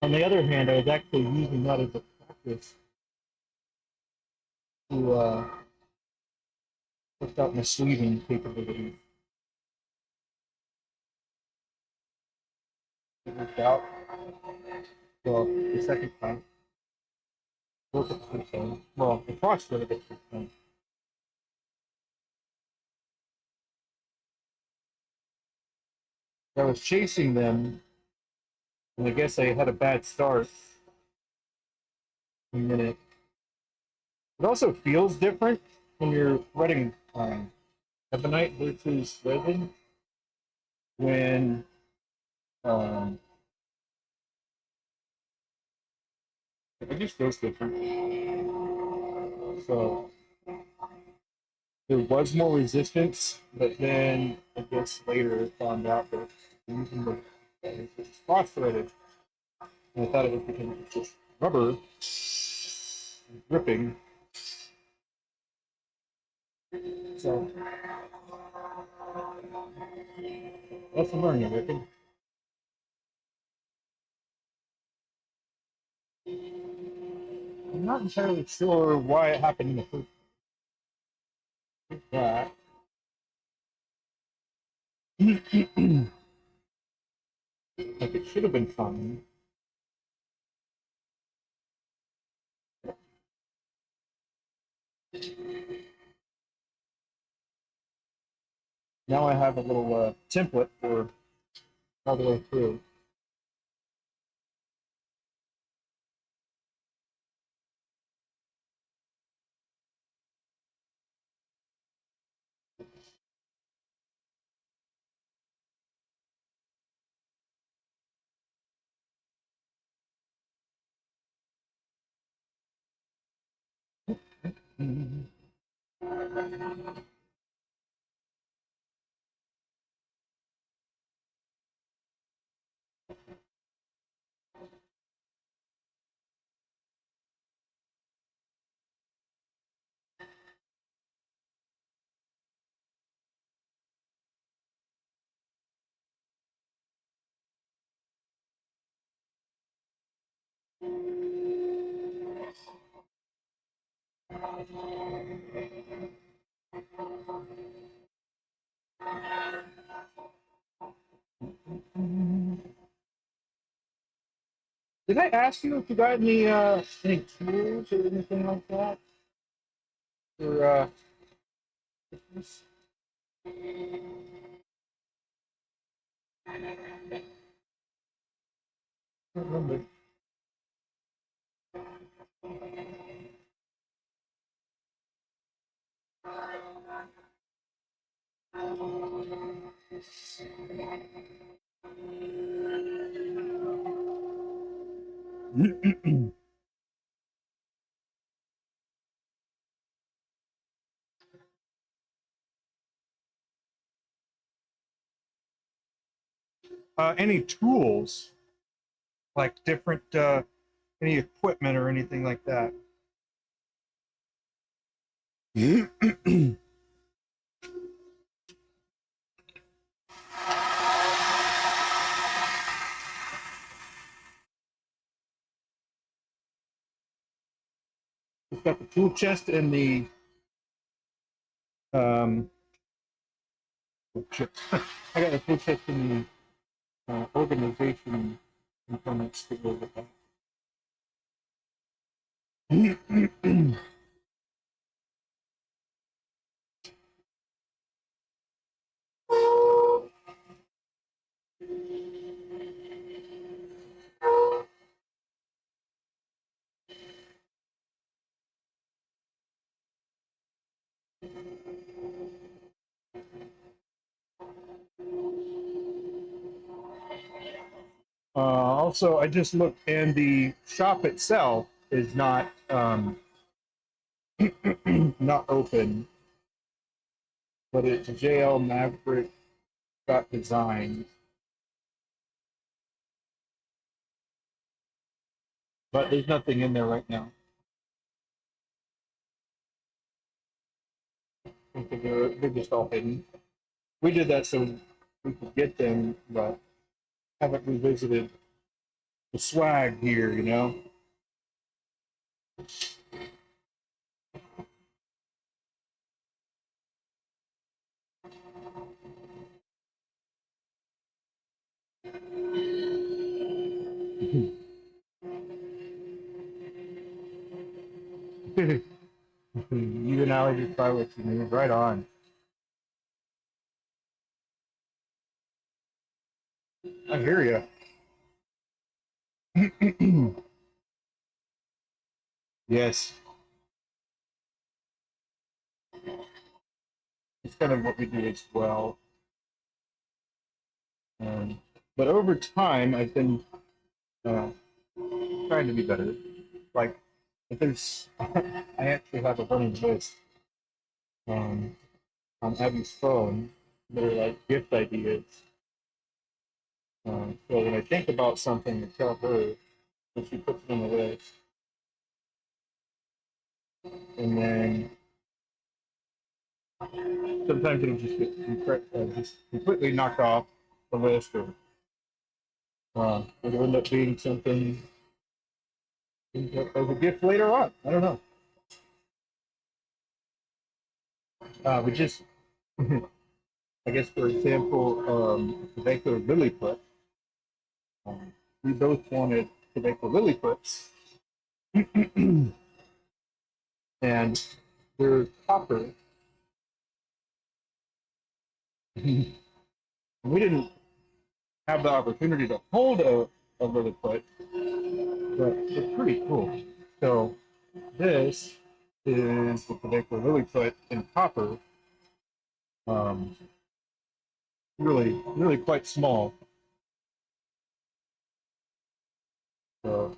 on the other hand, I was actually using that as a practice to test out my sleeving capabilities. It worked out. Well, the second time. Both at the same time. Well, the cross did it at the same time. I was chasing them, and I guess I had a bad start. And then it also feels different when you're threading ebonite versus resin. When it just feels different. So there was more resistance, but then I guess later I found out that using the it's cross-threaded. And I thought it was because it's just rubber gripping. So that's a learning, I reckon. I'm not entirely sure why it happened in the first that. Like it should have been fine. Now I have a little template for all the way through. Did I ask you if you got any tools or anything like that for Christmas? I don't remember. Any tools, like different any equipment or anything like that? We've got the tool chest and the um, I got the tool chest and the organization components to go with that. Also, I just looked, and the shop itself is not not open, but it's JL Maverick Design. But there's nothing in there right now. I think they're just all hidden. We did that so we could get them, but haven't revisited the swag here, you know? You and Allie just try what you need. Right on. I hear you. Yes. It's kind of what we do as well. But over time, I've been trying to be better. Like, if there's, I actually have a running list on Abby's phone that are like gift ideas. So when I think about something, I tell her, and she puts it on the list. And then sometimes it'll just get just completely knocked off the list, or it'll end up being something as a gift later on. I don't know. We just, I guess, for example, the Baker Lily put. We both wanted to make the lily puts, and they're copper. We didn't have the opportunity to hold a lily put, but it's pretty cool. So this is the Quebecer lily put in copper. Really, really quite small. So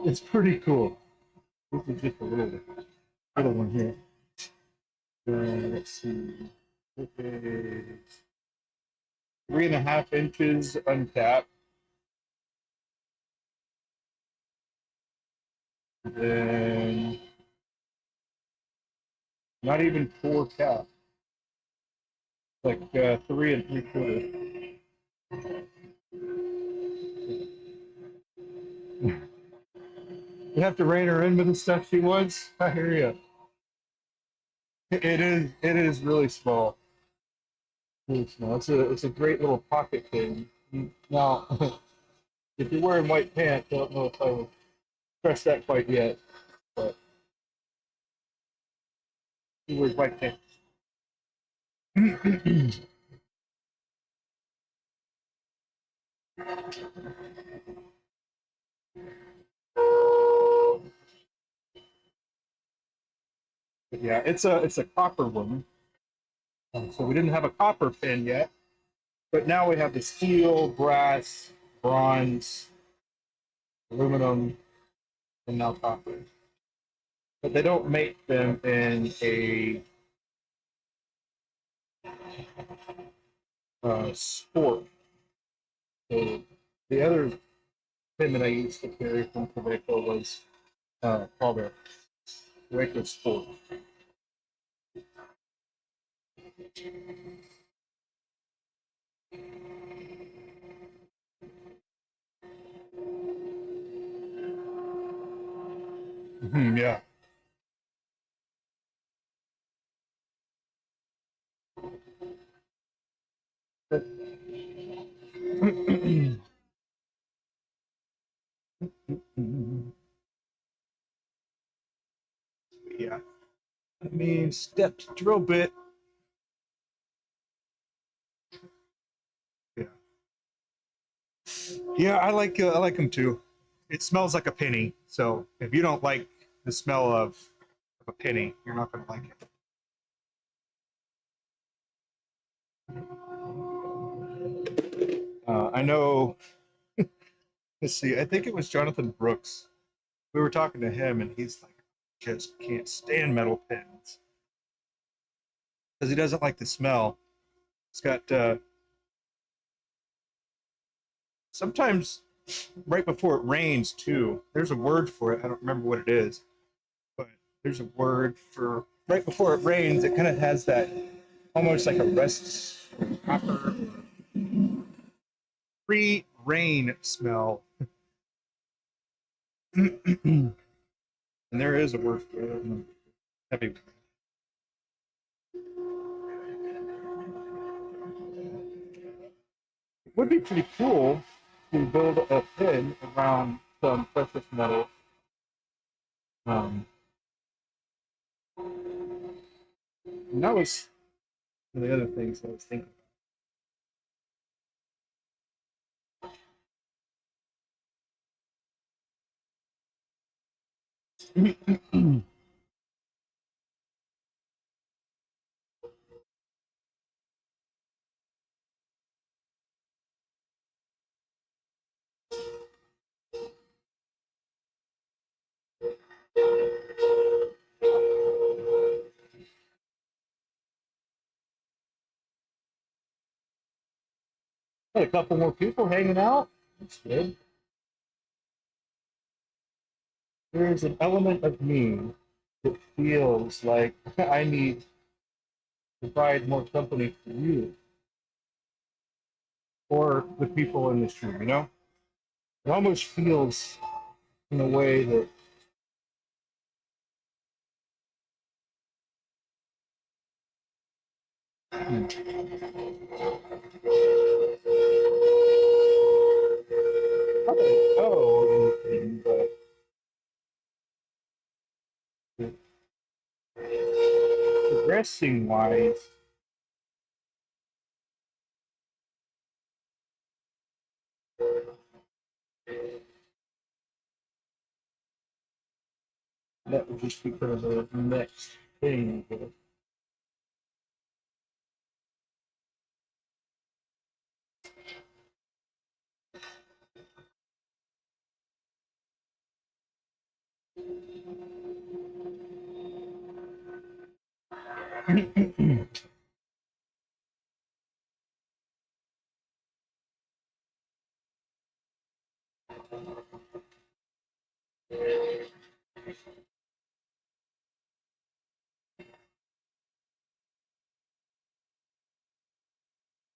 it's pretty cool. This is just a little one here. Let's see. It is 3.5 inches uncapped. Then not even 4 cap. Like 3 3/4. You have to rein her in with the stuff she wants. I hear you. It is really small. Really small. It's a great little pocket thing. Now, if you're wearing white pants, I don't know if I would press that quite yet, but he wears white pants. But yeah, it's a copper one. So we didn't have a copper pin yet, but now we have the steel, brass, bronze, aluminum, and now copper. But they don't make them in a sport. So the other pin that I used to carry from Quebec was called a Quebec Sport. Yeah. Yeah. I mean, stepped drill bit. Yeah. Yeah, I like them too. It smells like a penny. So if you don't like the smell of a penny, you're not gonna like it. I know. Let's see. I think it was Jonathan Brooks. We were talking to him, and he's like, just can't stand metal pens because he doesn't like the smell. It's got sometimes right before it rains too. There's a word for it. I don't remember what it is, but there's a word for right before it rains. It kind of has that almost like a rest proper pre-rain smell. And there is a word for it. Heavy. It would be pretty cool to build a pin around some precious metal. Um, and that was one of the other things I was thinking. Had a couple more people hanging out. That's good. There's an element of me that feels like I need to provide more company for you or the people in this room, you know? It almost feels in a way that not that I know anything, but progressing wise, that would just be kind of the next thing.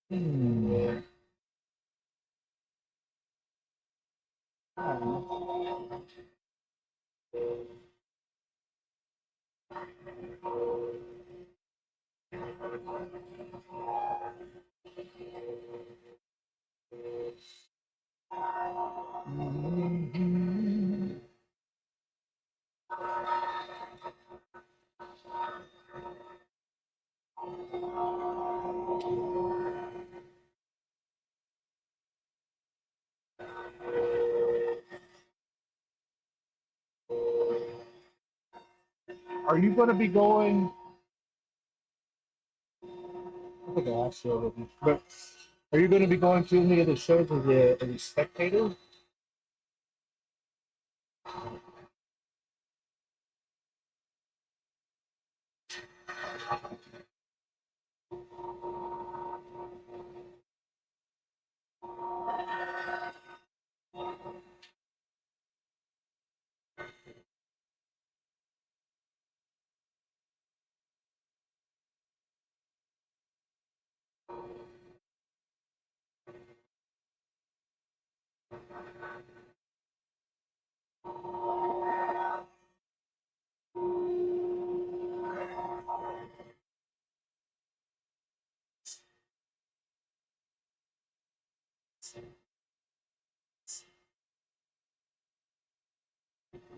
Hmm. Are you going to be going? I think I asked you already, but are you going to be going to any of the shows as a spectator?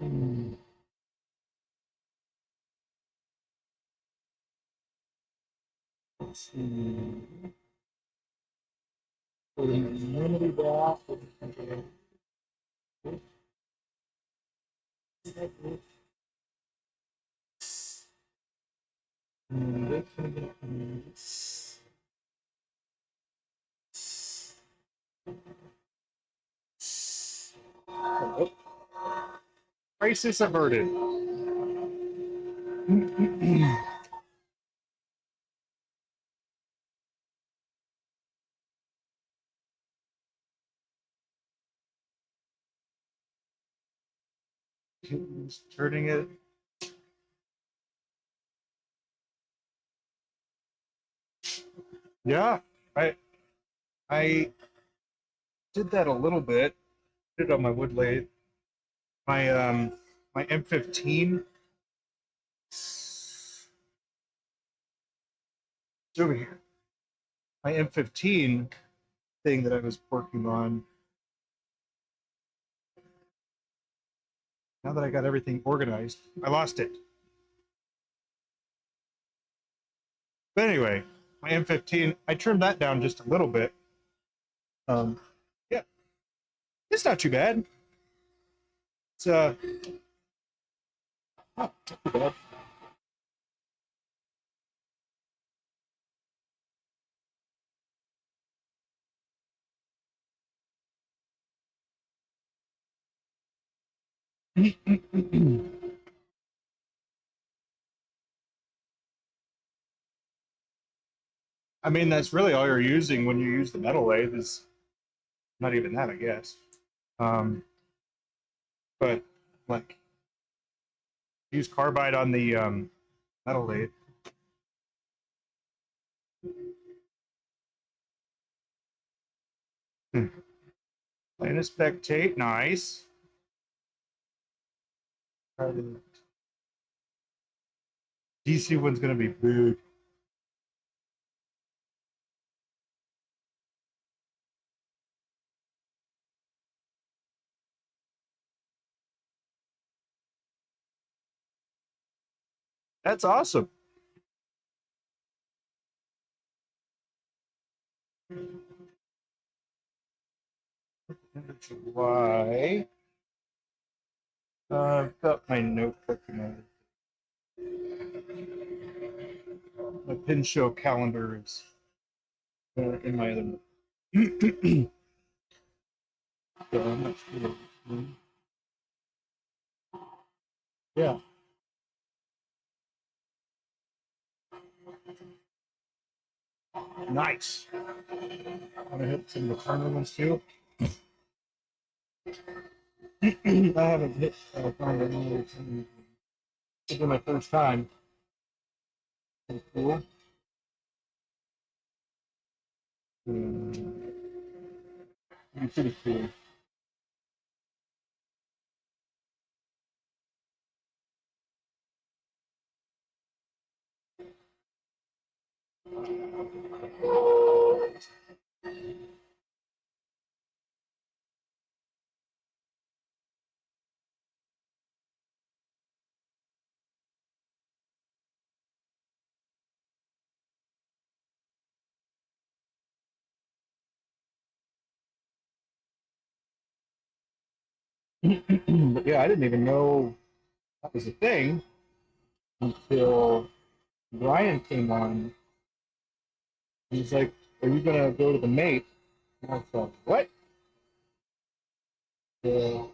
Let's see. Unity back. Crisis averted. Just turning it. Yeah, I did that a little bit. Did it on my wood lathe. My M15. It's over here. My M15 thing that I was working on. Now that I got everything organized, I lost it. But anyway, my M15, I trimmed that down just a little bit. Yeah, it's not too bad. It's not too bad. I mean, that's really all you're using when you use the metal lathe is not even that, I guess. Um, but like use carbide on the metal lathe. Plan to spectate, nice. DC one's gonna be big. That's awesome. July. I've got my notebook and my pin show calendar is in my other. So I'm not sure. Yeah. Nice. I'm gonna hit some of the corner ones too. I haven't hit corner ones. This is my first time. Pretty cool. Pretty cool. But yeah, I didn't even know that was a thing until Brian came on. He's like, "Are you gonna go to the mate?" And I was like, "What?" The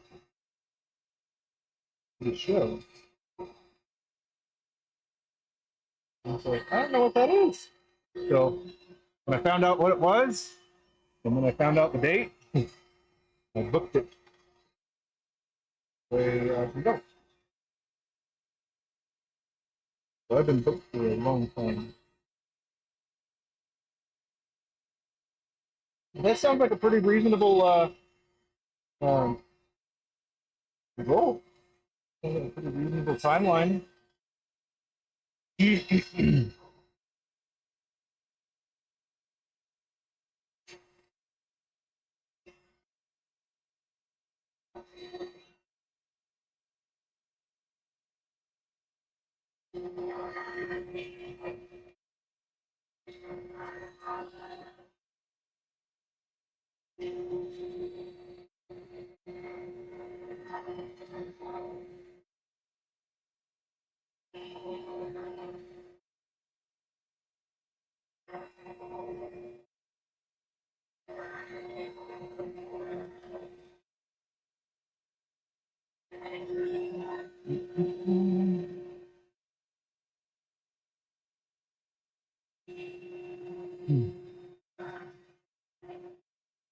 the show. And I was like, "I don't know what that is." So when I found out what it was, and when I found out the date, I booked it. There we go. So I've been booked for a long time. That sounds like a pretty reasonable um, goal. A pretty reasonable timeline.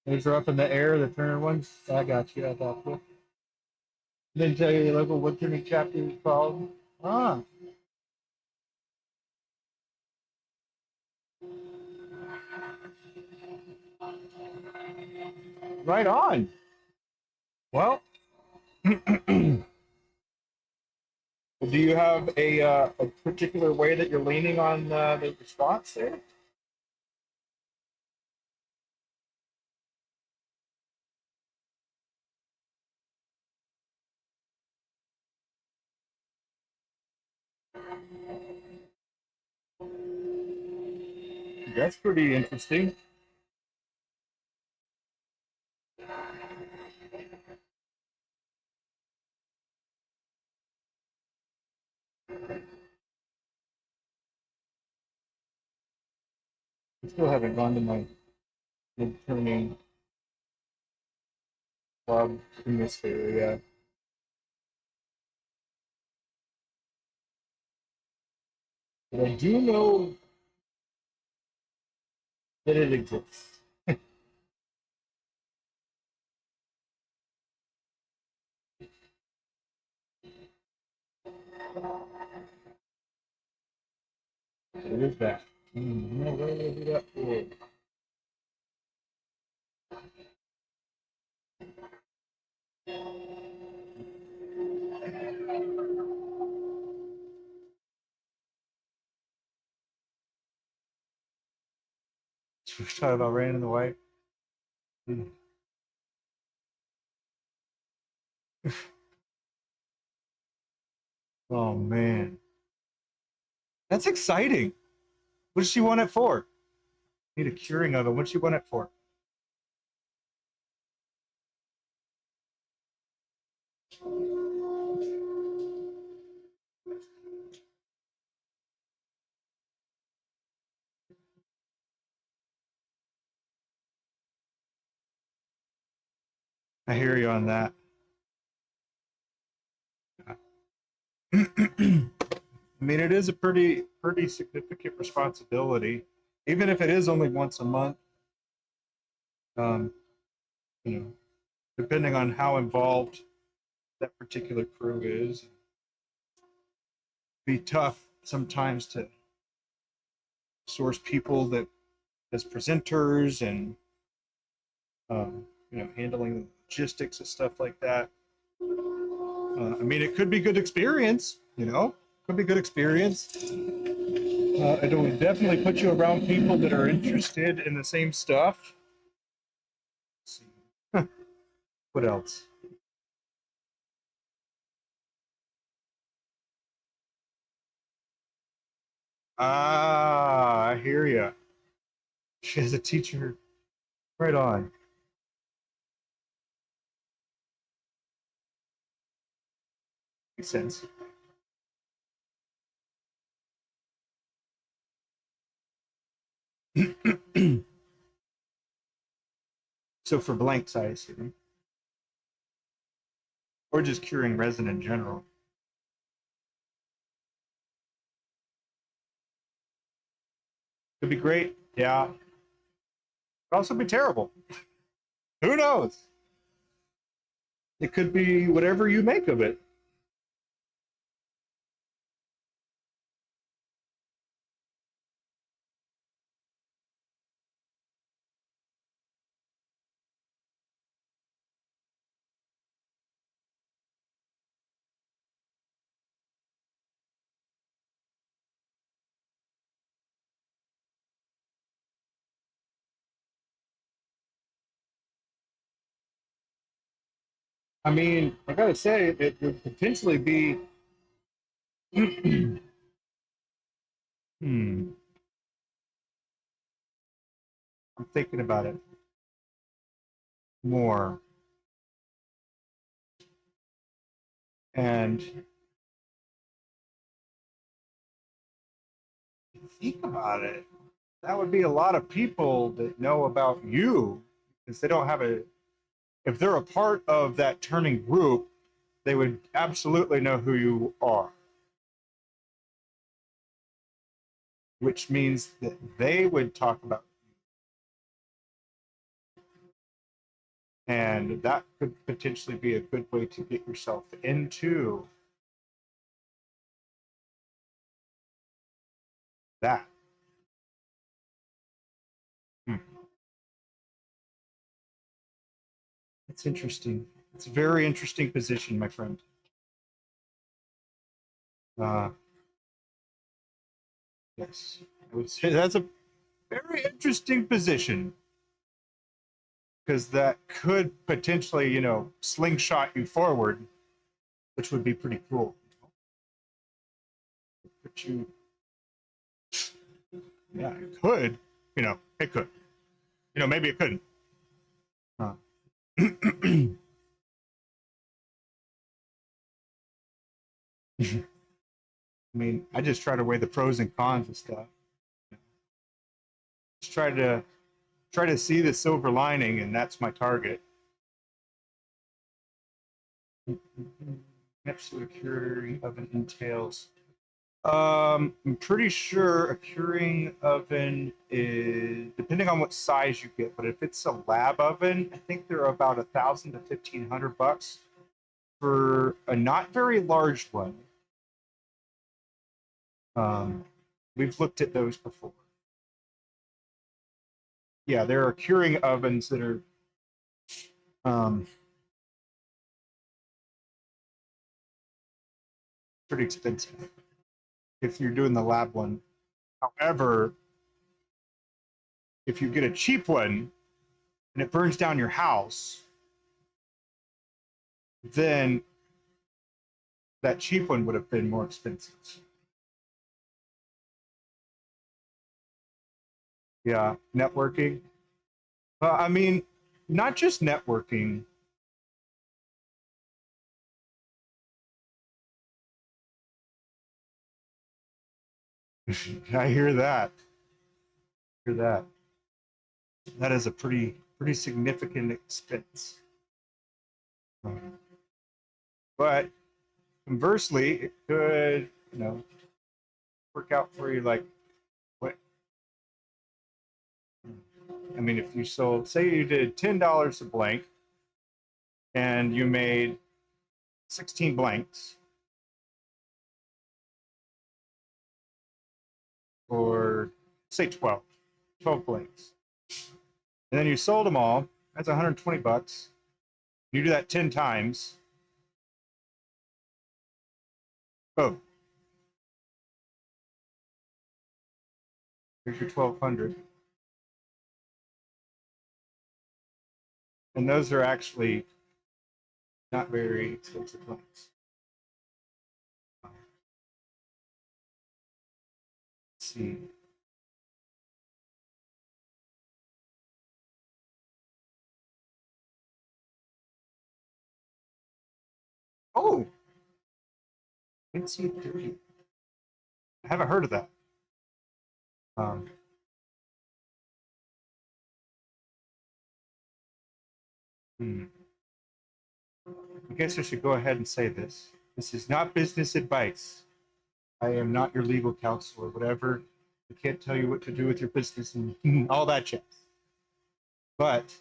Those are up in the air, the turner ones. I got you. I got you. Didn't tell you your local wood turning chapter is called. Ah, right on. Well, do you have a particular way that you're leaning on the response there? That's pretty interesting. I still haven't gone to my wood turning club in this area. But I do know that it exists. What is that? What is that for? We're talking about rain in the white. Oh man, that's exciting. What does she want it for? Need a curing oven. What's she want it for? I hear you on that. I mean, it is a pretty significant responsibility, even if it is only once a month. Um, you know, depending on how involved that particular crew is, be tough sometimes to source people that as presenters and handling the logistics and stuff like that. I mean, it could be good experience. Could be good experience. It will definitely put you around people that are interested in the same stuff. Let's see. What else? Ah, I hear you. She has a teacher. Right on. Makes sense. So for blanks, I assume, or just curing resin in general. Could be great. Yeah. Could also be terrible. Who knows? It could be whatever you make of it. I mean, I gotta say, it would potentially be I'm thinking about it more. And think about it. That would be a lot of people that know about you because they don't have a, if they're a part of that turning group, they would absolutely know who you are. Which means that they would talk about you. And that could potentially be a good way to get yourself into that. It's interesting. It's a very interesting position, my friend. Yes, I would say that's a very interesting position because that could potentially, you know, slingshot you forward, which would be pretty cool. But you, yeah, it could, you know, it could. You know, maybe it couldn't. I mean, I just try to weigh the pros and cons of stuff. Just try to see the silver lining, and that's my target. Absolute curing oven entails. I'm pretty sure a curing oven is depending on what size you get, but if it's a lab oven, I think they're about $1,000 to $1,500 for a not very large one. We've looked at those before. Yeah, there are curing ovens that are pretty expensive if you're doing the lab one. However, if you get a cheap one and it burns down your house, then that cheap one would have been more expensive. Yeah, networking. I mean, not just networking. I hear that. Hear that. That is a pretty significant expense. But conversely, it could, you know, work out for you like what? I mean, if you sold, say you did $10 a blank and you made 16 blanks, or say 12 blanks. And then you sold them all, that's $120. You do that 10 times. Oh, here's your 1200. And those are actually not very expensive blanks. Let's see. Oh, let's see. I haven't heard of that. Um, I guess I should go ahead and say this. This is not business advice. I am not your legal counsel or whatever. I can't tell you what to do with your business and all that jazz. But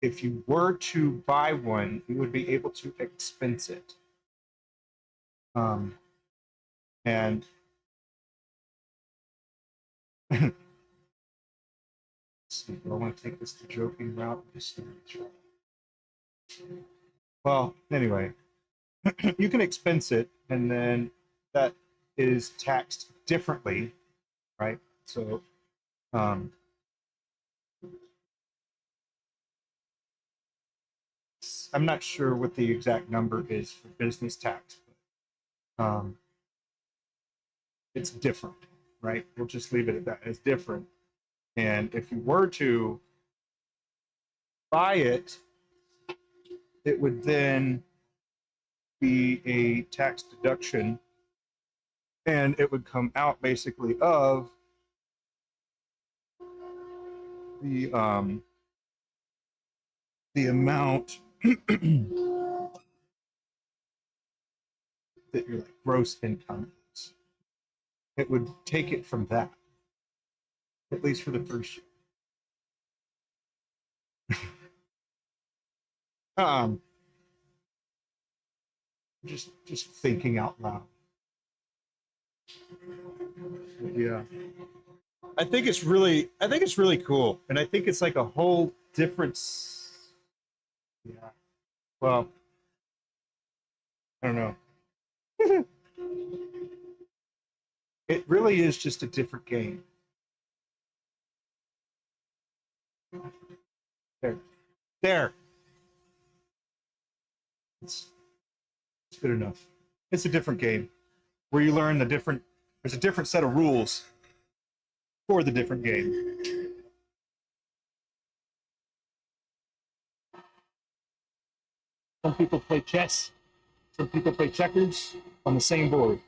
if you were to buy one, you would be able to expense it. And let's see, do I want to take this the joking route? Well, anyway, you can expense it, and then that is taxed differently, right? So, I'm not sure what the exact number is for business tax, but it's different, right? We'll just leave it at that. It's different. And if you were to buy it, it would then be a tax deduction, and it would come out basically of the amount that your like gross income is. It would take it from that, at least for the first year. Just thinking out loud. Yeah. I think it's really cool. And I think it's like a whole different yeah. Well, I don't know. It really is just a different game. There. There. It's good enough. It's a different game where you learn there's a different set of rules for the different game. Some people play chess, some people play checkers on the same board.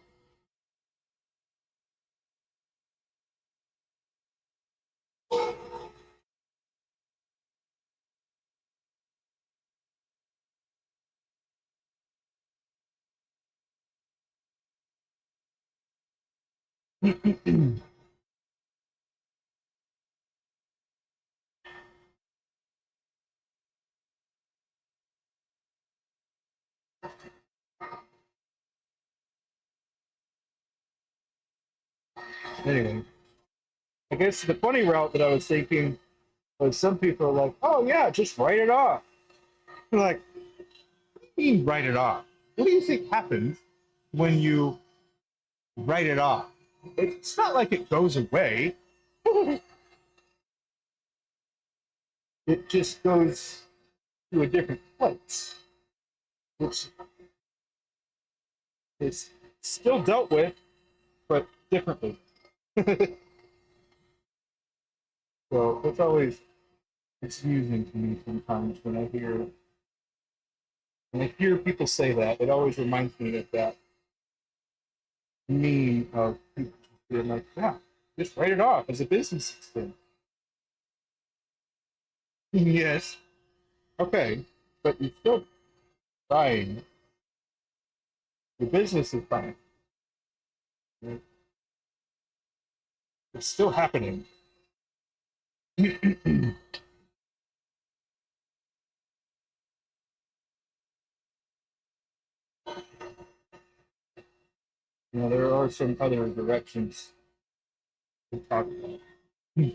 Anyway, I guess the funny route that I was thinking was some people are like, oh yeah, just write it off. I'm like, what do you mean write it off? What do you think happens when you write it off? It's not like it goes away. It just goes to a different place, which is still dealt with, but differently. So it's amusing to me sometimes when I hear people say that. It always reminds me of that meme of people being like, yeah, just write it off as a business expense. Yes. Okay. But you're still buying. Your business is buying. It's still happening. There are some other directions to talk about,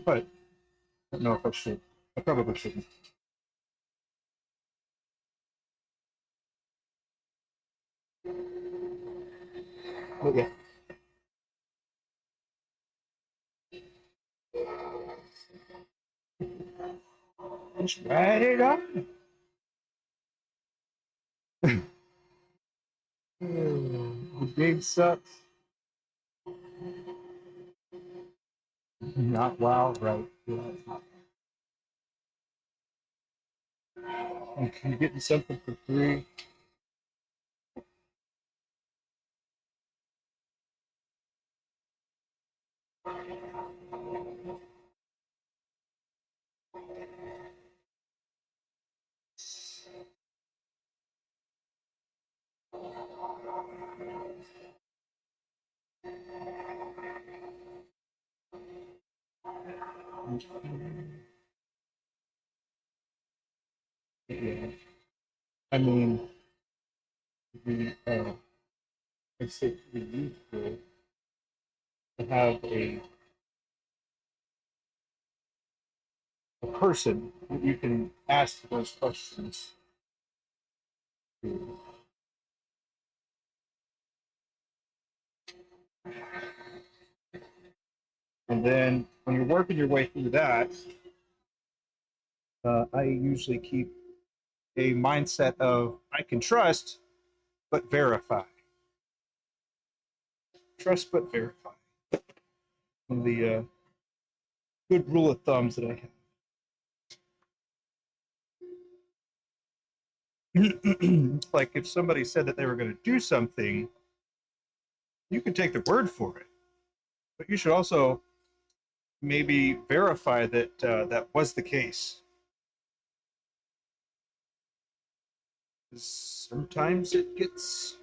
but I don't know if I should. I probably shouldn't. But yeah. Just write it up. The big sucks. Not wow, right? Yeah, and you're getting something for free. Yeah. I mean, it's useful to have a person that you can ask those questions to. And then when you're working your way through that, I usually keep a mindset of I can trust, but verify. Trust, but verify. one of the good rule of thumbs that I have. It's like if somebody said that they were going to do something, you can take the word for it, but you should also maybe verify that that was the case. Sometimes it gets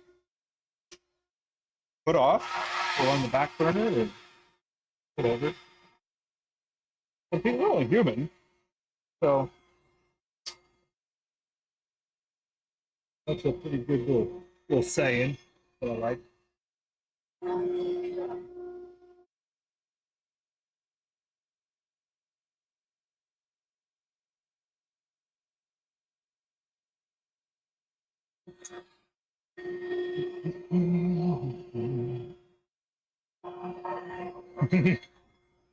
put off or on the back burner or whatever. But people are only human, so that's a pretty good little saying that I like.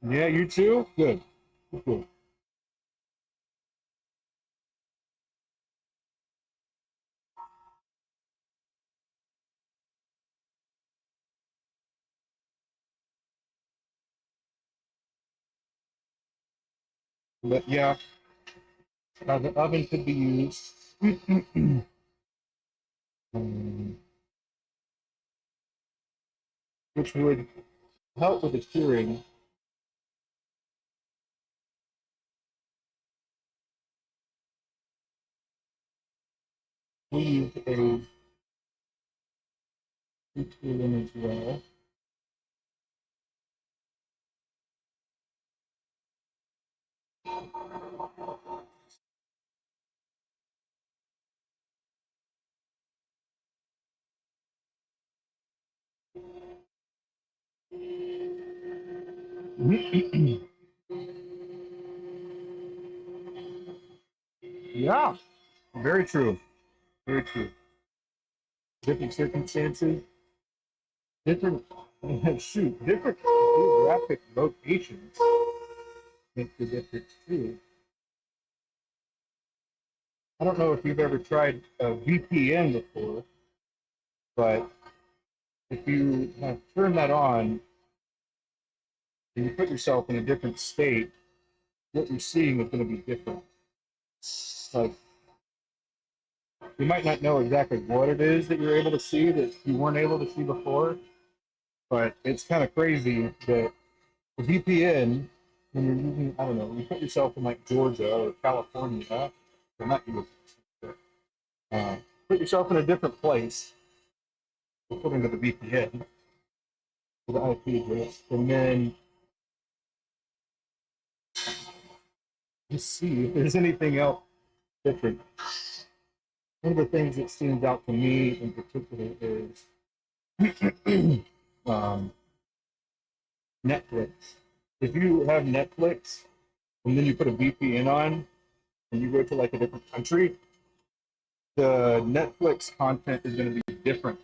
Yeah, you too? Good. Good. But yeah, the oven could be used. Which would help with the curing. We use a curing as well. Yeah, very true. Very true. Different circumstances, different different geographic locations make the difference too. I don't know if you've ever tried a VPN before, but if you have turned that on and you put yourself in a different state, what you're seeing is going to be different. Like, you might not know exactly what it is that you're able to see that you weren't able to see before, but it's kind of crazy that the VPN, when you're using, I don't know, you put yourself in like Georgia or California, or not you, put yourself in a different place, according to the VPN, with the IP address, and then just see if there's anything else different. One of the things that stands out to me in particular is Netflix. If you have Netflix and then you put a VPN on and you go to like a different country, the Netflix content is going to be different.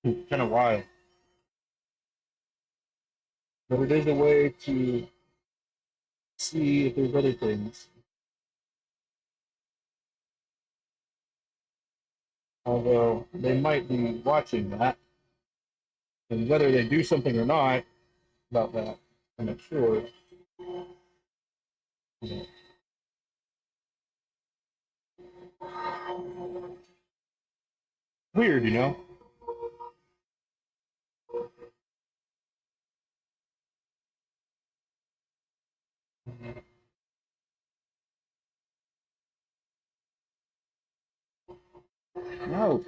It's kind of wild. But it is a way to see if there's other things. Although they might be watching that, and whether they do something or not about that, I'm not sure. Weird, you know? No.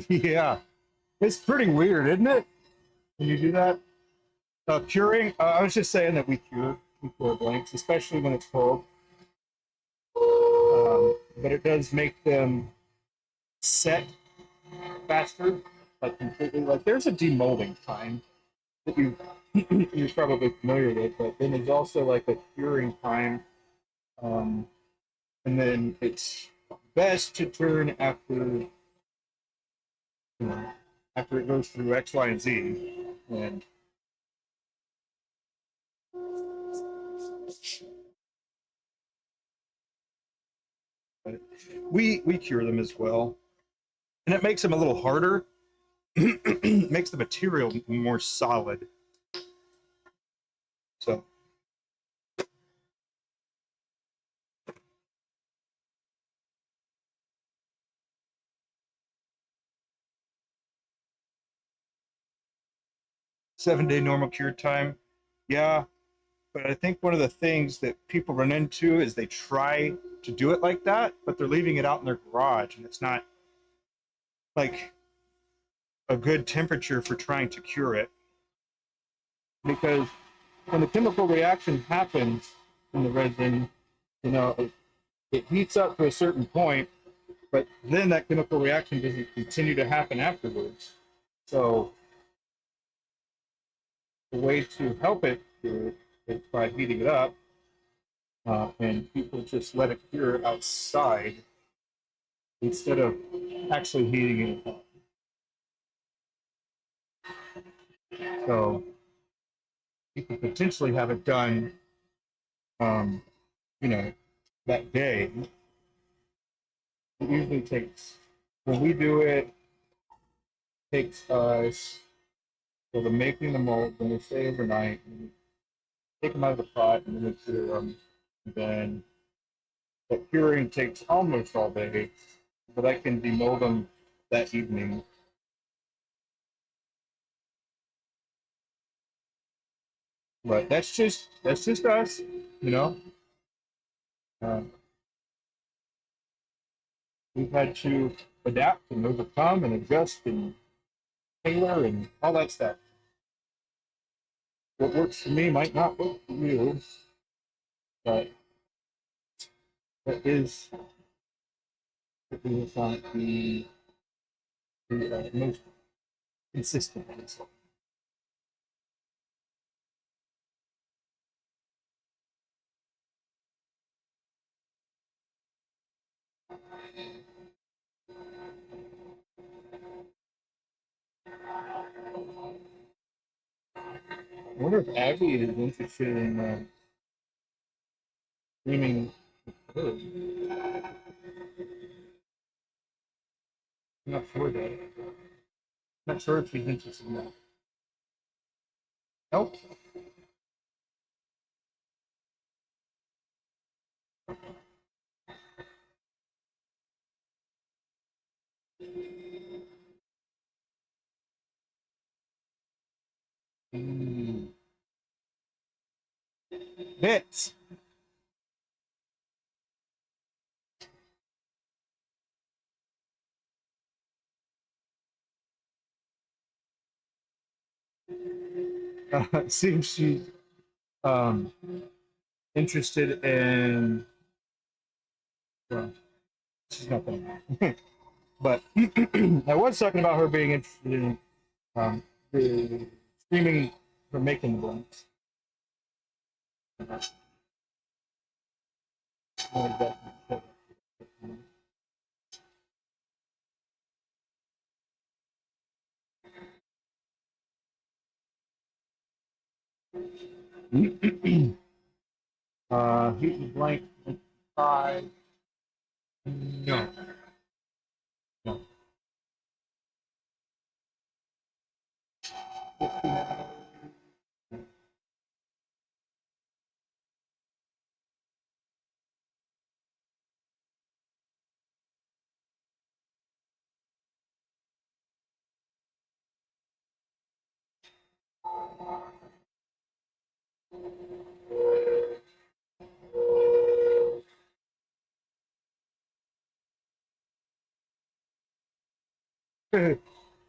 Yeah. It's pretty weird, isn't it? When you do that? Curing, I was just saying that we cure blanks, especially when it's cold. But it does make them set faster, like completely. Like there's a demolding time that you're probably familiar with, but then there's also like a curing time, and then it's best to turn after after it goes through X, Y, and Z, and But we cure them as well, and it makes them a little harder. Makes the material more solid. So. Seven-day normal cure time. Yeah, but I think one of the things that people run into is they try to do it like that, but they're leaving it out in their garage, and it's not like a good temperature for trying to cure it. Because when the chemical reaction happens in the resin, you know, it heats up to a certain point, but then that chemical reaction doesn't continue to happen afterwards. So the way to help it is by heating it up, and people just let it cure outside instead of actually heating it up. So you could potentially have it done, um, you know, that day. It usually takes, when we do it, takes us, so the making the mold, when they stay overnight, and we take them out of the pot and then we cure them. And then the curing takes almost all day, but I can demold them that evening. But that's just us, you know. Uh, we've had to adapt and overcome and adjust and tailor and all that stuff. What works for me might not work for you, but that is not the most consistent answer. I wonder if Abby is interested in streaming her. I'm not sure that. Not sure if she's interested in that. Nope. Mm. Bits. Seems she's um, interested in. Well, she's not going but I was talking about her being interested in the streaming for making the blanks. Heat and blank 5. No. No.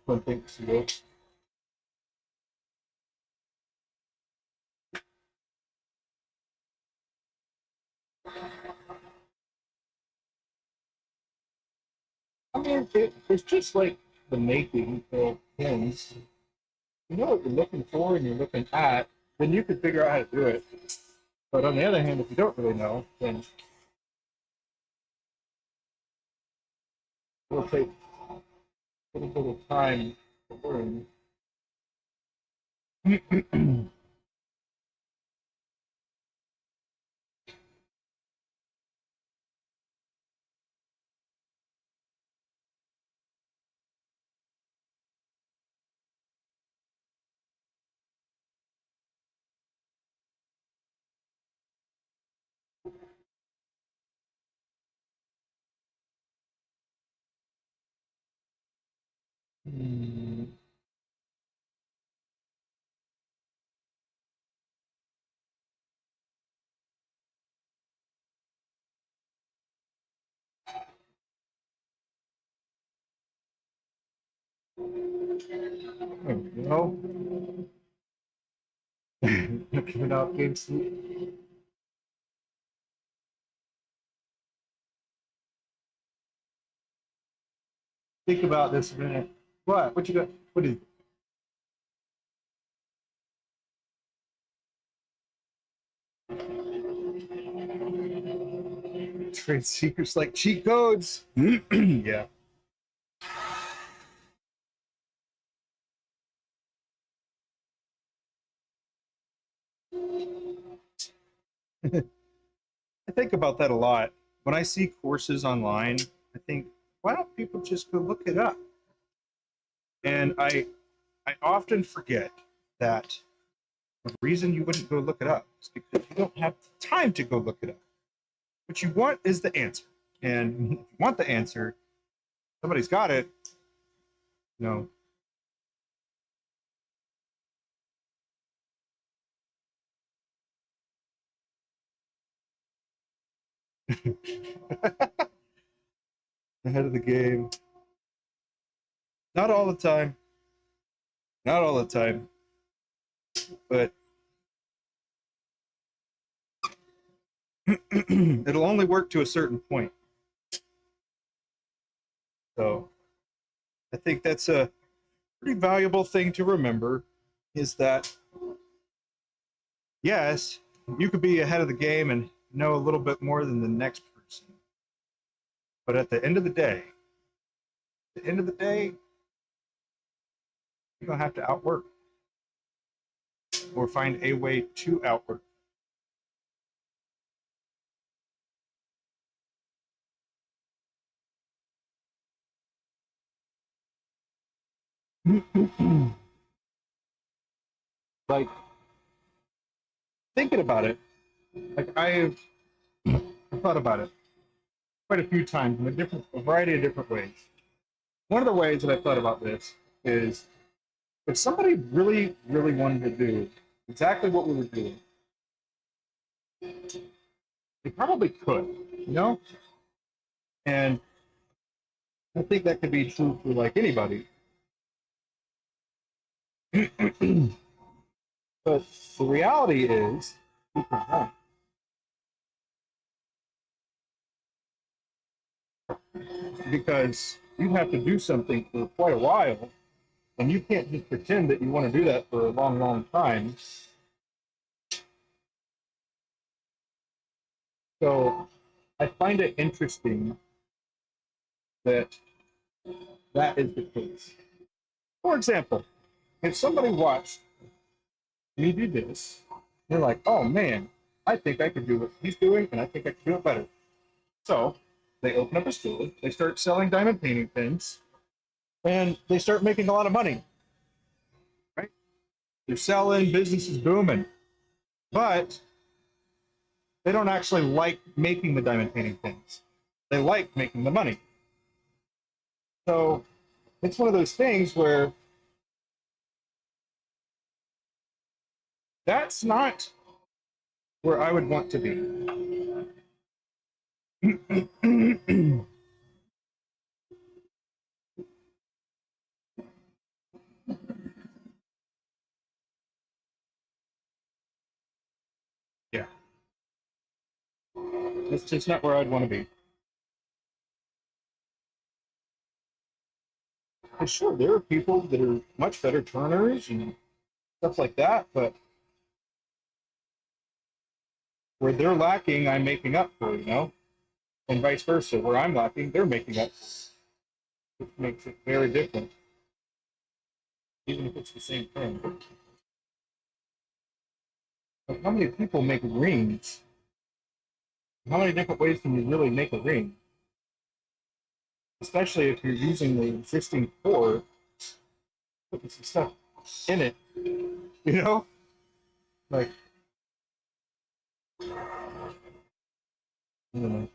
One thing to go. I mean, it's just like the making of pins. You know what you're looking for and you're looking at, then you can figure out how to do it. But on the other hand, if you don't really know, then it'll take a little bit of time to learn. Hmm. There we go. Looking up against think about this a minute. What? What you got? What is trade secrets like cheat codes? Yeah. I think about that a lot. When I see courses online, I think, why don't people just go look it up? And I often forget that the reason you wouldn't go look it up is because you don't have time to go look it up. What you want is the answer. And if you want the answer, somebody's got it, you know. Ahead of the game. Not all the time. Not all the time. But it'll only work to a certain point. So I think that's a pretty valuable thing to remember, is that yes, you could be ahead of the game and know a little bit more than the next person. But at the end of the day, you're gonna have to outwork or find a way to outwork. Like thinking about it, like I've thought about it quite a few times in a variety of different ways. One of the ways that I thought about this is if somebody really, really wanted to do exactly what we were doing, they probably could, you know? And I think that could be true for like anybody. But the reality is, because you have to do something for quite a while, and you can't just pretend that you want to do that for a long, long time. So I find it interesting that that is the case. For example, if somebody watched me do this, they're like, oh man, I think I could do what he's doing, and I think I could do it better. So they open up a store, they start selling diamond painting pins, and they start making a lot of money. Right? They're selling, business is booming. But they don't actually like making the diamond painting pins. They like making the money. So it's one of those things where that's not where I would want to be. Yeah, it's just not where I'd want to be. And sure, there are people that are much better turners and stuff like that, but where they're lacking, I'm making up for, you know, and vice versa. Where I'm lacking, they're making up, which makes it very different, even if it's the same thing. But how many people make rings? How many different ways can you really make a ring? Especially if you're using the existing core, putting some stuff in it, you know? Like, I don't know.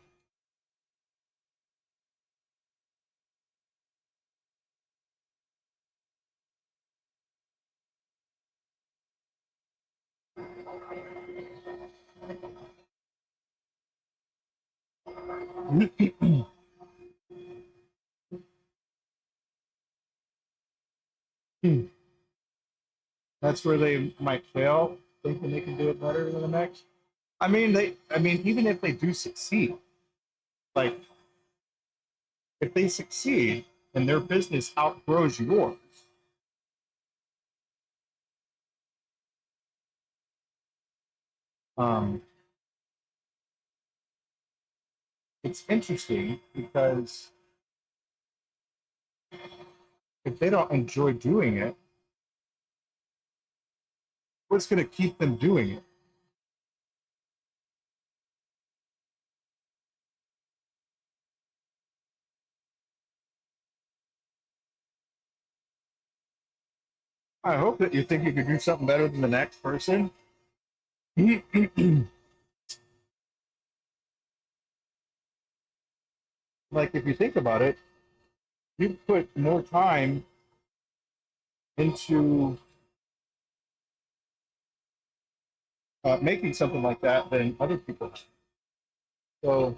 That's where they might fail, thinking they can do it better than the next. I mean, even if they do succeed, like if they succeed and their business outgrows yours, um, it's interesting because if they don't enjoy doing it, what's going to keep them doing it? I hope that you think you could do something better than the next person. Like, if you think about it, you put more time into making something like that than other people. So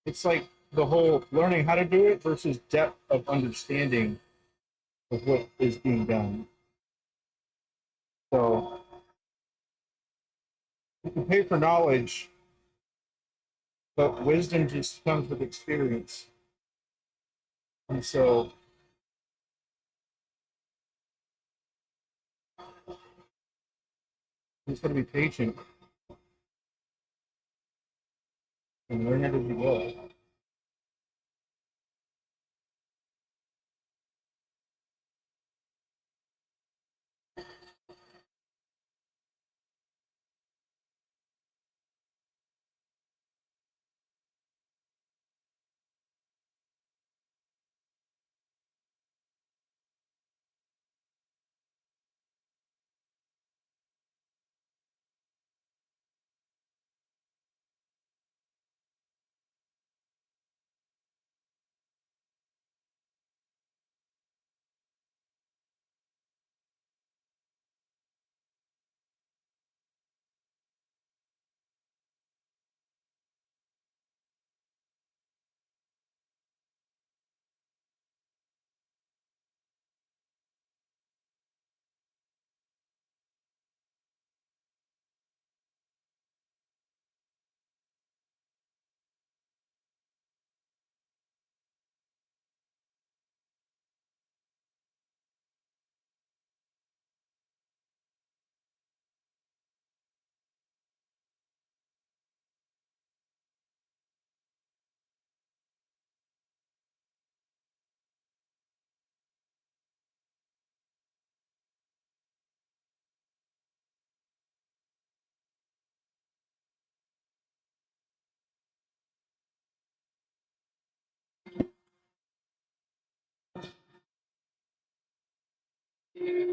it's like the whole learning how to do it versus depth of understanding of what is being done. So you can pay for knowledge, but wisdom just comes with experience. And so you just got to be patient and learn it as you go.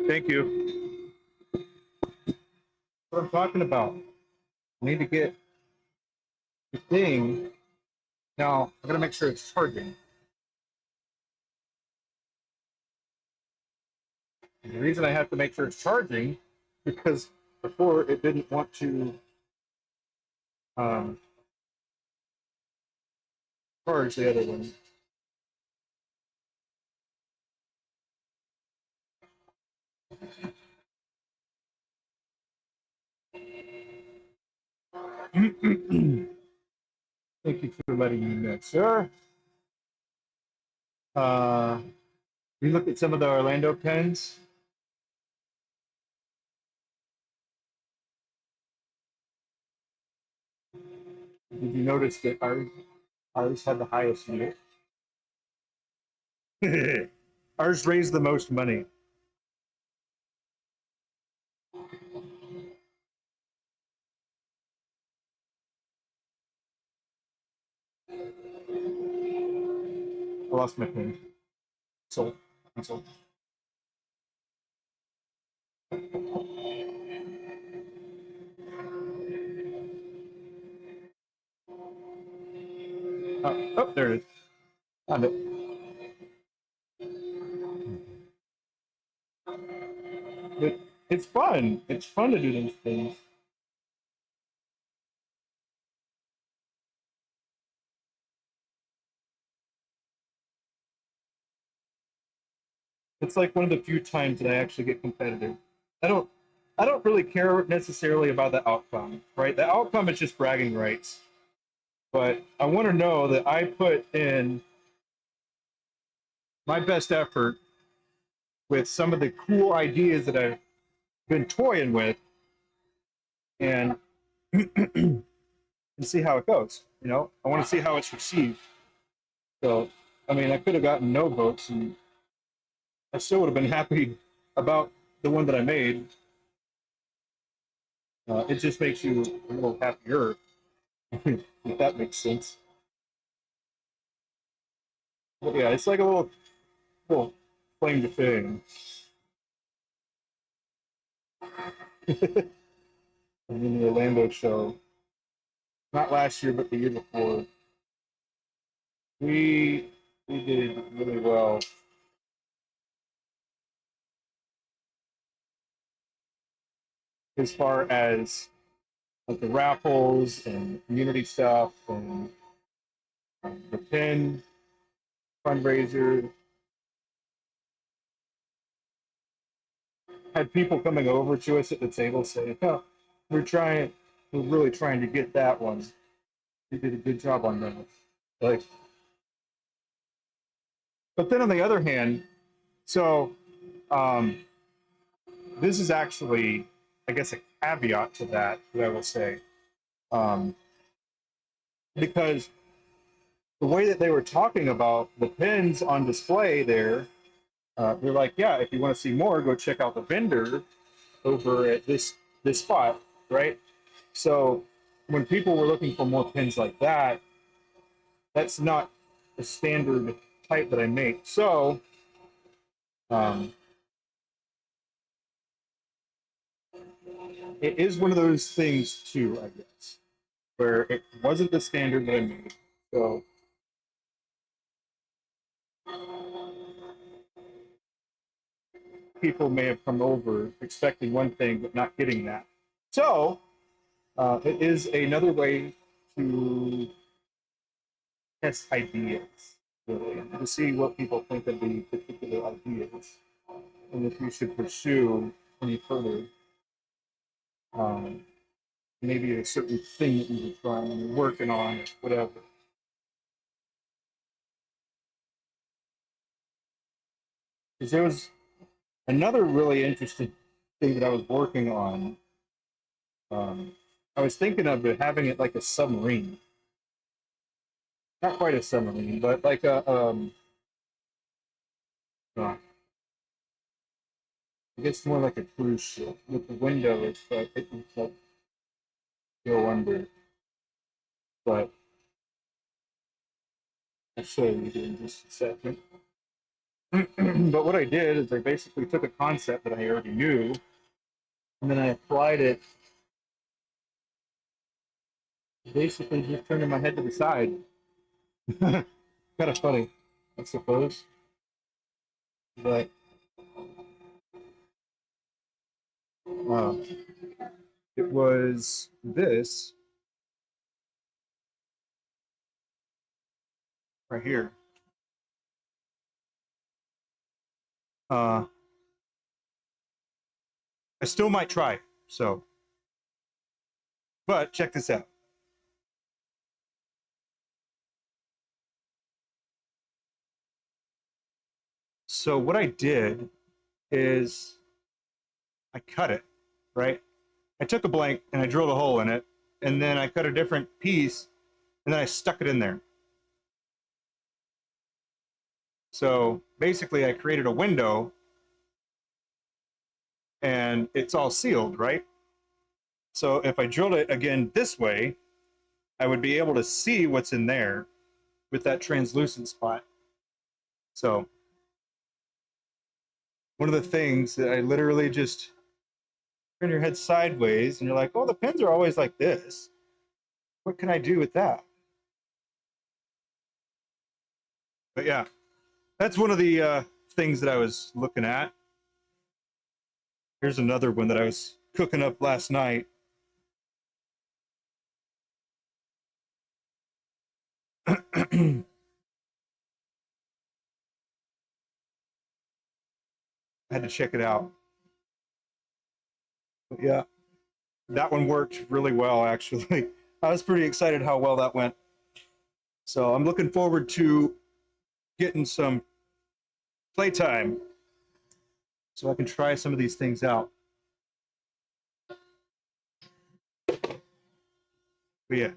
Thank you. What I'm talking about. I need to get the thing. Now, I gotta make sure it's charging. And the reason I have to make sure it's charging because before it didn't want to um, charge the other one. Thank you for letting me know, sir. We looked at some of the Orlando pens. Did you notice that ours had the highest yield? Ours raised the most money. I lost my pen. Sold. Sold. Oh, there it is. Found it. Good. It's fun. It's fun to do those things. It's like one of the few times that I actually get competitive. I don't I don't really care necessarily about the outcome, right? The outcome is just bragging rights. But I want to know that I put in my best effort with some of the cool ideas that I've been toying with and and see how it goes. You know, I want to see how it's received. So, I mean, I could have gotten no votes and I still would have been happy about the one that I made. It just makes you a little happier, if that makes sense. But yeah, it's like a little claim to fame. And in the Orlando show, not last year, but the year before, we did really well. As far as like the raffles and community stuff and the pin fundraiser, had people coming over to us at the table saying, "Oh, we're trying, we're really trying to get that one. You did a good job on that." Like, but then on the other hand, so um, this is actually, I guess, a caveat to that I will say, um, because the way that they were talking about the pins on display there, they're like, yeah, if you want to see more, go check out the vendor over at this spot, right? So when people were looking for more pins like that, that's not the standard type that I make. So um, it is one of those things too, I guess, where it wasn't the standard that I made. So people may have come over expecting one thing but not getting that. So it is another way to test ideas, really, to see what people think of the particular ideas, and if you should pursue any further. Um, Maybe a certain thing that you were trying or working on, whatever. Because there was another really interesting thing that I was working on. Um, I was thinking of it, having it like a submarine, not quite a submarine, but like uh, I guess more like a cruise ship with the windows that it can like, go under. But I'll show you in just a second. But what I did is I basically took a concept that I already knew, and then I applied it, basically just turning my head to the side. Kind of funny, I suppose. But uh, it was this right here. I still might try. So, but check this out. So what I did is I cut it, right? I took a blank and I drilled a hole in it, and then I cut a different piece, and then I stuck it in there. So basically, I created a window, and it's all sealed, right? So if I drilled it again this way, I would be able to see what's in there with that translucent spot. So one of the things that I literally just turn your head sideways and you're like, oh, the pins are always like this. What can I do with that? But yeah, that's one of the things that I was looking at. Here's another one that I was cooking up last night. I had to check it out. But yeah, that one worked really well, actually. I was pretty excited how well that went. So I'm looking forward to getting some playtime so I can try some of these things out. But yeah.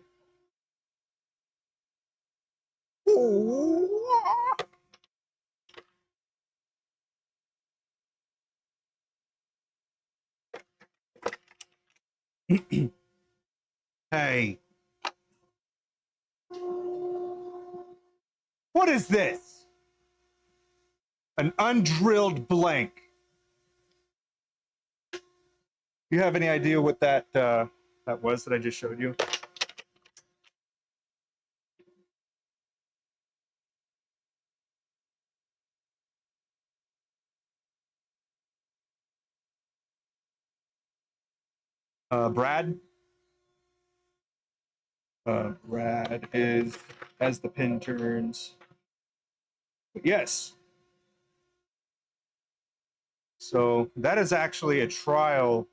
Hey. What is this? An undrilled blank. You have any idea what that was that I just showed you? Brad? Brad is as the pin turns. But yes. So that is actually a trial.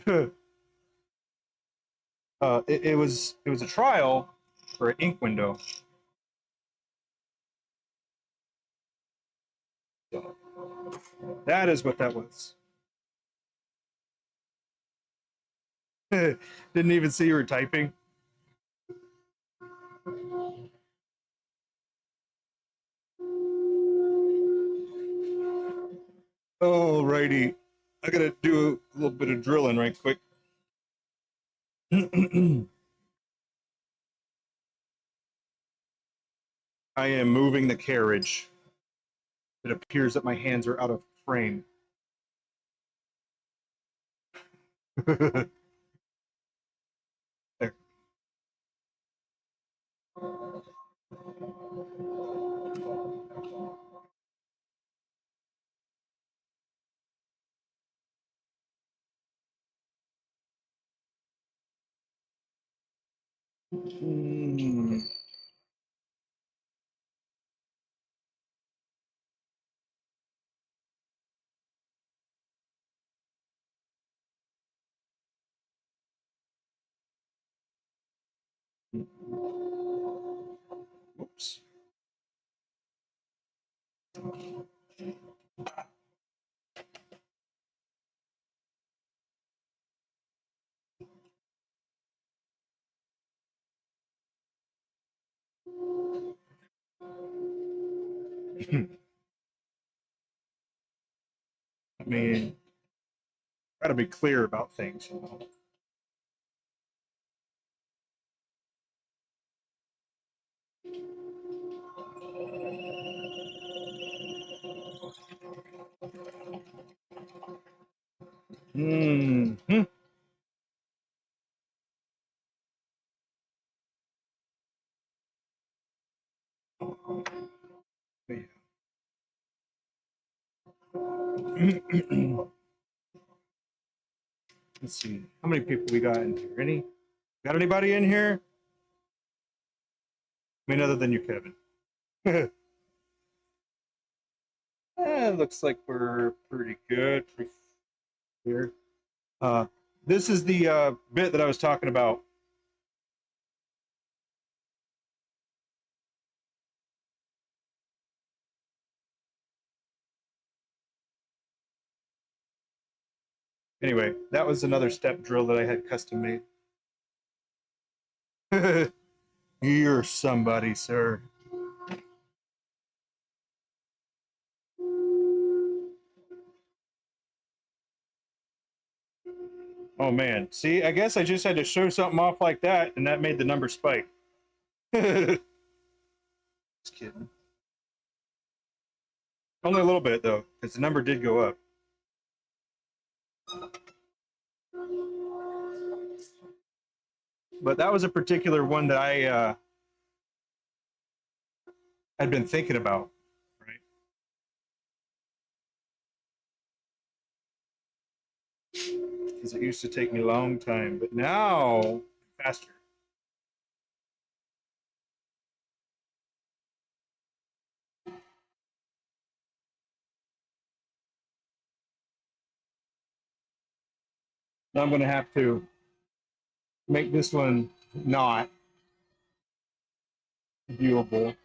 It was a trial for an ink window. So that is what that was. Didn't even see you were typing. Alrighty, I gotta do a little bit of drilling right quick. I am moving the carriage. It appears that my hands are out of frame. There. Oops. I mean, gotta be clear about things. Mm-hmm. Let's see. How many people we got in here? Got anybody in here? I mean, other than you, Kevin. Looks like we're pretty good. Pretty clear. This is the bit that I was talking about. Anyway, that was another step drill that I had custom made. You're somebody, sir. Oh man, see, I guess I just had to show something off like that, and that made the number spike. Just kidding. Only a little bit though, because the number did go up. But that was a particular one that I had been thinking about, right? Because it used to take me a long time, but now faster. Now I'm going to have to make this one not viewable.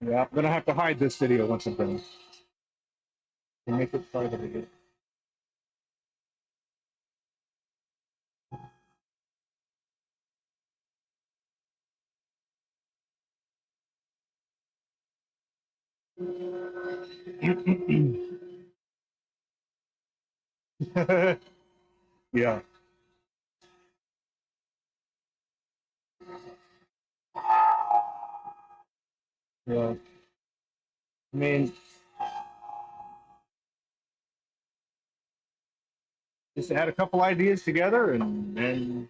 Yeah, I'm going to have to hide this video once I'm done. And make it private again. Yeah. Yeah. I mean, just add a couple ideas together and then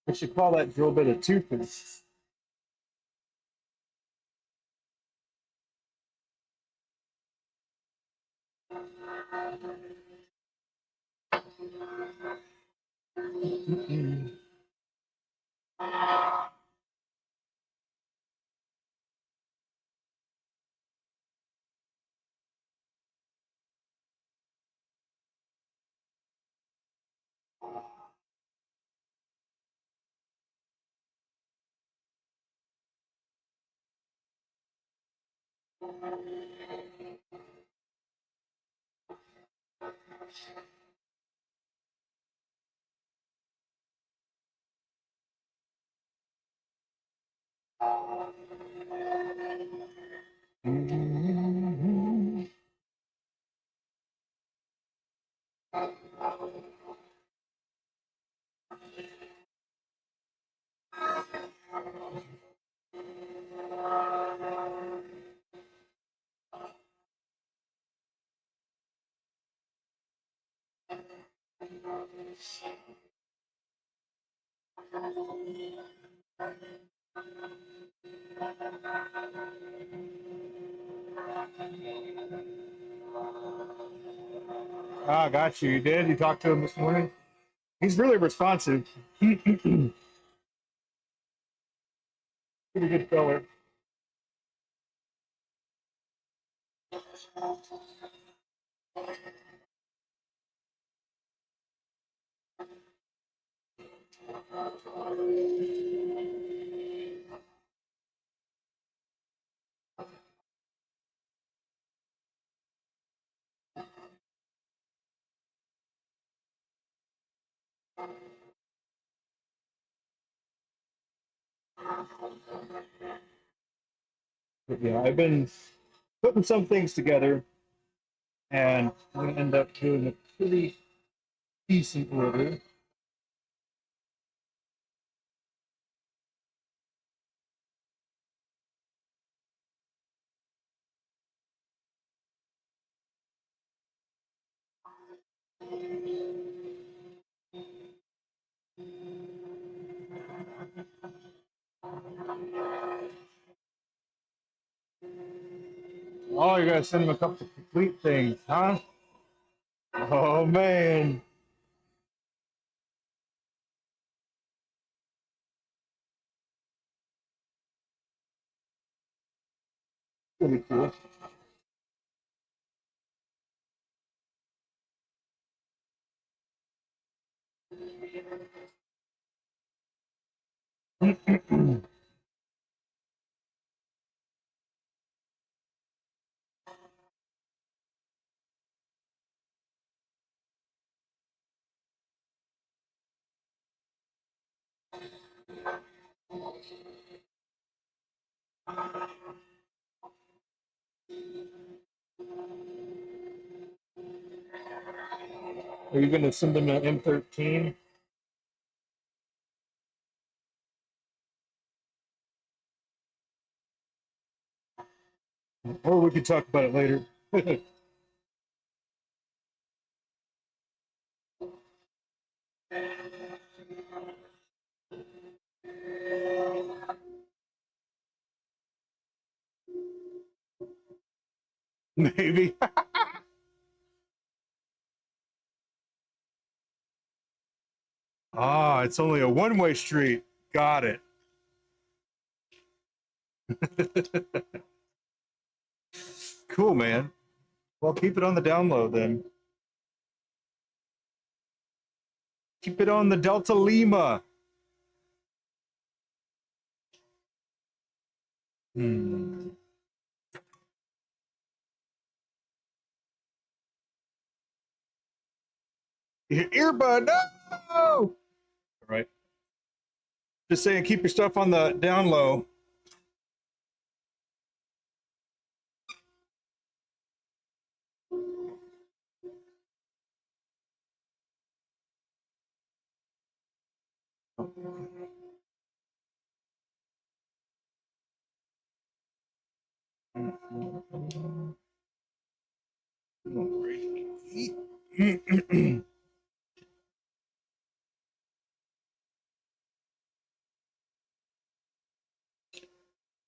we should call that drill bit a tooth. Ah, got you. You did? You talked to him this morning? He's really responsive. Pretty good feller. But yeah, I've been putting some things together, and I'm going to end up doing a pretty decent order. Oh, you're going to send him a couple of complete things, huh? Oh, man. Pretty cool. Are you going to send them an M13? Or we could talk about it later. Maybe. Ah, it's only a one-way street. Got it. Cool, man. Well, keep it on the down low then. Keep it on the Delta Lima. Hmm. Earbud, no! All right. Just saying, keep your stuff on the down low.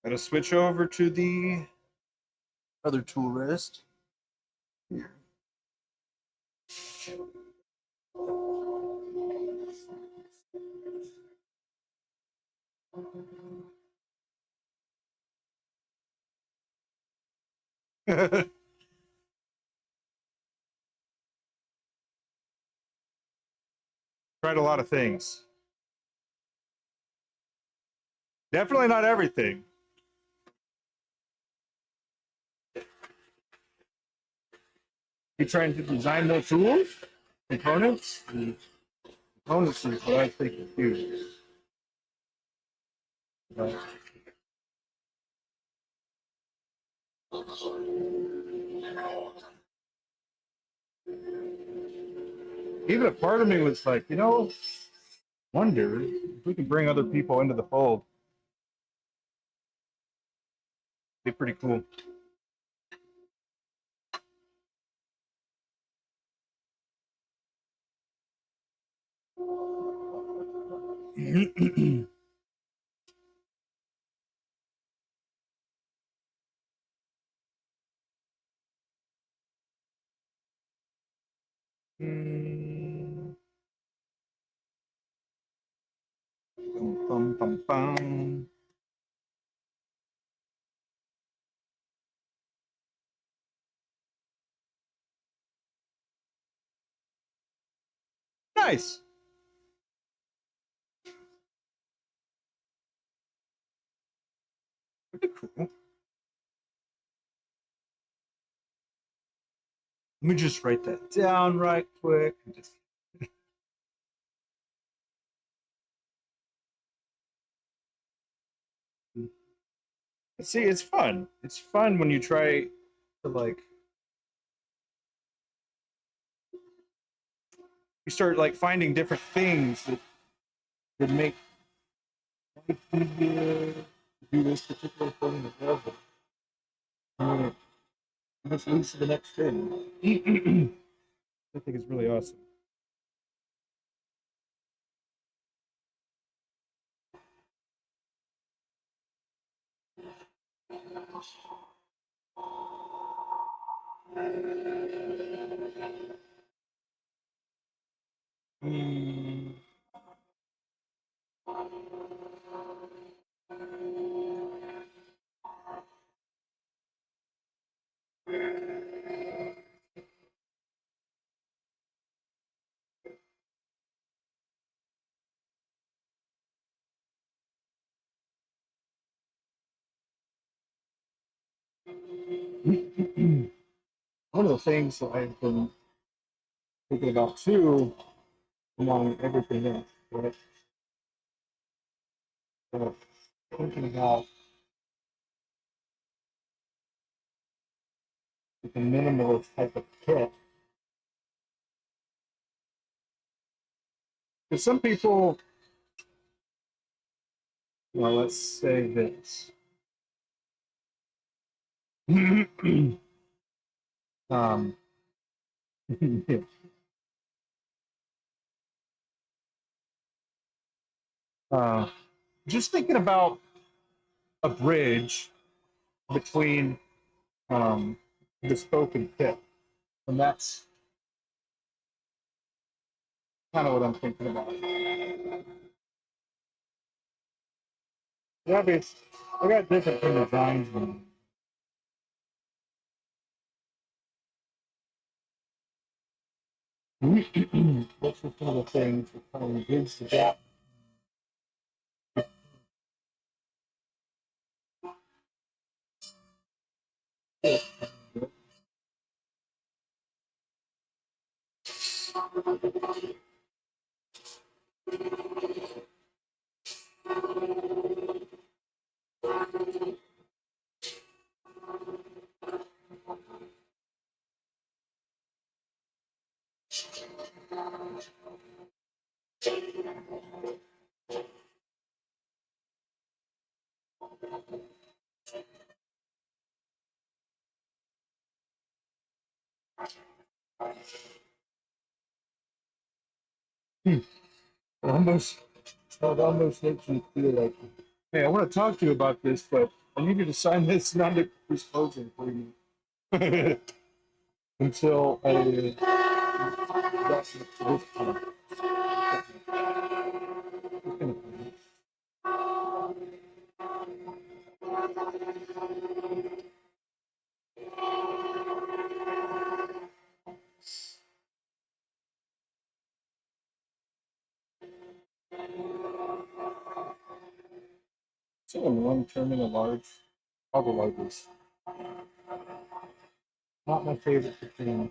Gotta switch over to the other tool wrist. Here. Tried a lot of things. Definitely not everything. You trying to design those tools? Components? The components is what I think is huge. But even a part of me was like, you know, wonder if we can bring other people into the fold. Be pretty cool. Bum, bum, bum. Nice. Pretty cool. Let me just write that down right quick. Just... See, it's fun. It's fun when you try to like you start like finding different things that make it easier to do this particular thing as well. And it just leads to the next thing. I think it's really awesome. Mm. One of the things that I've been thinking about too, among everything else, right? Thinking about the minimalist type of kit. Because some people, well, let's say this. um, uh, just thinking about a bridge between the spoke and pit, and that's kind of what I'm thinking about. Yeah, but I got different kind of designs. That's just one of the things that kind of bridge the gap. Almost, it almost makes me feel like, hey, I want to talk to you about this, but I need you to sign this non-disclosure agreement until I got to this point. So in one turning a large, all the largest. Not my favorite thing.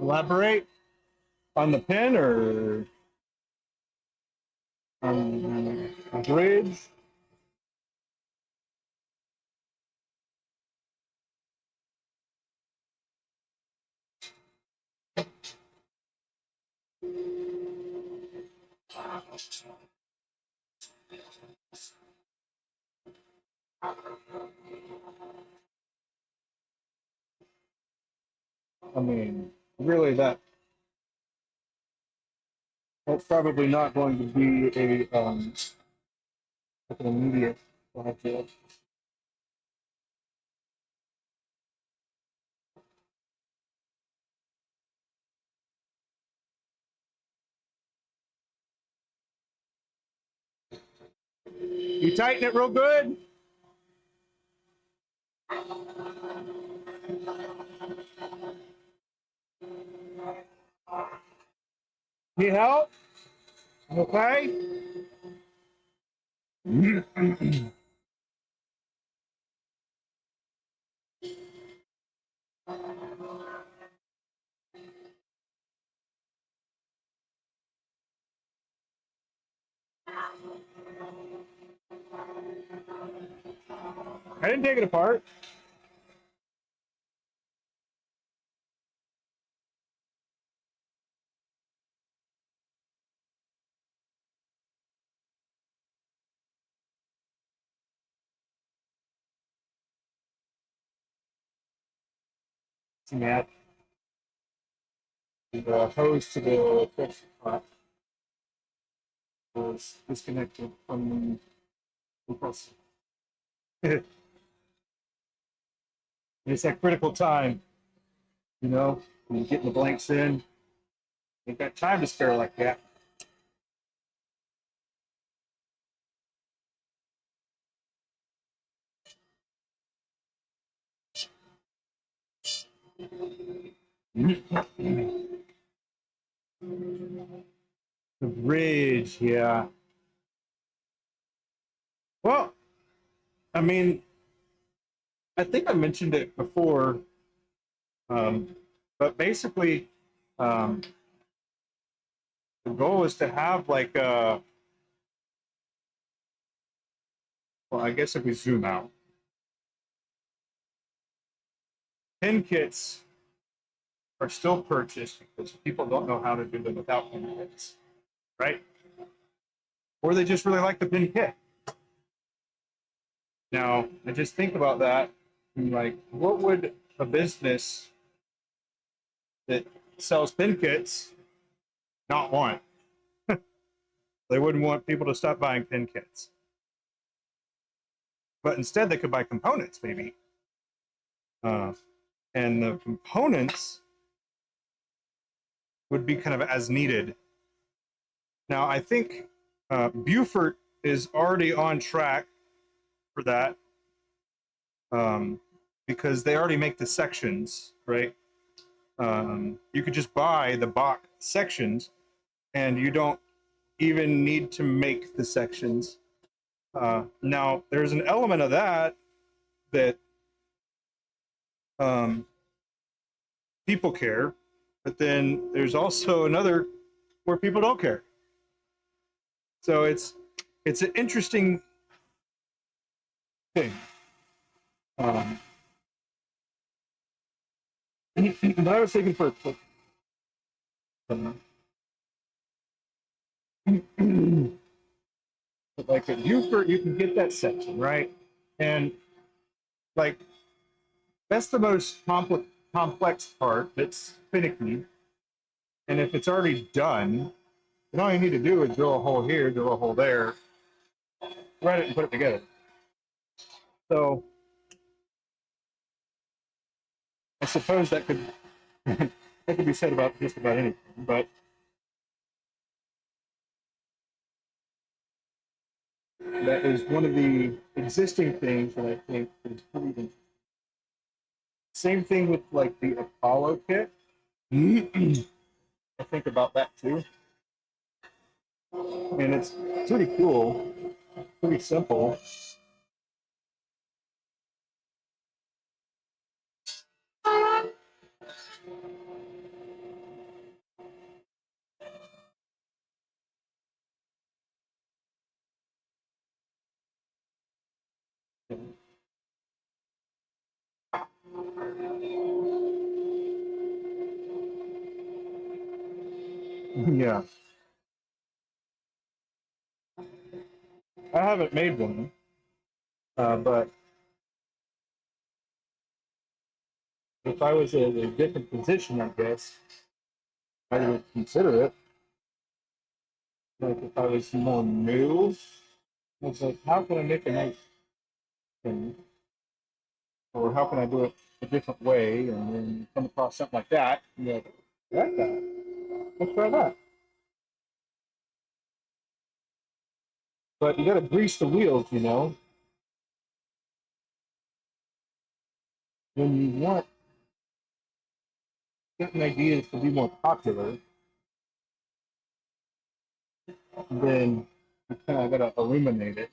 Elaborate on the pin or on the bridge. I mean, really, that's probably not going to be like an immediate project. You tighten it real good. Need help? Okay. I didn't take it apart. Yeah. The hose to the pressure pot was disconnected from the compressor. It's that critical time, you know, when you're getting the blanks in. Ain't got time to spare like that. The bridge, yeah. Well, I mean, I think I mentioned it before, but basically, the goal is to have like a, well, I guess if we zoom out, pin kits are still purchased because people don't know how to do them without pin kits, right? Or they just really like the pin kit. Now, I just think about that, and like, what would a business that sells pin kits not want? They wouldn't want people to stop buying pin kits. But instead, they could buy components, maybe. And the components would be kind of as needed. Now, I think Beaufort is already on track for that, because they already make the sections, right? You could just buy the box sections, and you don't even need to make the sections. Now, there's an element of that people care, but then there's also another where people don't care. So it's an interesting thing. But I was thinking for like at Beaufort, you can get that section, right? And like that's the most complex part that's finicky. And if it's already done, then all you need to do is drill a hole here, drill a hole there, thread it, and put it together. So I suppose that could that could be said about just about anything, but that is one of the existing things that I think is pretty interesting. Same thing with like the Apollo kit. I think about that too. And it's pretty cool, pretty simple. Yeah. I haven't made one, but if I was in a different position, I guess I would consider it. Like if I was more new, I was like, how can I make a nice thing? Or how can I do it a different way? And then you come across something like that, and you're like, that's that. Let's try that. But you got to grease the wheels, you know. When you want certain ideas to be more popular, then you kind of got to illuminate it.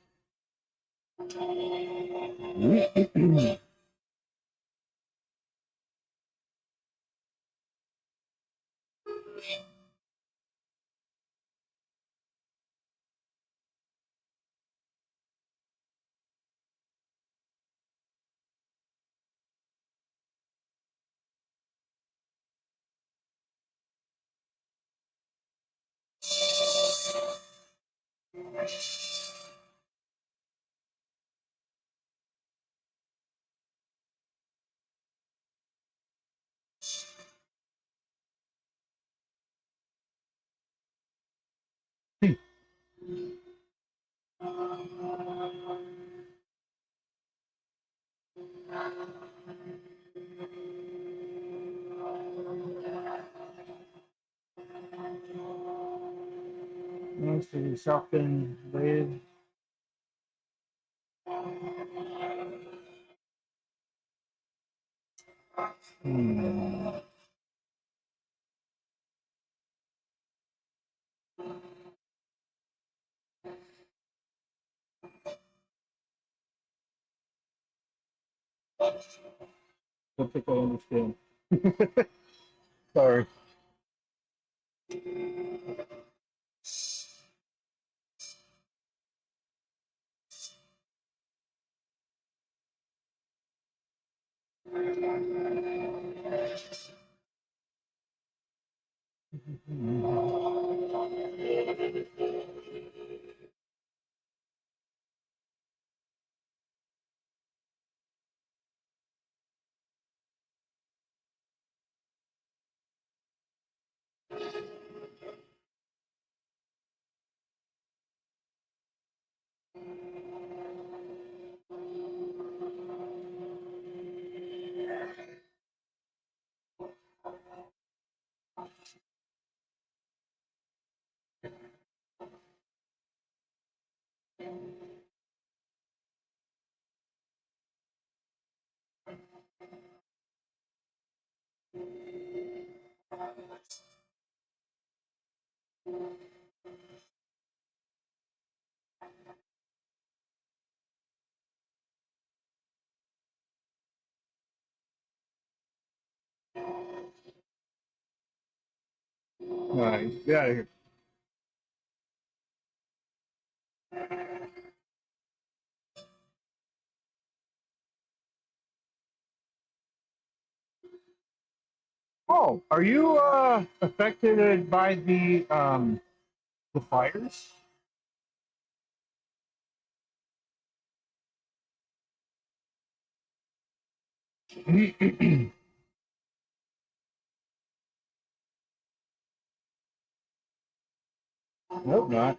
Next to the soften lid. Hmm. Don't think I understand. Sorry. Nice. Get out of here. Oh, are you affected by the fires? Nope, not.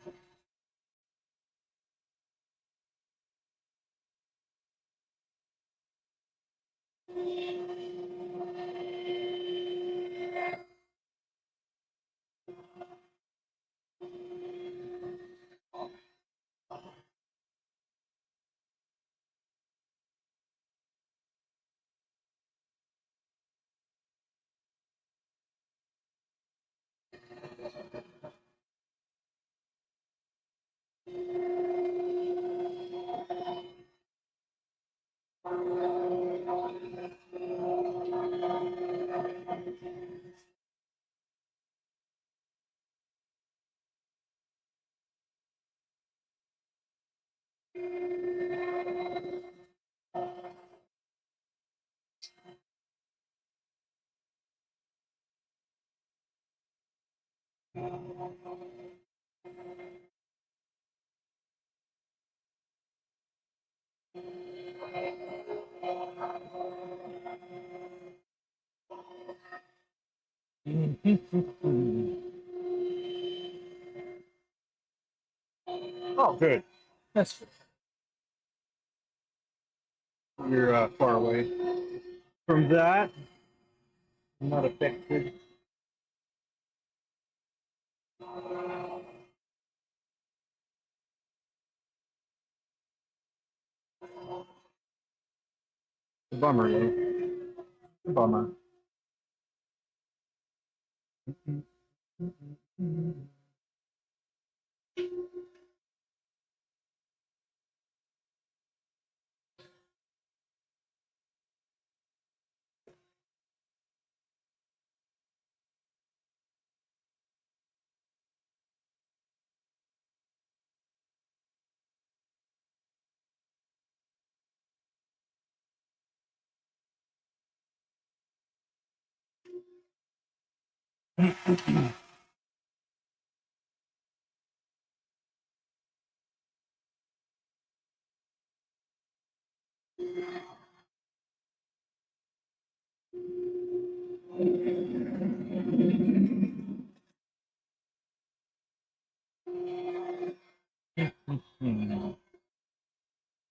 Oh, good. That's good. You're far away from that. I'm not affected. Bummer, though. Bummer. Hmm.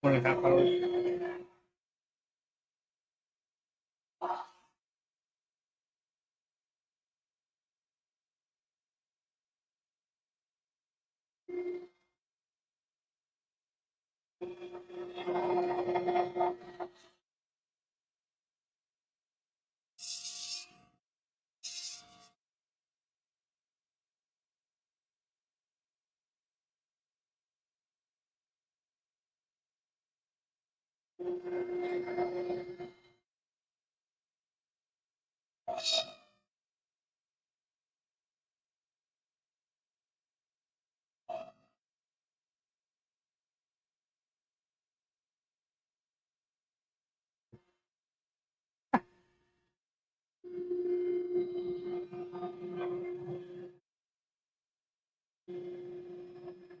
1.5 hours.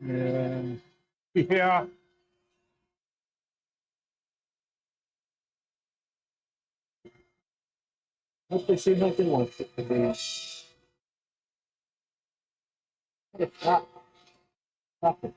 Yeah. Yeah. Hope they seem like they want it to be. Stop. Stop it.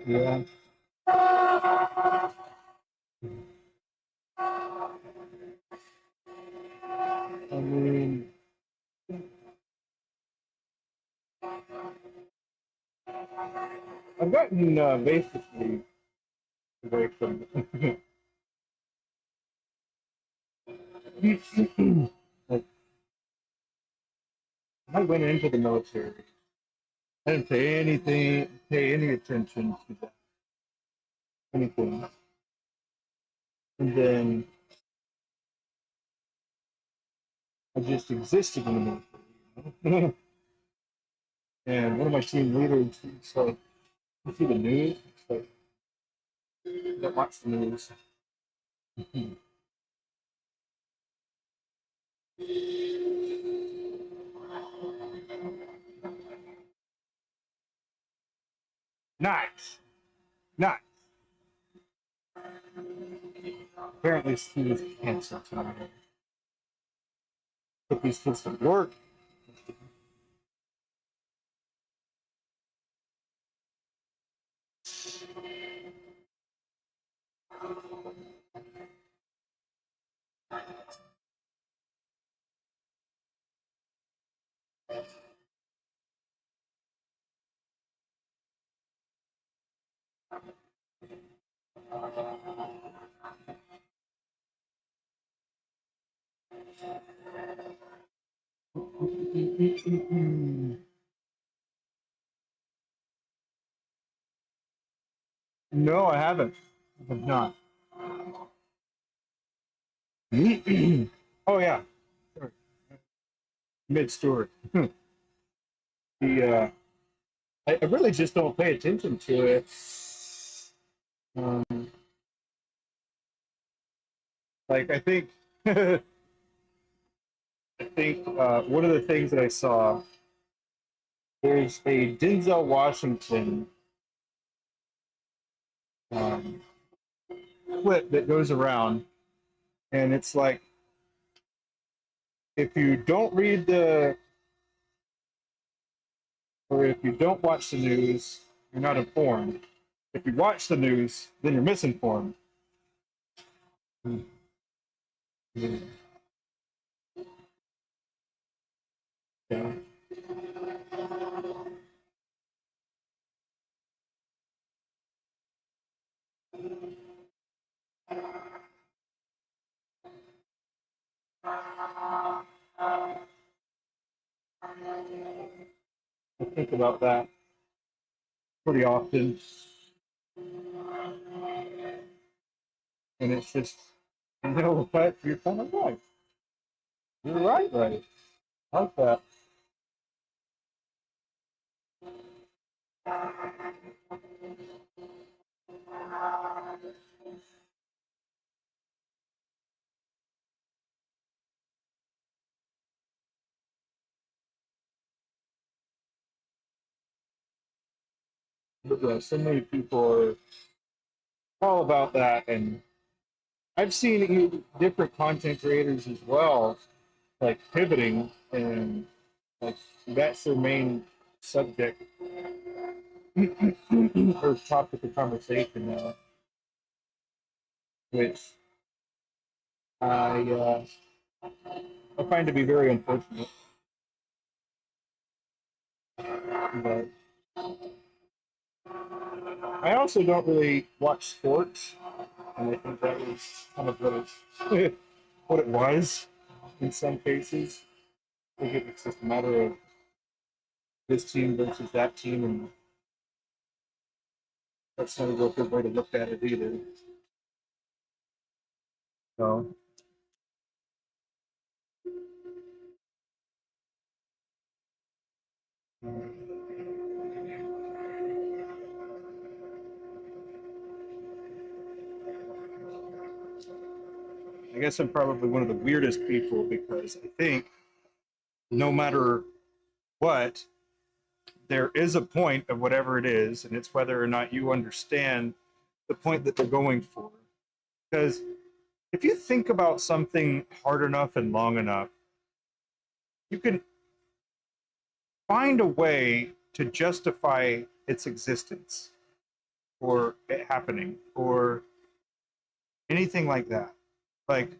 Yeah. I mean, I've gotten basically away from like I went into the military. I didn't pay any attention to that, anything. And then I just existed in the military. And one of my team leaders, he's like, you see the news? It's like, don't watch the news. Nice. Nice. Apparently, he was canceled tonight. Took these kids to work. No, I haven't. I have not. Oh yeah, mid story. The I really just don't pay attention to it. Um, like I think I think one of the things that I saw, there's a Denzel Washington um, clip that goes around, and it's like if you don't read the or if you don't watch the news, you're not informed. If you watch the news, then you're misinformed. Yeah. think about that pretty often. And it's just, you know what? You're kind of right. You're right, right. I like that. But yeah, so many people are all about that, and I've seen different content creators as well, like pivoting, and like that's their main subject or topic of conversation now, which I I find to be very unfortunate. But I also don't really watch sports, and I think that was kind of what it was in some cases. I think it's just a matter of this team versus that team, and that's not a real good way to look at it either. So, I guess I'm probably one of the weirdest people because I think no matter what, there is a point of whatever it is, and it's whether or not you understand the point that they're going for. Because if you think about something hard enough and long enough, you can find a way to justify its existence or it happening or anything like that. Like,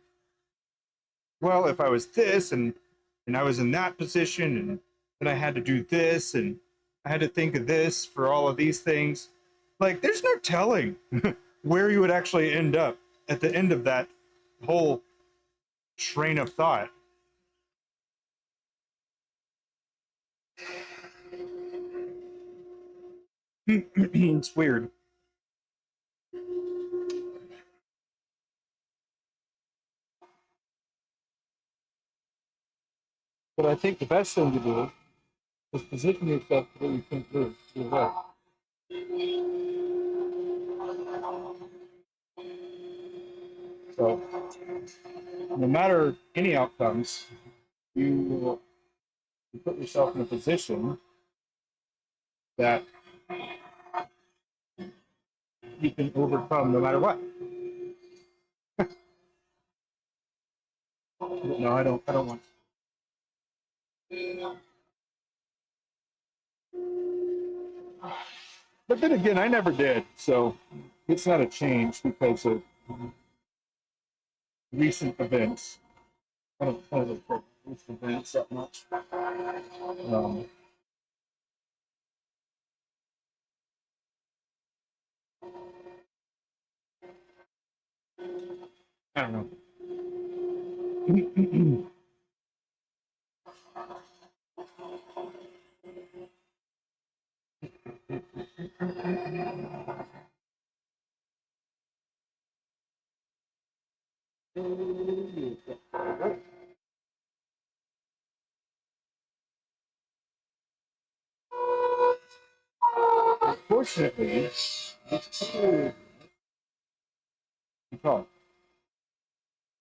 well, if I was this and I was in that position and then I had to do this and I had to think of this for all of these things, like there's no telling where you would actually end up at the end of that whole train of thought. It's weird. But I think the best thing to do is position yourself where you think you're right. So no matter any outcomes, you will put yourself in a position that you can overcome no matter what. No, I don't want. But then again, I never did, so it's not a change because of recent events. I don't look for recent events that much. Um, I don't know. Unfortunately,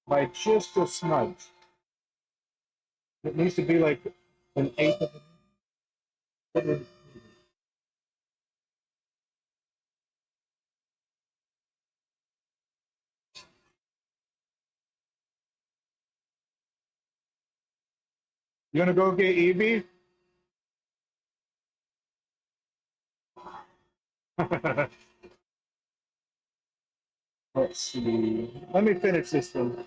by just a smudge. It needs to be like an eighth of an. You gonna go get Evie? Let's see. Let me finish this one.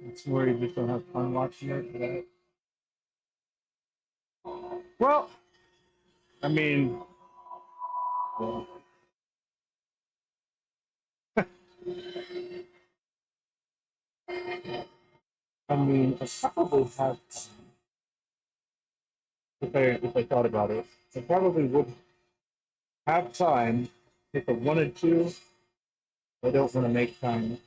It's where you just don't have fun watching it. Right? Well, I mean, well, I mean, I probably have, if I thought about it, I probably would have time if I wanted to. I don't want to make time.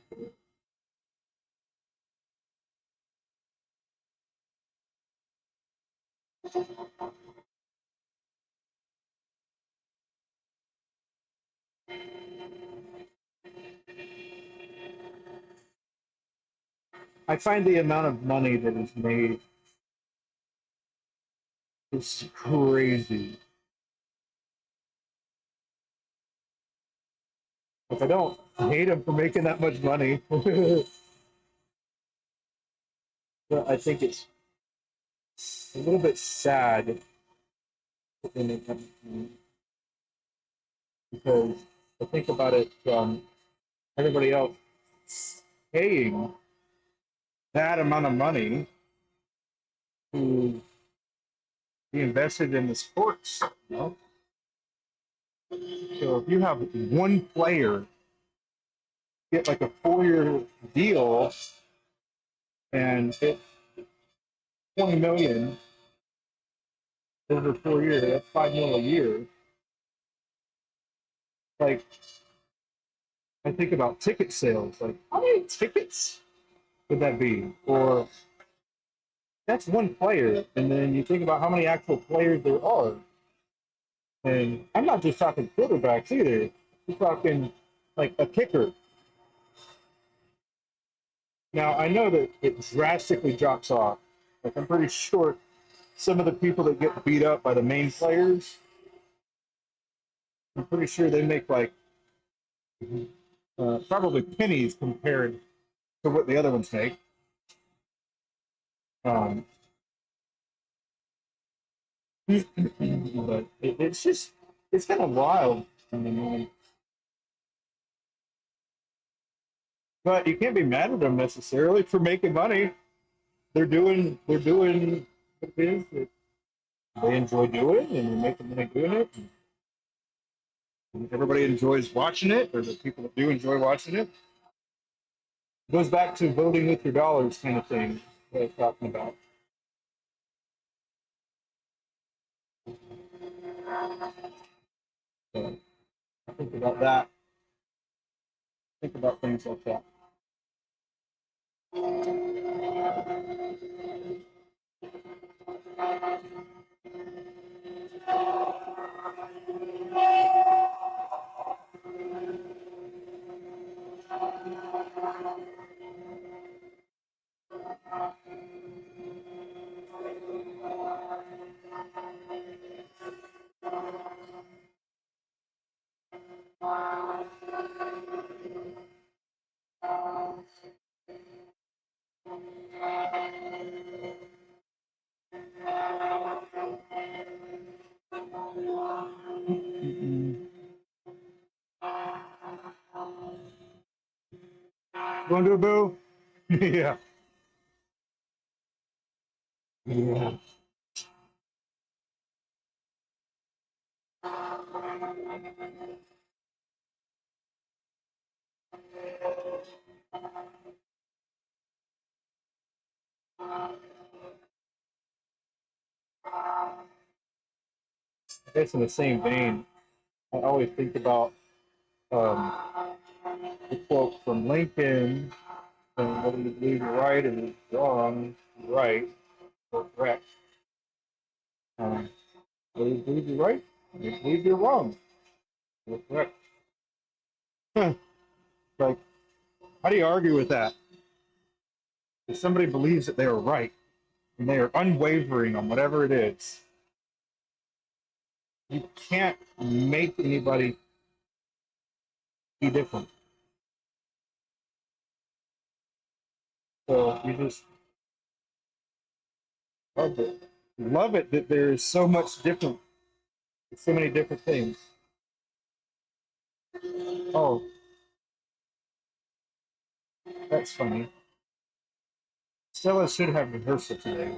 I find the amount of money that is made is crazy. If I don't hate him for making that much money, but I think it's a little bit sad because I think about it from everybody else paying that amount of money to be invested in the sports. You know? So if you have one player get like a 4-year deal and it's 20 million over 4 years, that's 5 million a year. Like I think about ticket sales, like how many tickets would that be? Or that's one player, and then you think about how many actual players there are. And I'm not just talking quarterbacks either. I'm talking like a kicker. Now I know that it drastically drops off. Like I'm pretty sure some of the people that get beat up by the main players, I'm pretty sure they make like probably pennies compared to what the other ones make. Um, but it's just it's kind of wild. I mean, but you can't be mad at them necessarily for making money. They're doing what it is that they enjoy doing, and they're making money doing it. And everybody enjoys watching it, or the people that do enjoy watching it. It goes back to voting with your dollars kind of thing that I was talking about. So I think about that. Think about things like that. Going to a boo? Yeah. Yeah. I guess in the same vein, I always think about um, the quote from Lincoln, whether you believe you're right or you're wrong, you're right or correct. Um, whether you believe you're right or you believe you're wrong, you're correct. Like, how do you argue with that? If somebody believes that they are right and they are unwavering on whatever it is, you can't make anybody be different. So you just love it. Love it that there's so much different, so many different things. Oh, that's funny. Stella should have rehearsal today,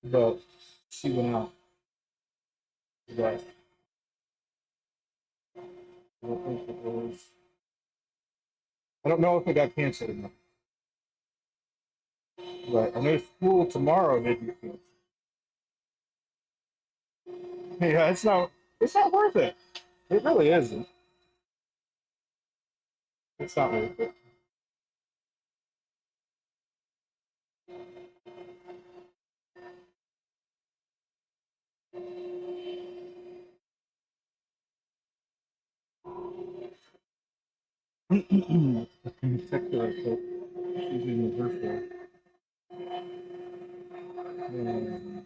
but she went out. But I don't think it was. I don't know if it got canceled or not. But I know school tomorrow may be canceled. Yeah, it's not worth it. It really isn't. It's not worth it. Check the she's in rehearsal. Um,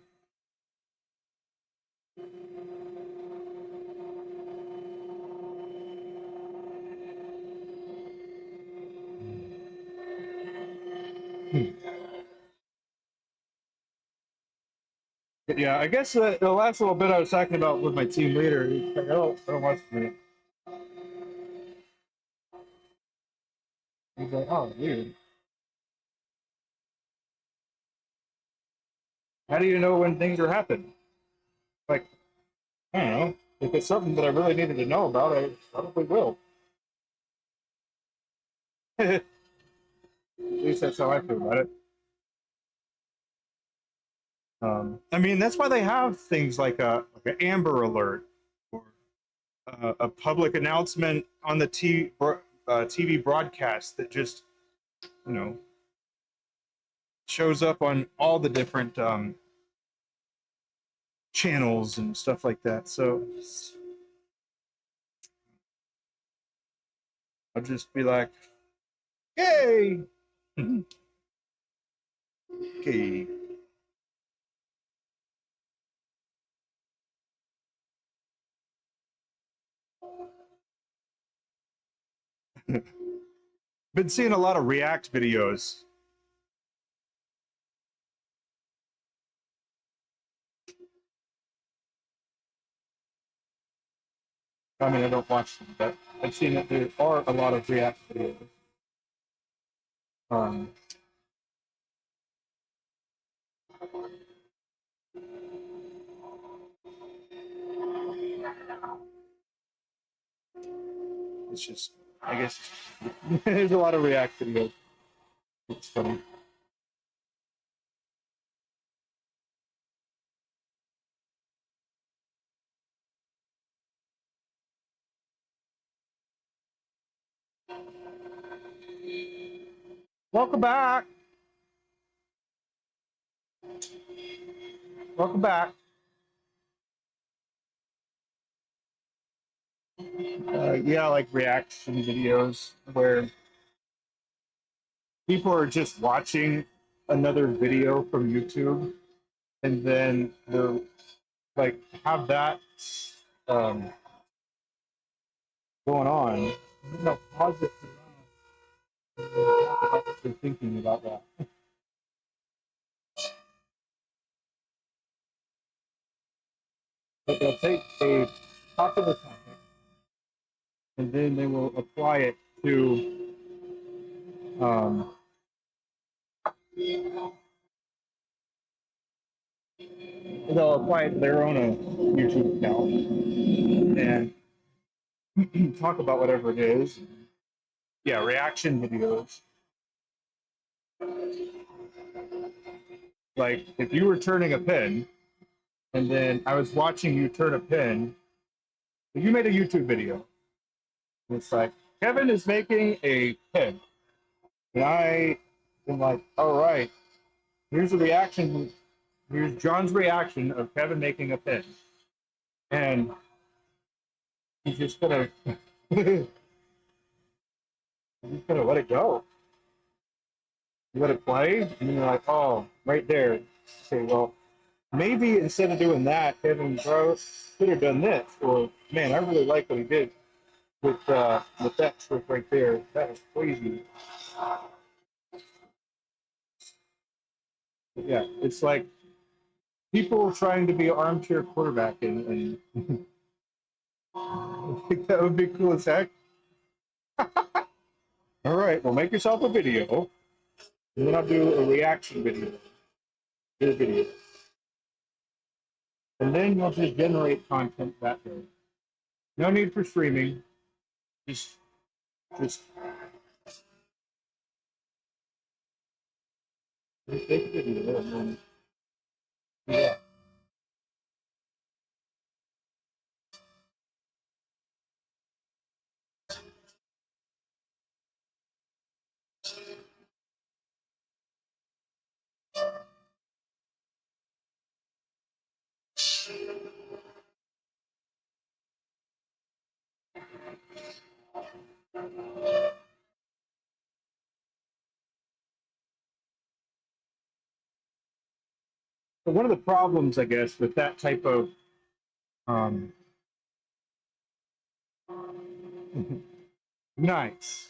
But yeah, I guess the last little bit I was talking about with my team leader, he's like, I don't watch me. He's like, oh, weird. How do you know when things are happening? Like, I don't know. If it's something that I really needed to know about, I probably will. At least that's how I feel about it. I mean, that's why they have things like an Amber Alert or a public announcement on the TV broadcast that just, you know, shows up on all the different channels and stuff like that. So I'll just be like, "Yay!" Okay. Been seeing a lot of React videos. I mean, I don't watch them, but I've seen that there are a lot of React videos. Um, it's just, I guess, there's a lot of React videos. It's funny. Welcome back. Welcome back. Yeah, like reaction videos where people are just watching another video from YouTube and then they're like have that um, going on. No, pause it. Talk about what you're thinking about that. But they'll take a popular topic and then they will apply it to they'll apply it to their own YouTube account and talk about whatever it is. Yeah, reaction videos. Like if you were turning a pin and then I was watching you turn a pin, you made a YouTube video. It's like Kevin is making a pin. And I am like, all right, here's the reaction. Here's John's reaction of Kevin making a pin. And he's just gonna he's gonna let it go. You let it play, and you're like, oh, right there. Okay, well, maybe instead of doing that, Kevin Bro could have done this. Or man, I really like what he did with that trick right there. That was crazy. But yeah, it's like people trying to be armchair quarterback, and I think that would be cool as heck. All right, well, make yourself a video And then I'll do a reaction video, your video. And then you'll just generate content that way. No need for streaming. Just take a video and then do that. But one of the problems, I guess, with that type of nice.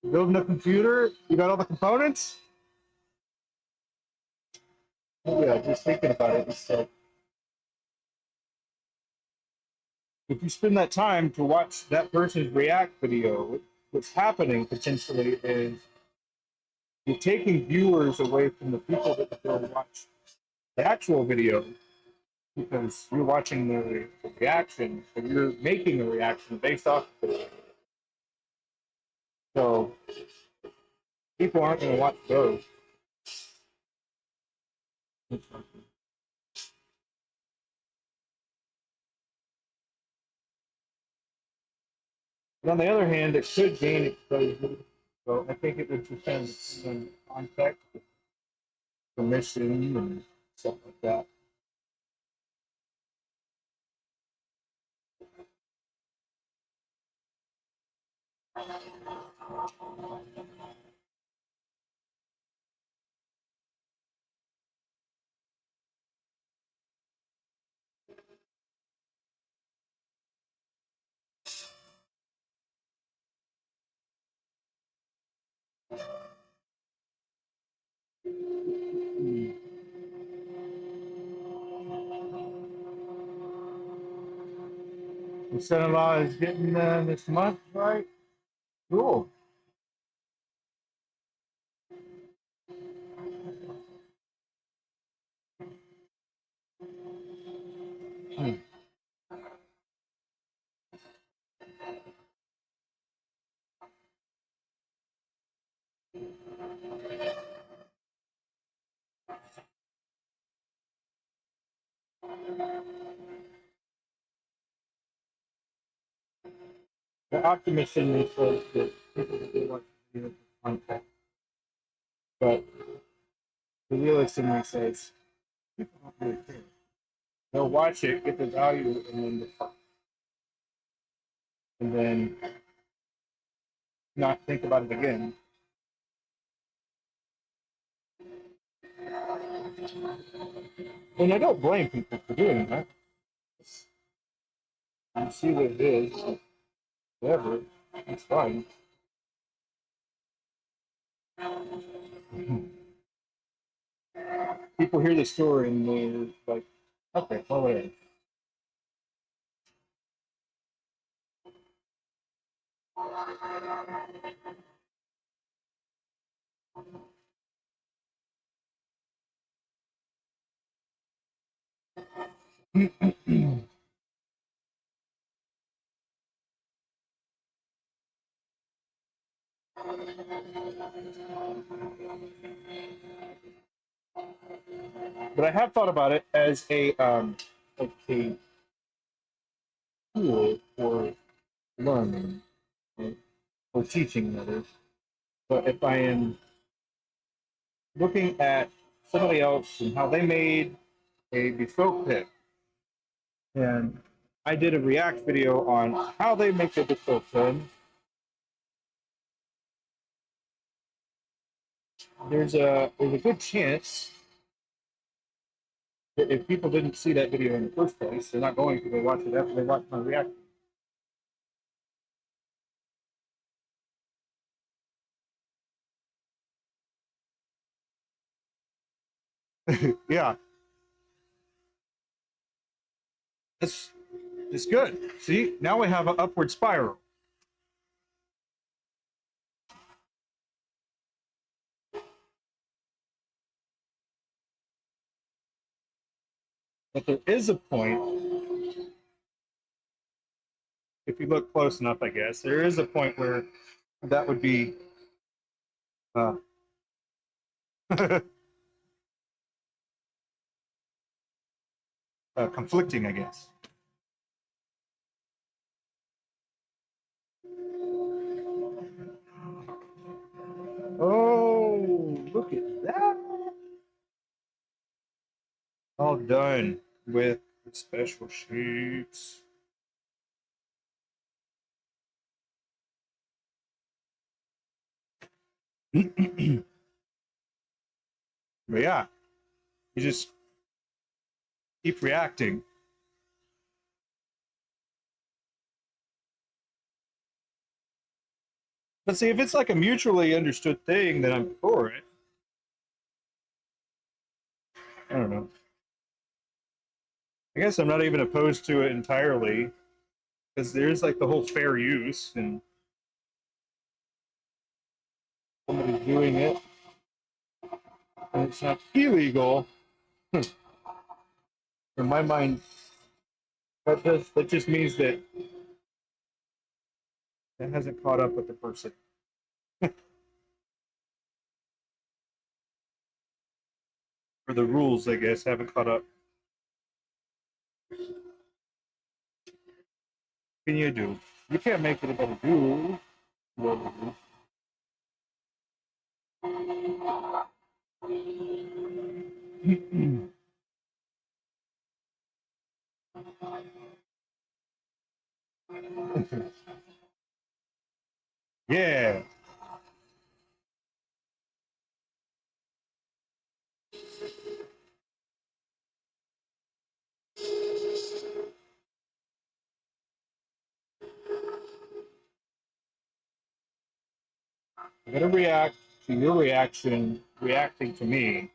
Building a computer, you got all the components? Oh, yeah, just thinking about it. So if you spend that time to watch that person's react video, what's happening potentially is you're taking viewers away from the people that go watch the actual video because you're watching the reaction, and you're making a reaction based off of it. So people aren't going to watch those. But on the other hand, it should gain exposure. So I think it would depend on context, permission, and stuff like that. The son-in-law is getting this month, right? Cool. The optimist in me says that people really want to do content, but the realist in me says people don't really care. They'll watch it, get the value, and then not think about it again. And I don't blame people for doing that. You see what it is, whatever, it's fine. People hear the story and they're like, okay, well, whatever. But I have thought about it as a tool for learning, or teaching, that is. But if I am looking at somebody else and how they made a bespoke pit, and I did a React video on how they make a bespoke pin, there's a good chance that if people didn't see that video in the first place, they're not going to go watch it after they watch my React. Yeah. It's good. See, now we have an upward spiral. But there is a point, if you look close enough, I guess, there is a point where that would be uh, conflicting, I guess. Oh, look at that. All done with the special sheets. But yeah, you just keep reacting. But see, if it's like a mutually understood thing, then I'm for it. I don't know. I guess I'm not even opposed to it entirely, because there's like the whole fair use and somebody's doing it and it's not illegal. In my mind, that just means that it hasn't caught up with the person. Or the rules, I guess, haven't caught up. What can you do? You can't make anybody do what it is. Yeah. I'm gonna react to your reaction, reacting to me.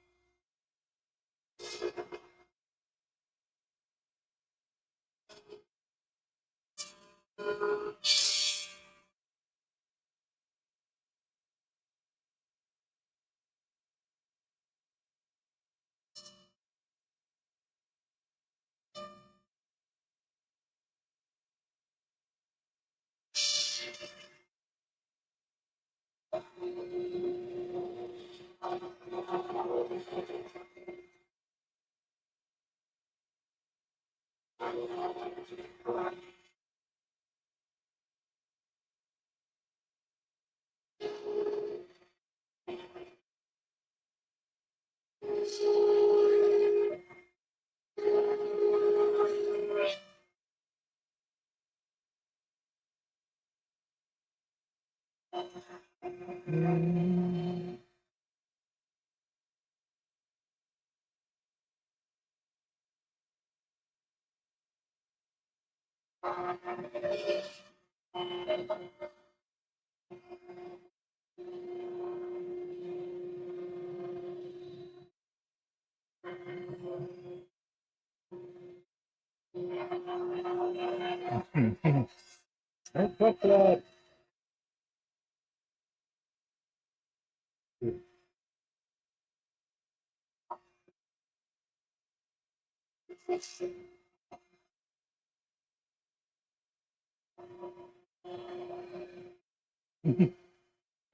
Don't touch that.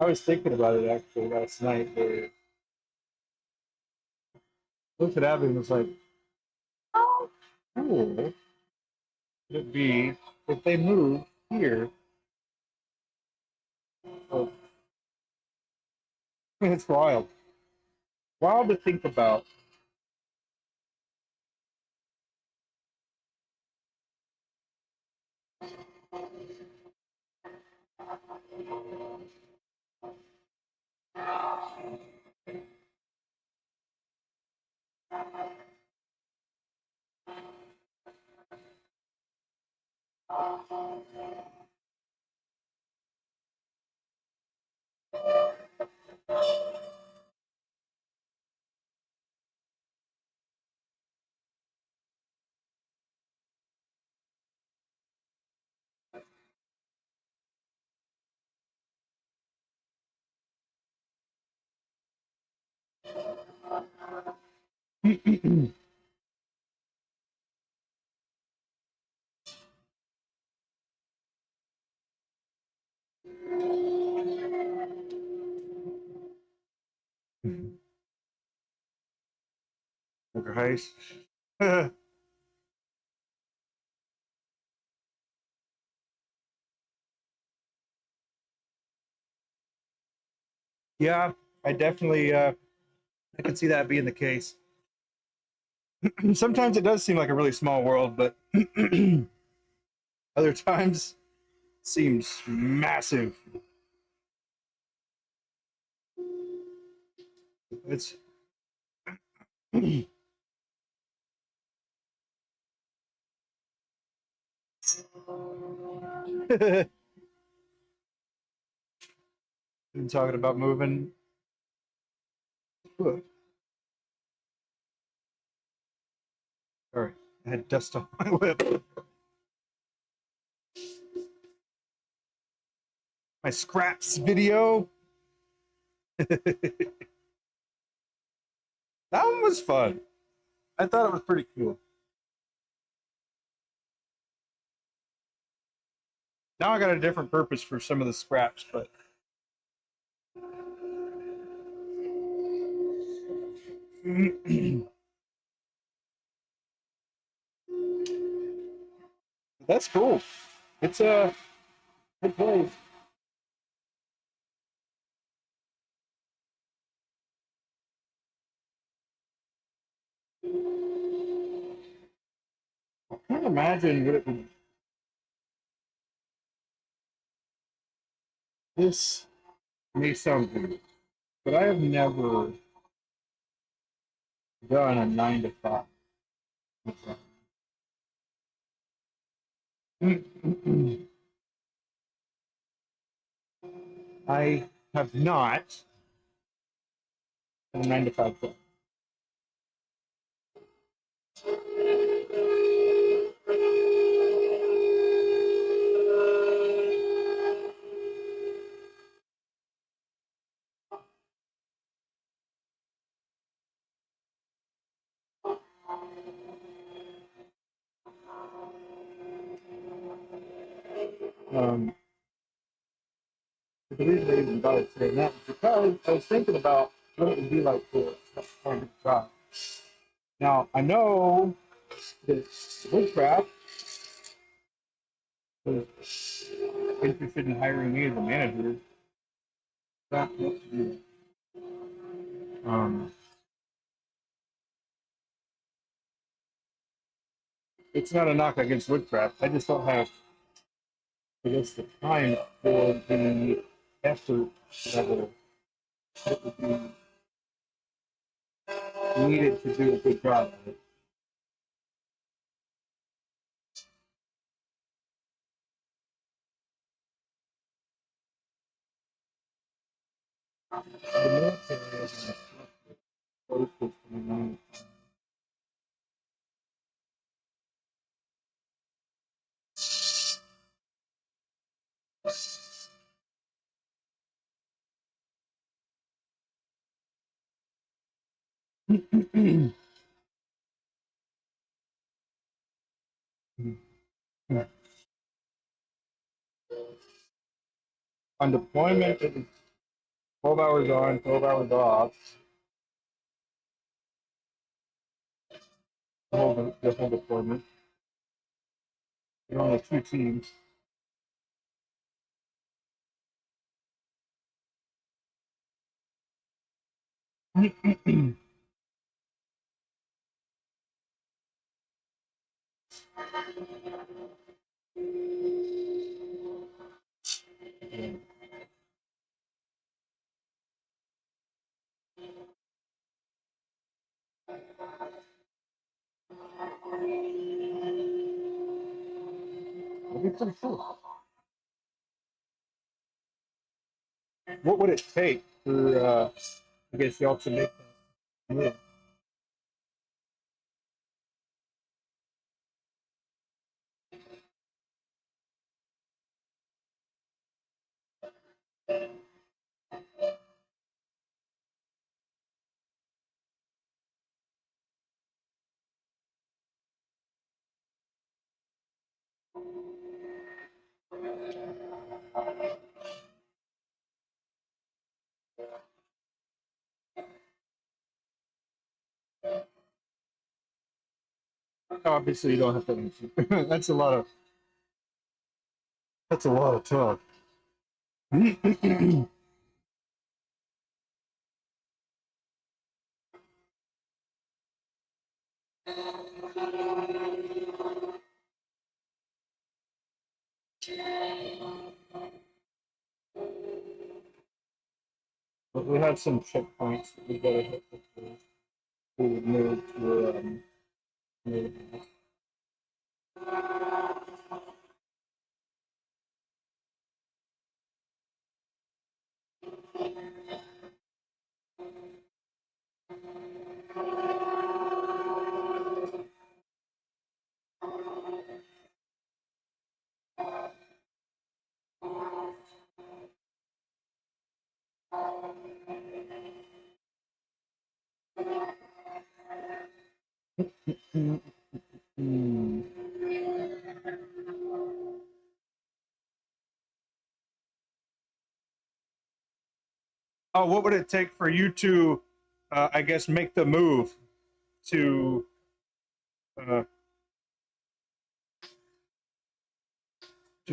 I was thinking about it actually last night. Where looked at Abby and was like, "How cool would it be if they moved here?" Oh, it's wild. Wild to think about. Poker heist. Yeah, I definitely I can see that being the case. Sometimes it does seem like a really small world, but other times seems massive. It's been talking about moving. All right, I had dust on my whip. My scraps video. That one was fun. I thought it was pretty cool. Now I got a different purpose for some of the scraps, but that's cool. It's a good place. I can't imagine what it would. This may sound weird, but I have never done a 9 to 5. I have not done a 9 to 5 job. The reason I even got it today now is because I was thinking about what it would be like for a farm job. Now I know that Woodcraft was interested in hiring me as a manager. That's what to do. Um, it's not a knock against Woodcraft. I just don't have, I guess, the time for the effort level that would be needed to do a good job. The military is close to 29. On deployment, it was 12 hours on, 12 hours off. The whole deployment. There were only 2 teams. That'd be pretty cool. What would it take for, I guess, y'all to make that move? Obviously, you don't have to answer. That's a lot of talk. But we have some checkpoints that we gotta hit before we would move to move. Oh, what would it take for you to, I guess, make the move to uh,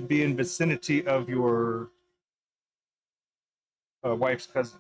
be in vicinity of your wife's cousin?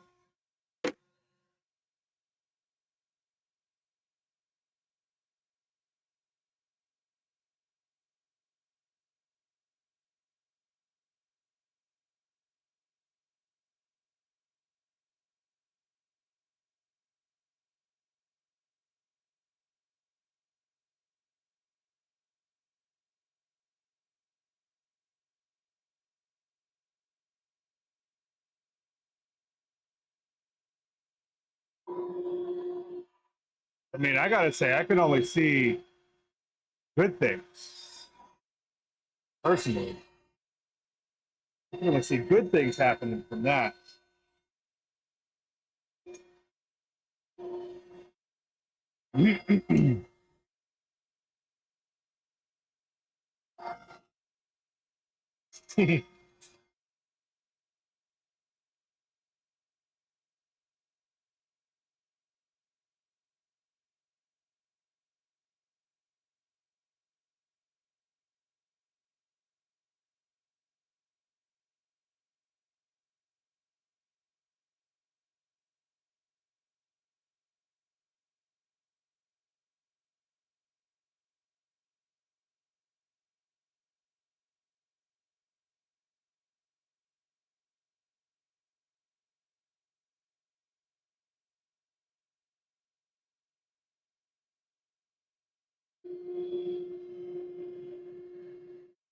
I mean, I gotta say, I can only see good things personally. I can only see good things happening from that.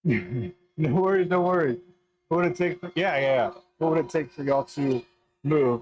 No worries, no worries. What would it take? Yeah. What would it take for y'all to move?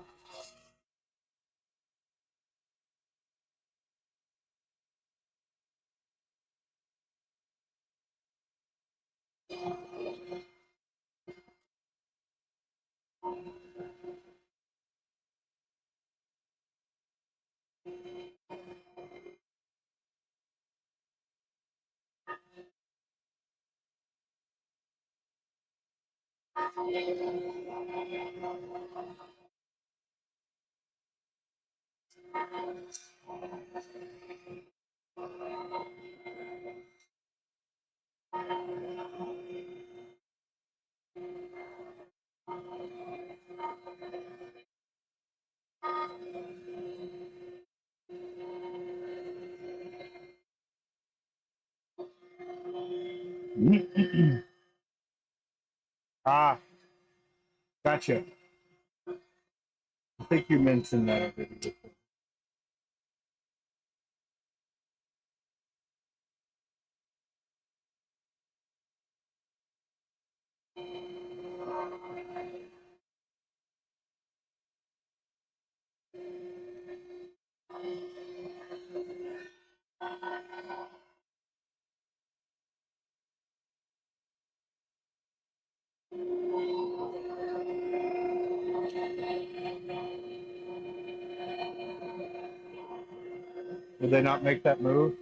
Ah, gotcha. I think you mentioned that already. Did they not make that move?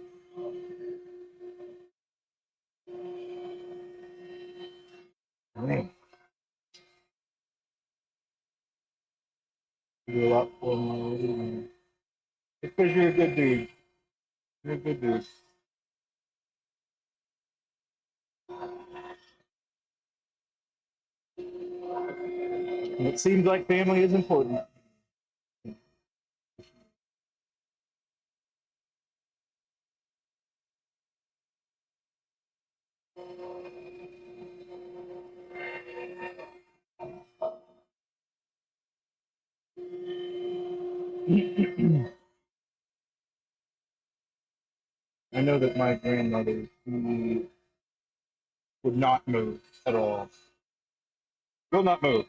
Dang. You do a lot for me already. It's because you're a good dude. You're a good dude. And it seems like family is important. I know that my grandmother would not move at all. Will not move.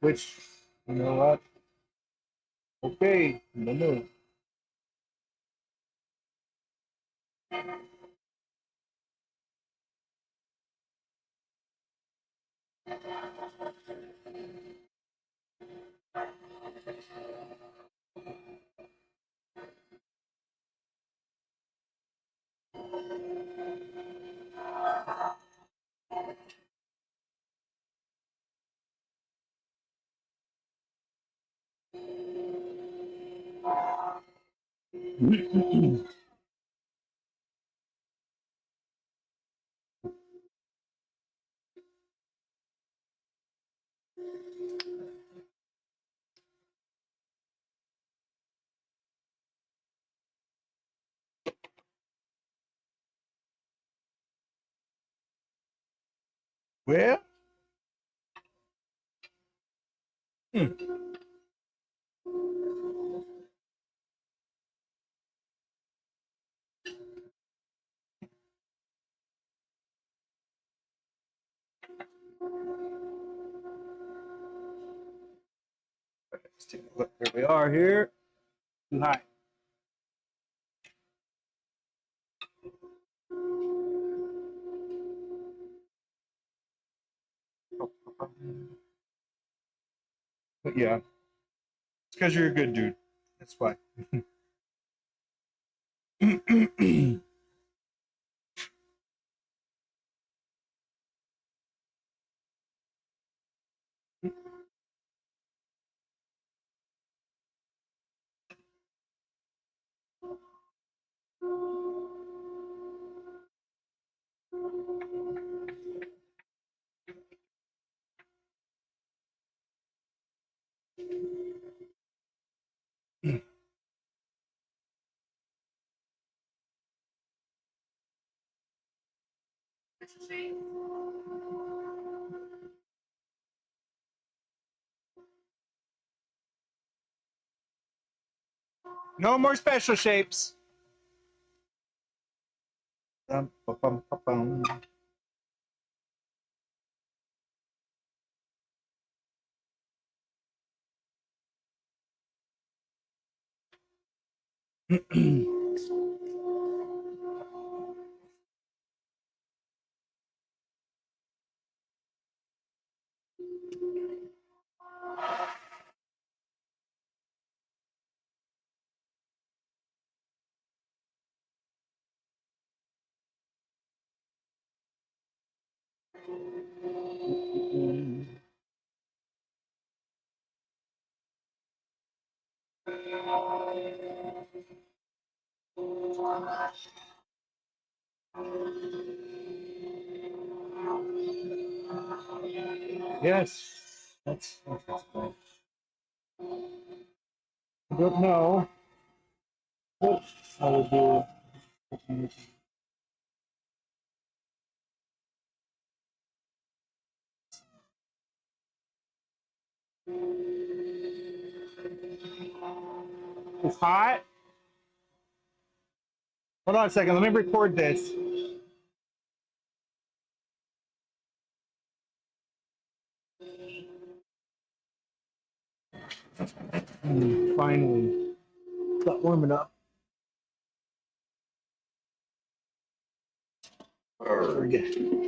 Which, you know what? Okay, no move. Well, let's take a look. Here we are here. Too high. But yeah, it's because you're a good dude. That's why. No more special shapes. Bum, ba, bum, ba, bum. Yes, that's interesting. I don't know what I would do. It's hot. Hold on a second. Let me record this. Finally, got warm enough. Arrgh.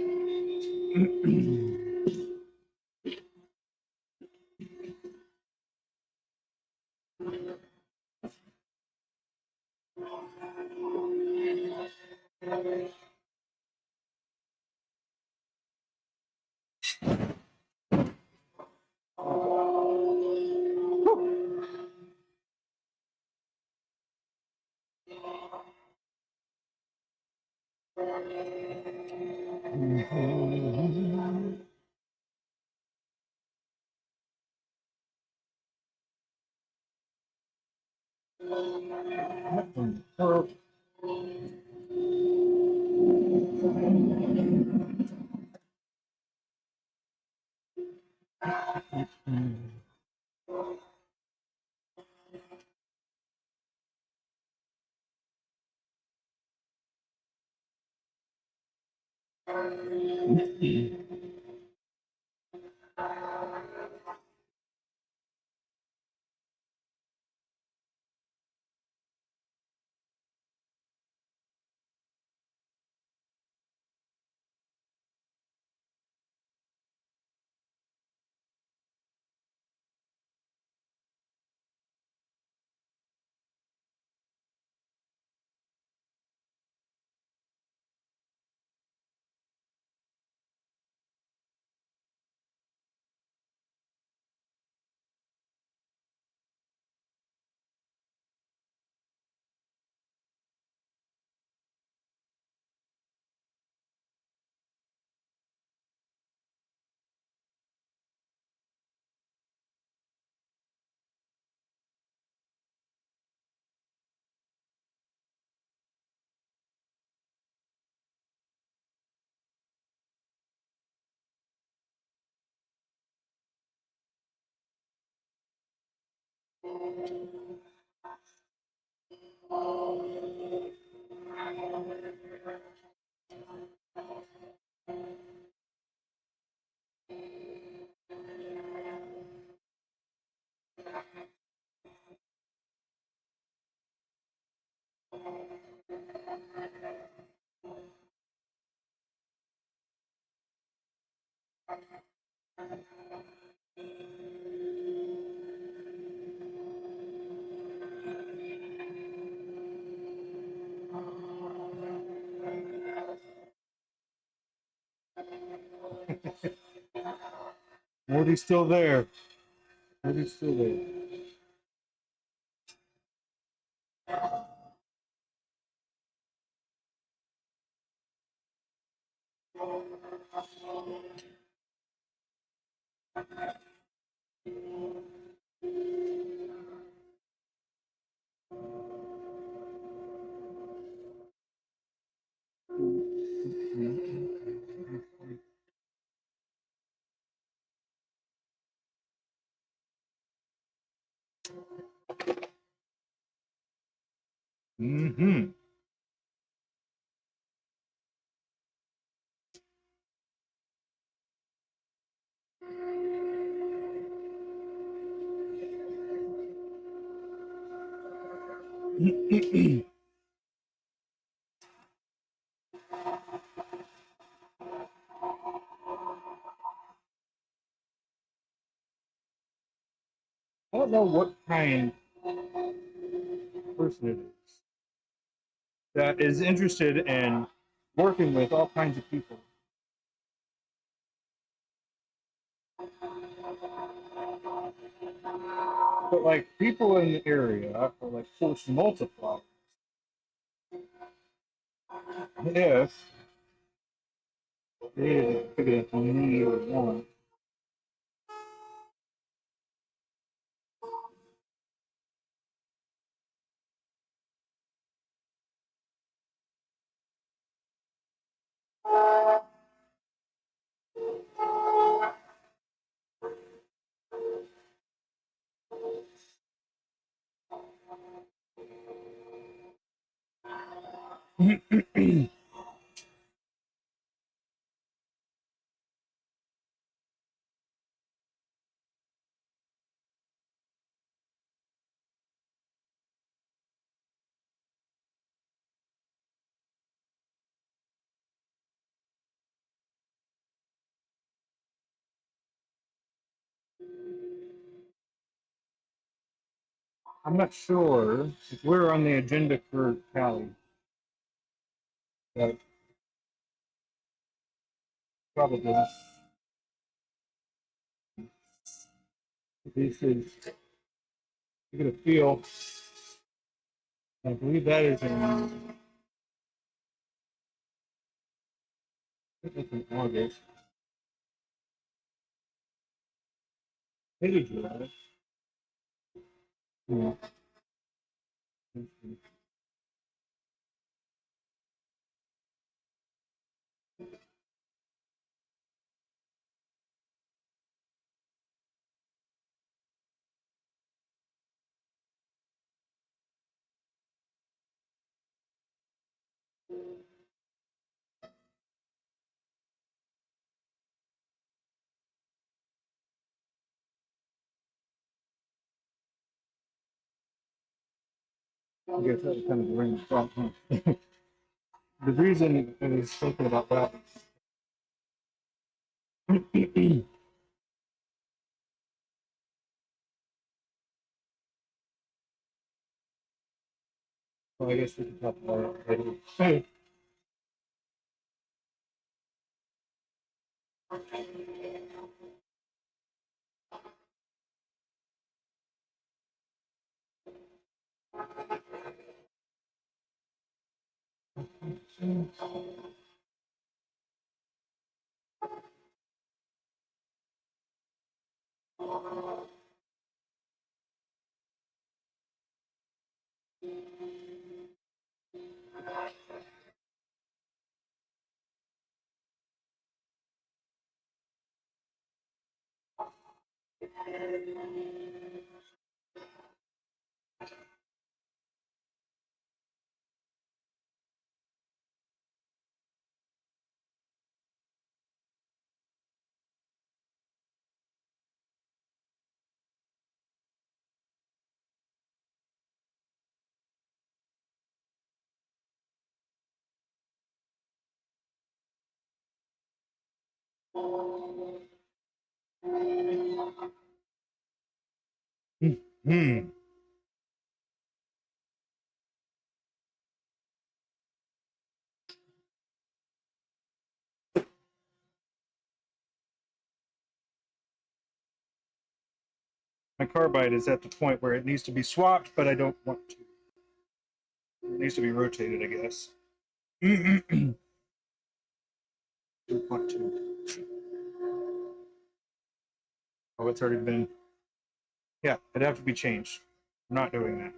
Morty's still there. Morty's still there. Mm-hmm. I don't know what kind of person it is that is interested in working with all kinds of people. But like people in the area are like force multipliers. If they figure out need or want. I'm not sure if we're on the agenda for Cali. But probably. This is, you get a feel. I believe that is in, it's in August. Maybe July. Yeah. I guess that was kind of a random thought, huh? The reason I was thinking about that. Well, I guess we can talk about it later. Hey. Hmm. My carbide is at the point where it needs to be swapped, but I don't want to. It needs to be rotated, I guess. Don't want to. Oh, it's already been. Yeah, it'd have to be changed. I'm not doing that.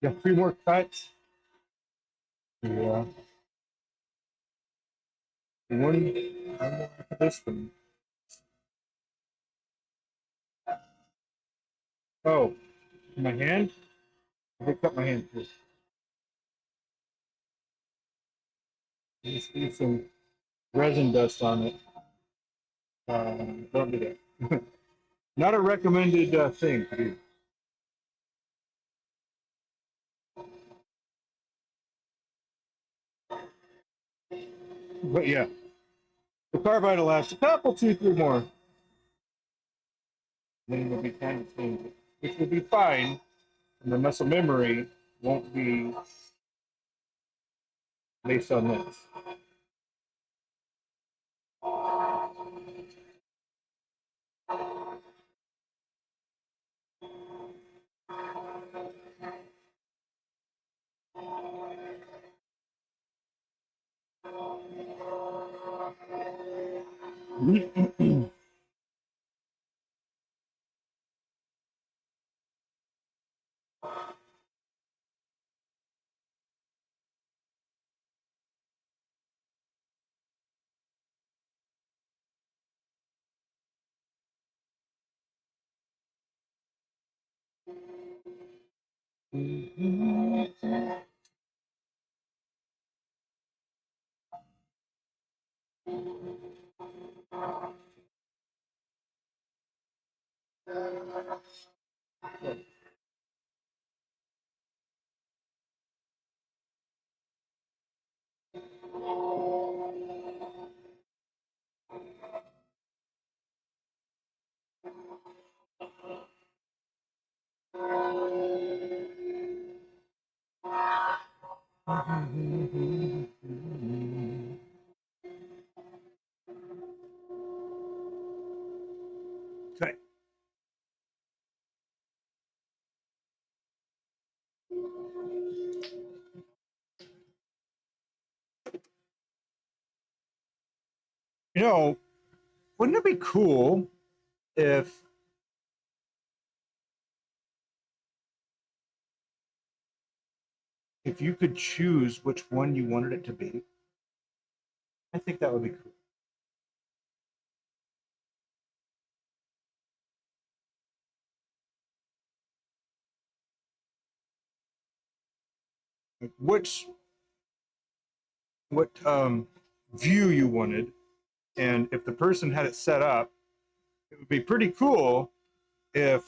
Got 3 more cuts. Yeah. One more after this one. Oh, my hand? I picked up my hand too. Just leave some resin dust on it. Don't do that. Not a recommended thing to do. But yeah, the carbide will last a couple, 2, 3 more. Then it'll be time to change it, which will be fine. And the muscle memory won't be based on this. Okay. You know, wouldn't it be cool if you could choose which one you wanted it to be? I think that would be cool. Like what view you wanted, and if the person had it set up, it would be pretty cool if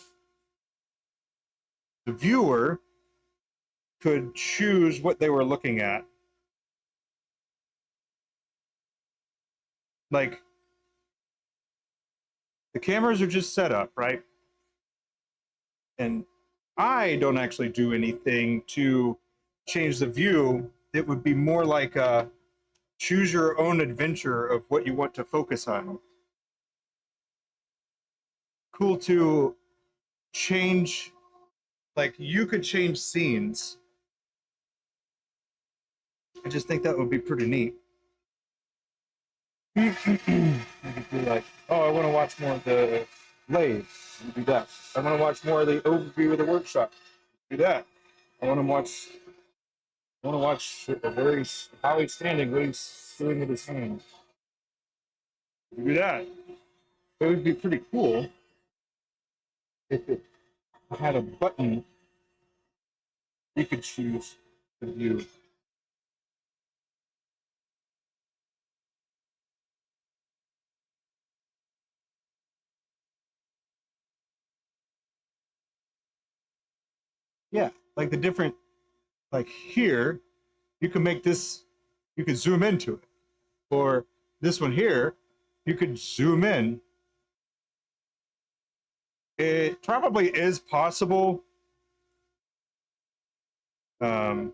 the viewer could choose what they were looking at. Like, the cameras are just set up, right? And I don't actually do anything to change the view. It would be more like a choose your own adventure of what you want to focus on. Cool to change, like you could change scenes. I just think that would be pretty neat. You could be like, oh, I want to watch more of the lathe. You do that. I want to watch more of the overview of the workshop. Do that. I want to watch. I want to watch a very how he's standing, what he's doing with his hands. Do that. It would be pretty cool if it had a button you could choose the view. Yeah, like the different, like here, you can make this, you could zoom into it. Or this one here, you could zoom in. It probably is possible. Um,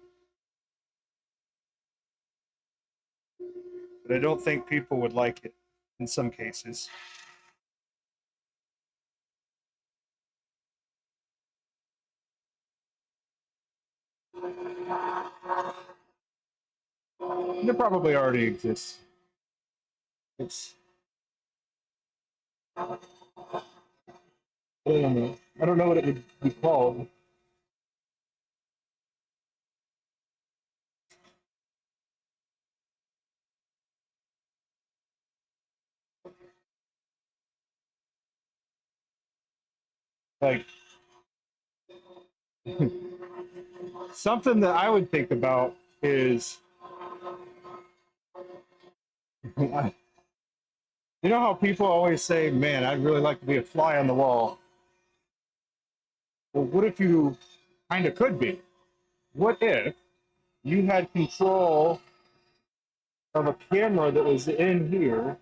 but I don't think people would like it in some cases. And it probably already exists. It's, I don't know. I don't know what it would be called. Like, something that I would think about is, you know how people always say, man, I'd really like to be a fly on the wall. Well, what if you kind of could be? What if you had control of a camera that was in here,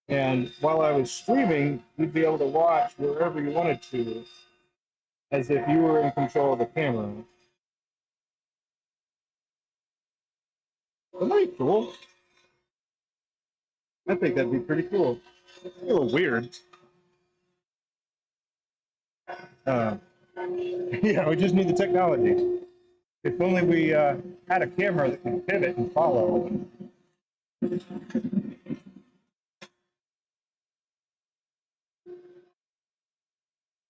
and while I was streaming, you'd be able to watch wherever you wanted to, as if you were in control of the camera? Isn't that cool? I think that'd be pretty cool. A little weird. Uh, yeah, we just need the technology. If only we had a camera that could pivot and follow.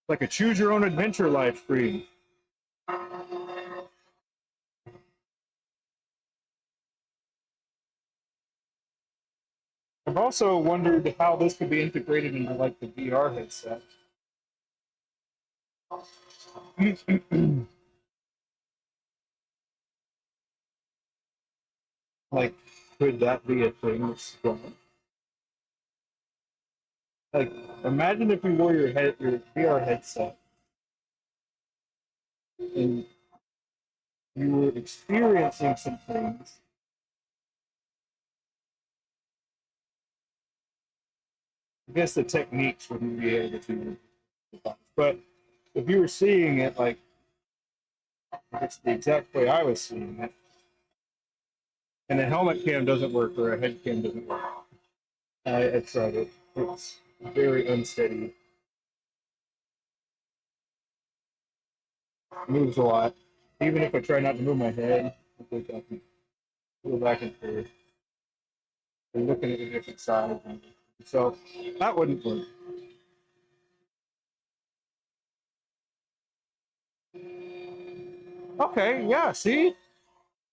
Like a choose your own adventure live stream. I've also wondered how this could be integrated into like the VR headset. Like, could that be a thing that's gone? Like, imagine if you wore your VR headset and you were experiencing some things. I guess the techniques wouldn't be able to, but if you were seeing it like it's the exact way I was seeing it, and a helmet cam doesn't work or a head cam doesn't work, I tried it. It's very unsteady. Moves a lot. Even if I try not to move my head, I can go back and forth. They're looking at a different side. So that wouldn't work. Okay, yeah, see?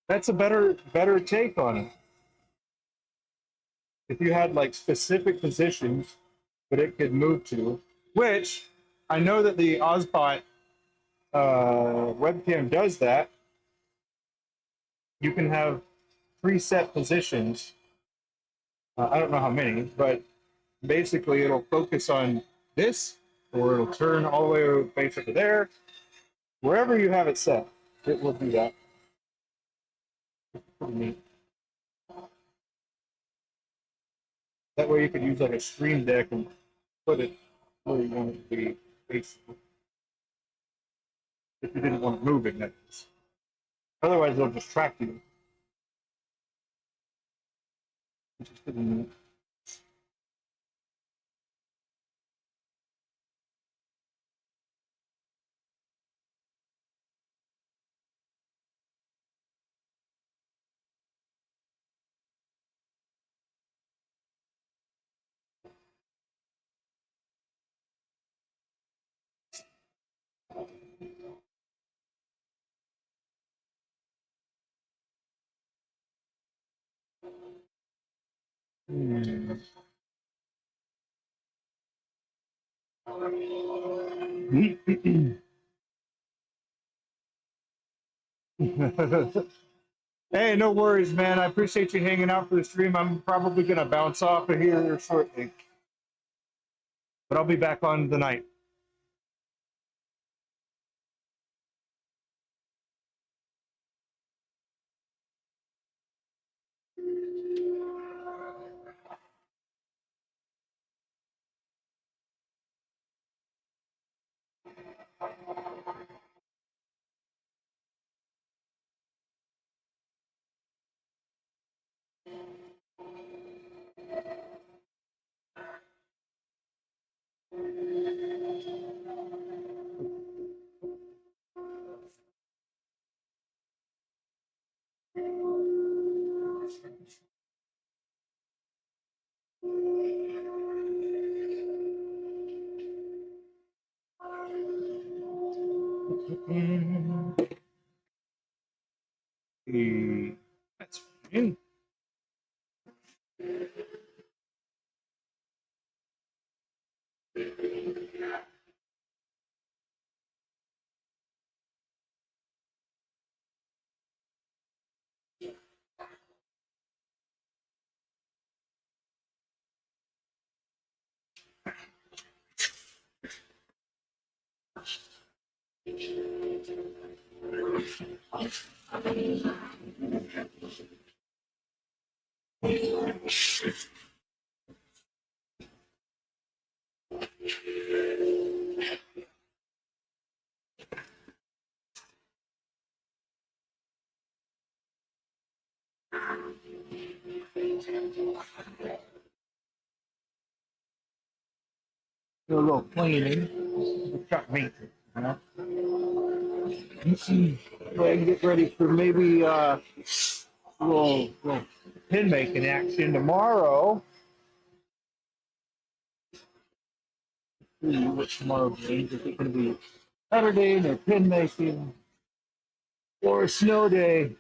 That's a better take on it. If you had like specific positions that it could move to, which I know that the Ozbot webcam does that. You can have preset positions. I don't know how many, but basically it'll focus on this, or it'll turn all the way face over there. Wherever you have it set, it will do that. Pretty neat. That way you could use like a stream deck and put it where you want it to be, basically. If you didn't want it moving, that is. Otherwise, it'll just track you. Which is pretty neat. Hmm. Hey, no worries, man. I appreciate you hanging out for the stream. I'm probably going to bounce off of here shortly, but I'll be back on tonight. That's fine. Do a little cleaning. Chuck meat, you know. Go ahead and get ready for maybe a little pin making action tomorrow. See what tomorrow brings. Is it going to be Saturday or pin making or a snow day?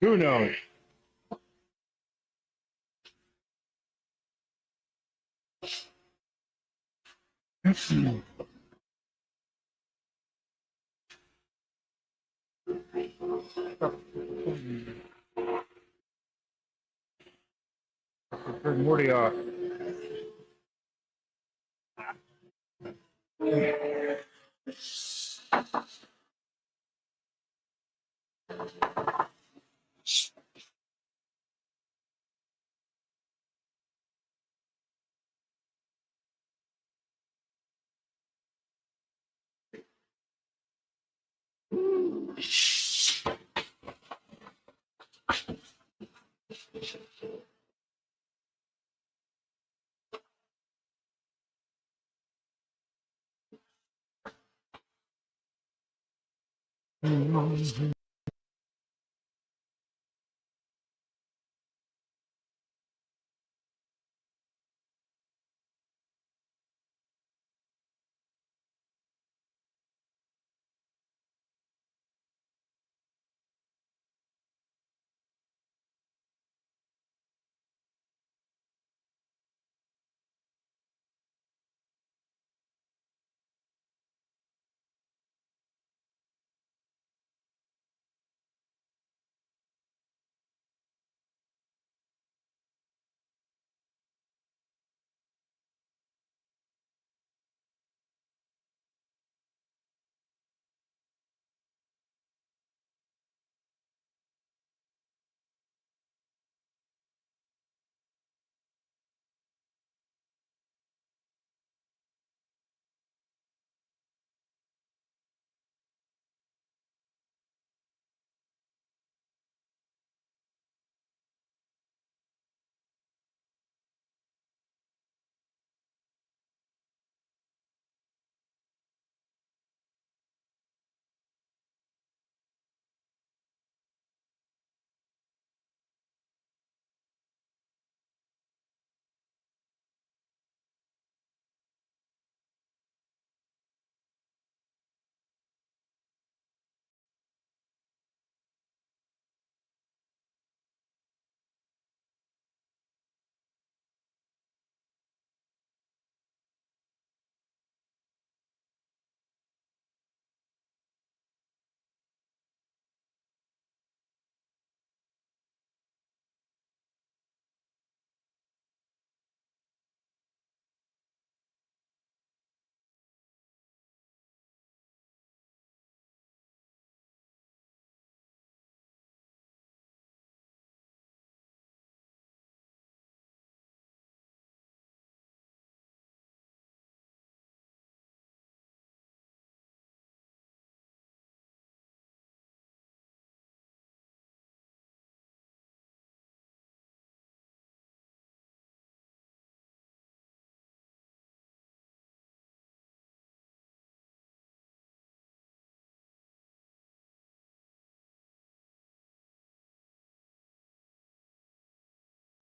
Who knows? Morty off.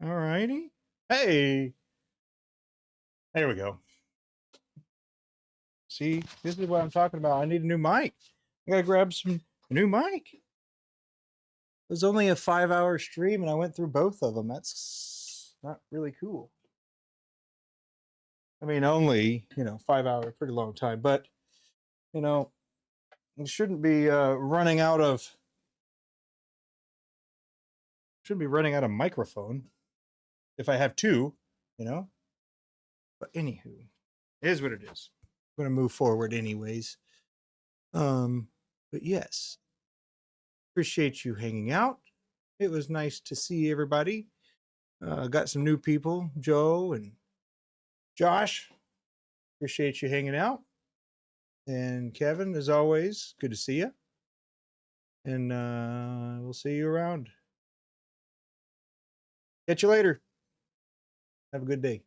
All righty. Hey, there we go. See, this is what I'm talking about. I need a new mic. I gotta grab some new mic. It was only a 5-hour stream and I went through both of them. That's not really cool. I mean, only, 5 hours, pretty long time, but, you shouldn't be running out of microphone if I have two, But anywho, it is what it is. I'm gonna move forward anyways. But yes, appreciate you hanging out. It was nice to see everybody. Got some new people, Joe and Josh. Appreciate you hanging out. And Kevin, as always, good to see you. And we'll see you around. Catch you later. Have a good day.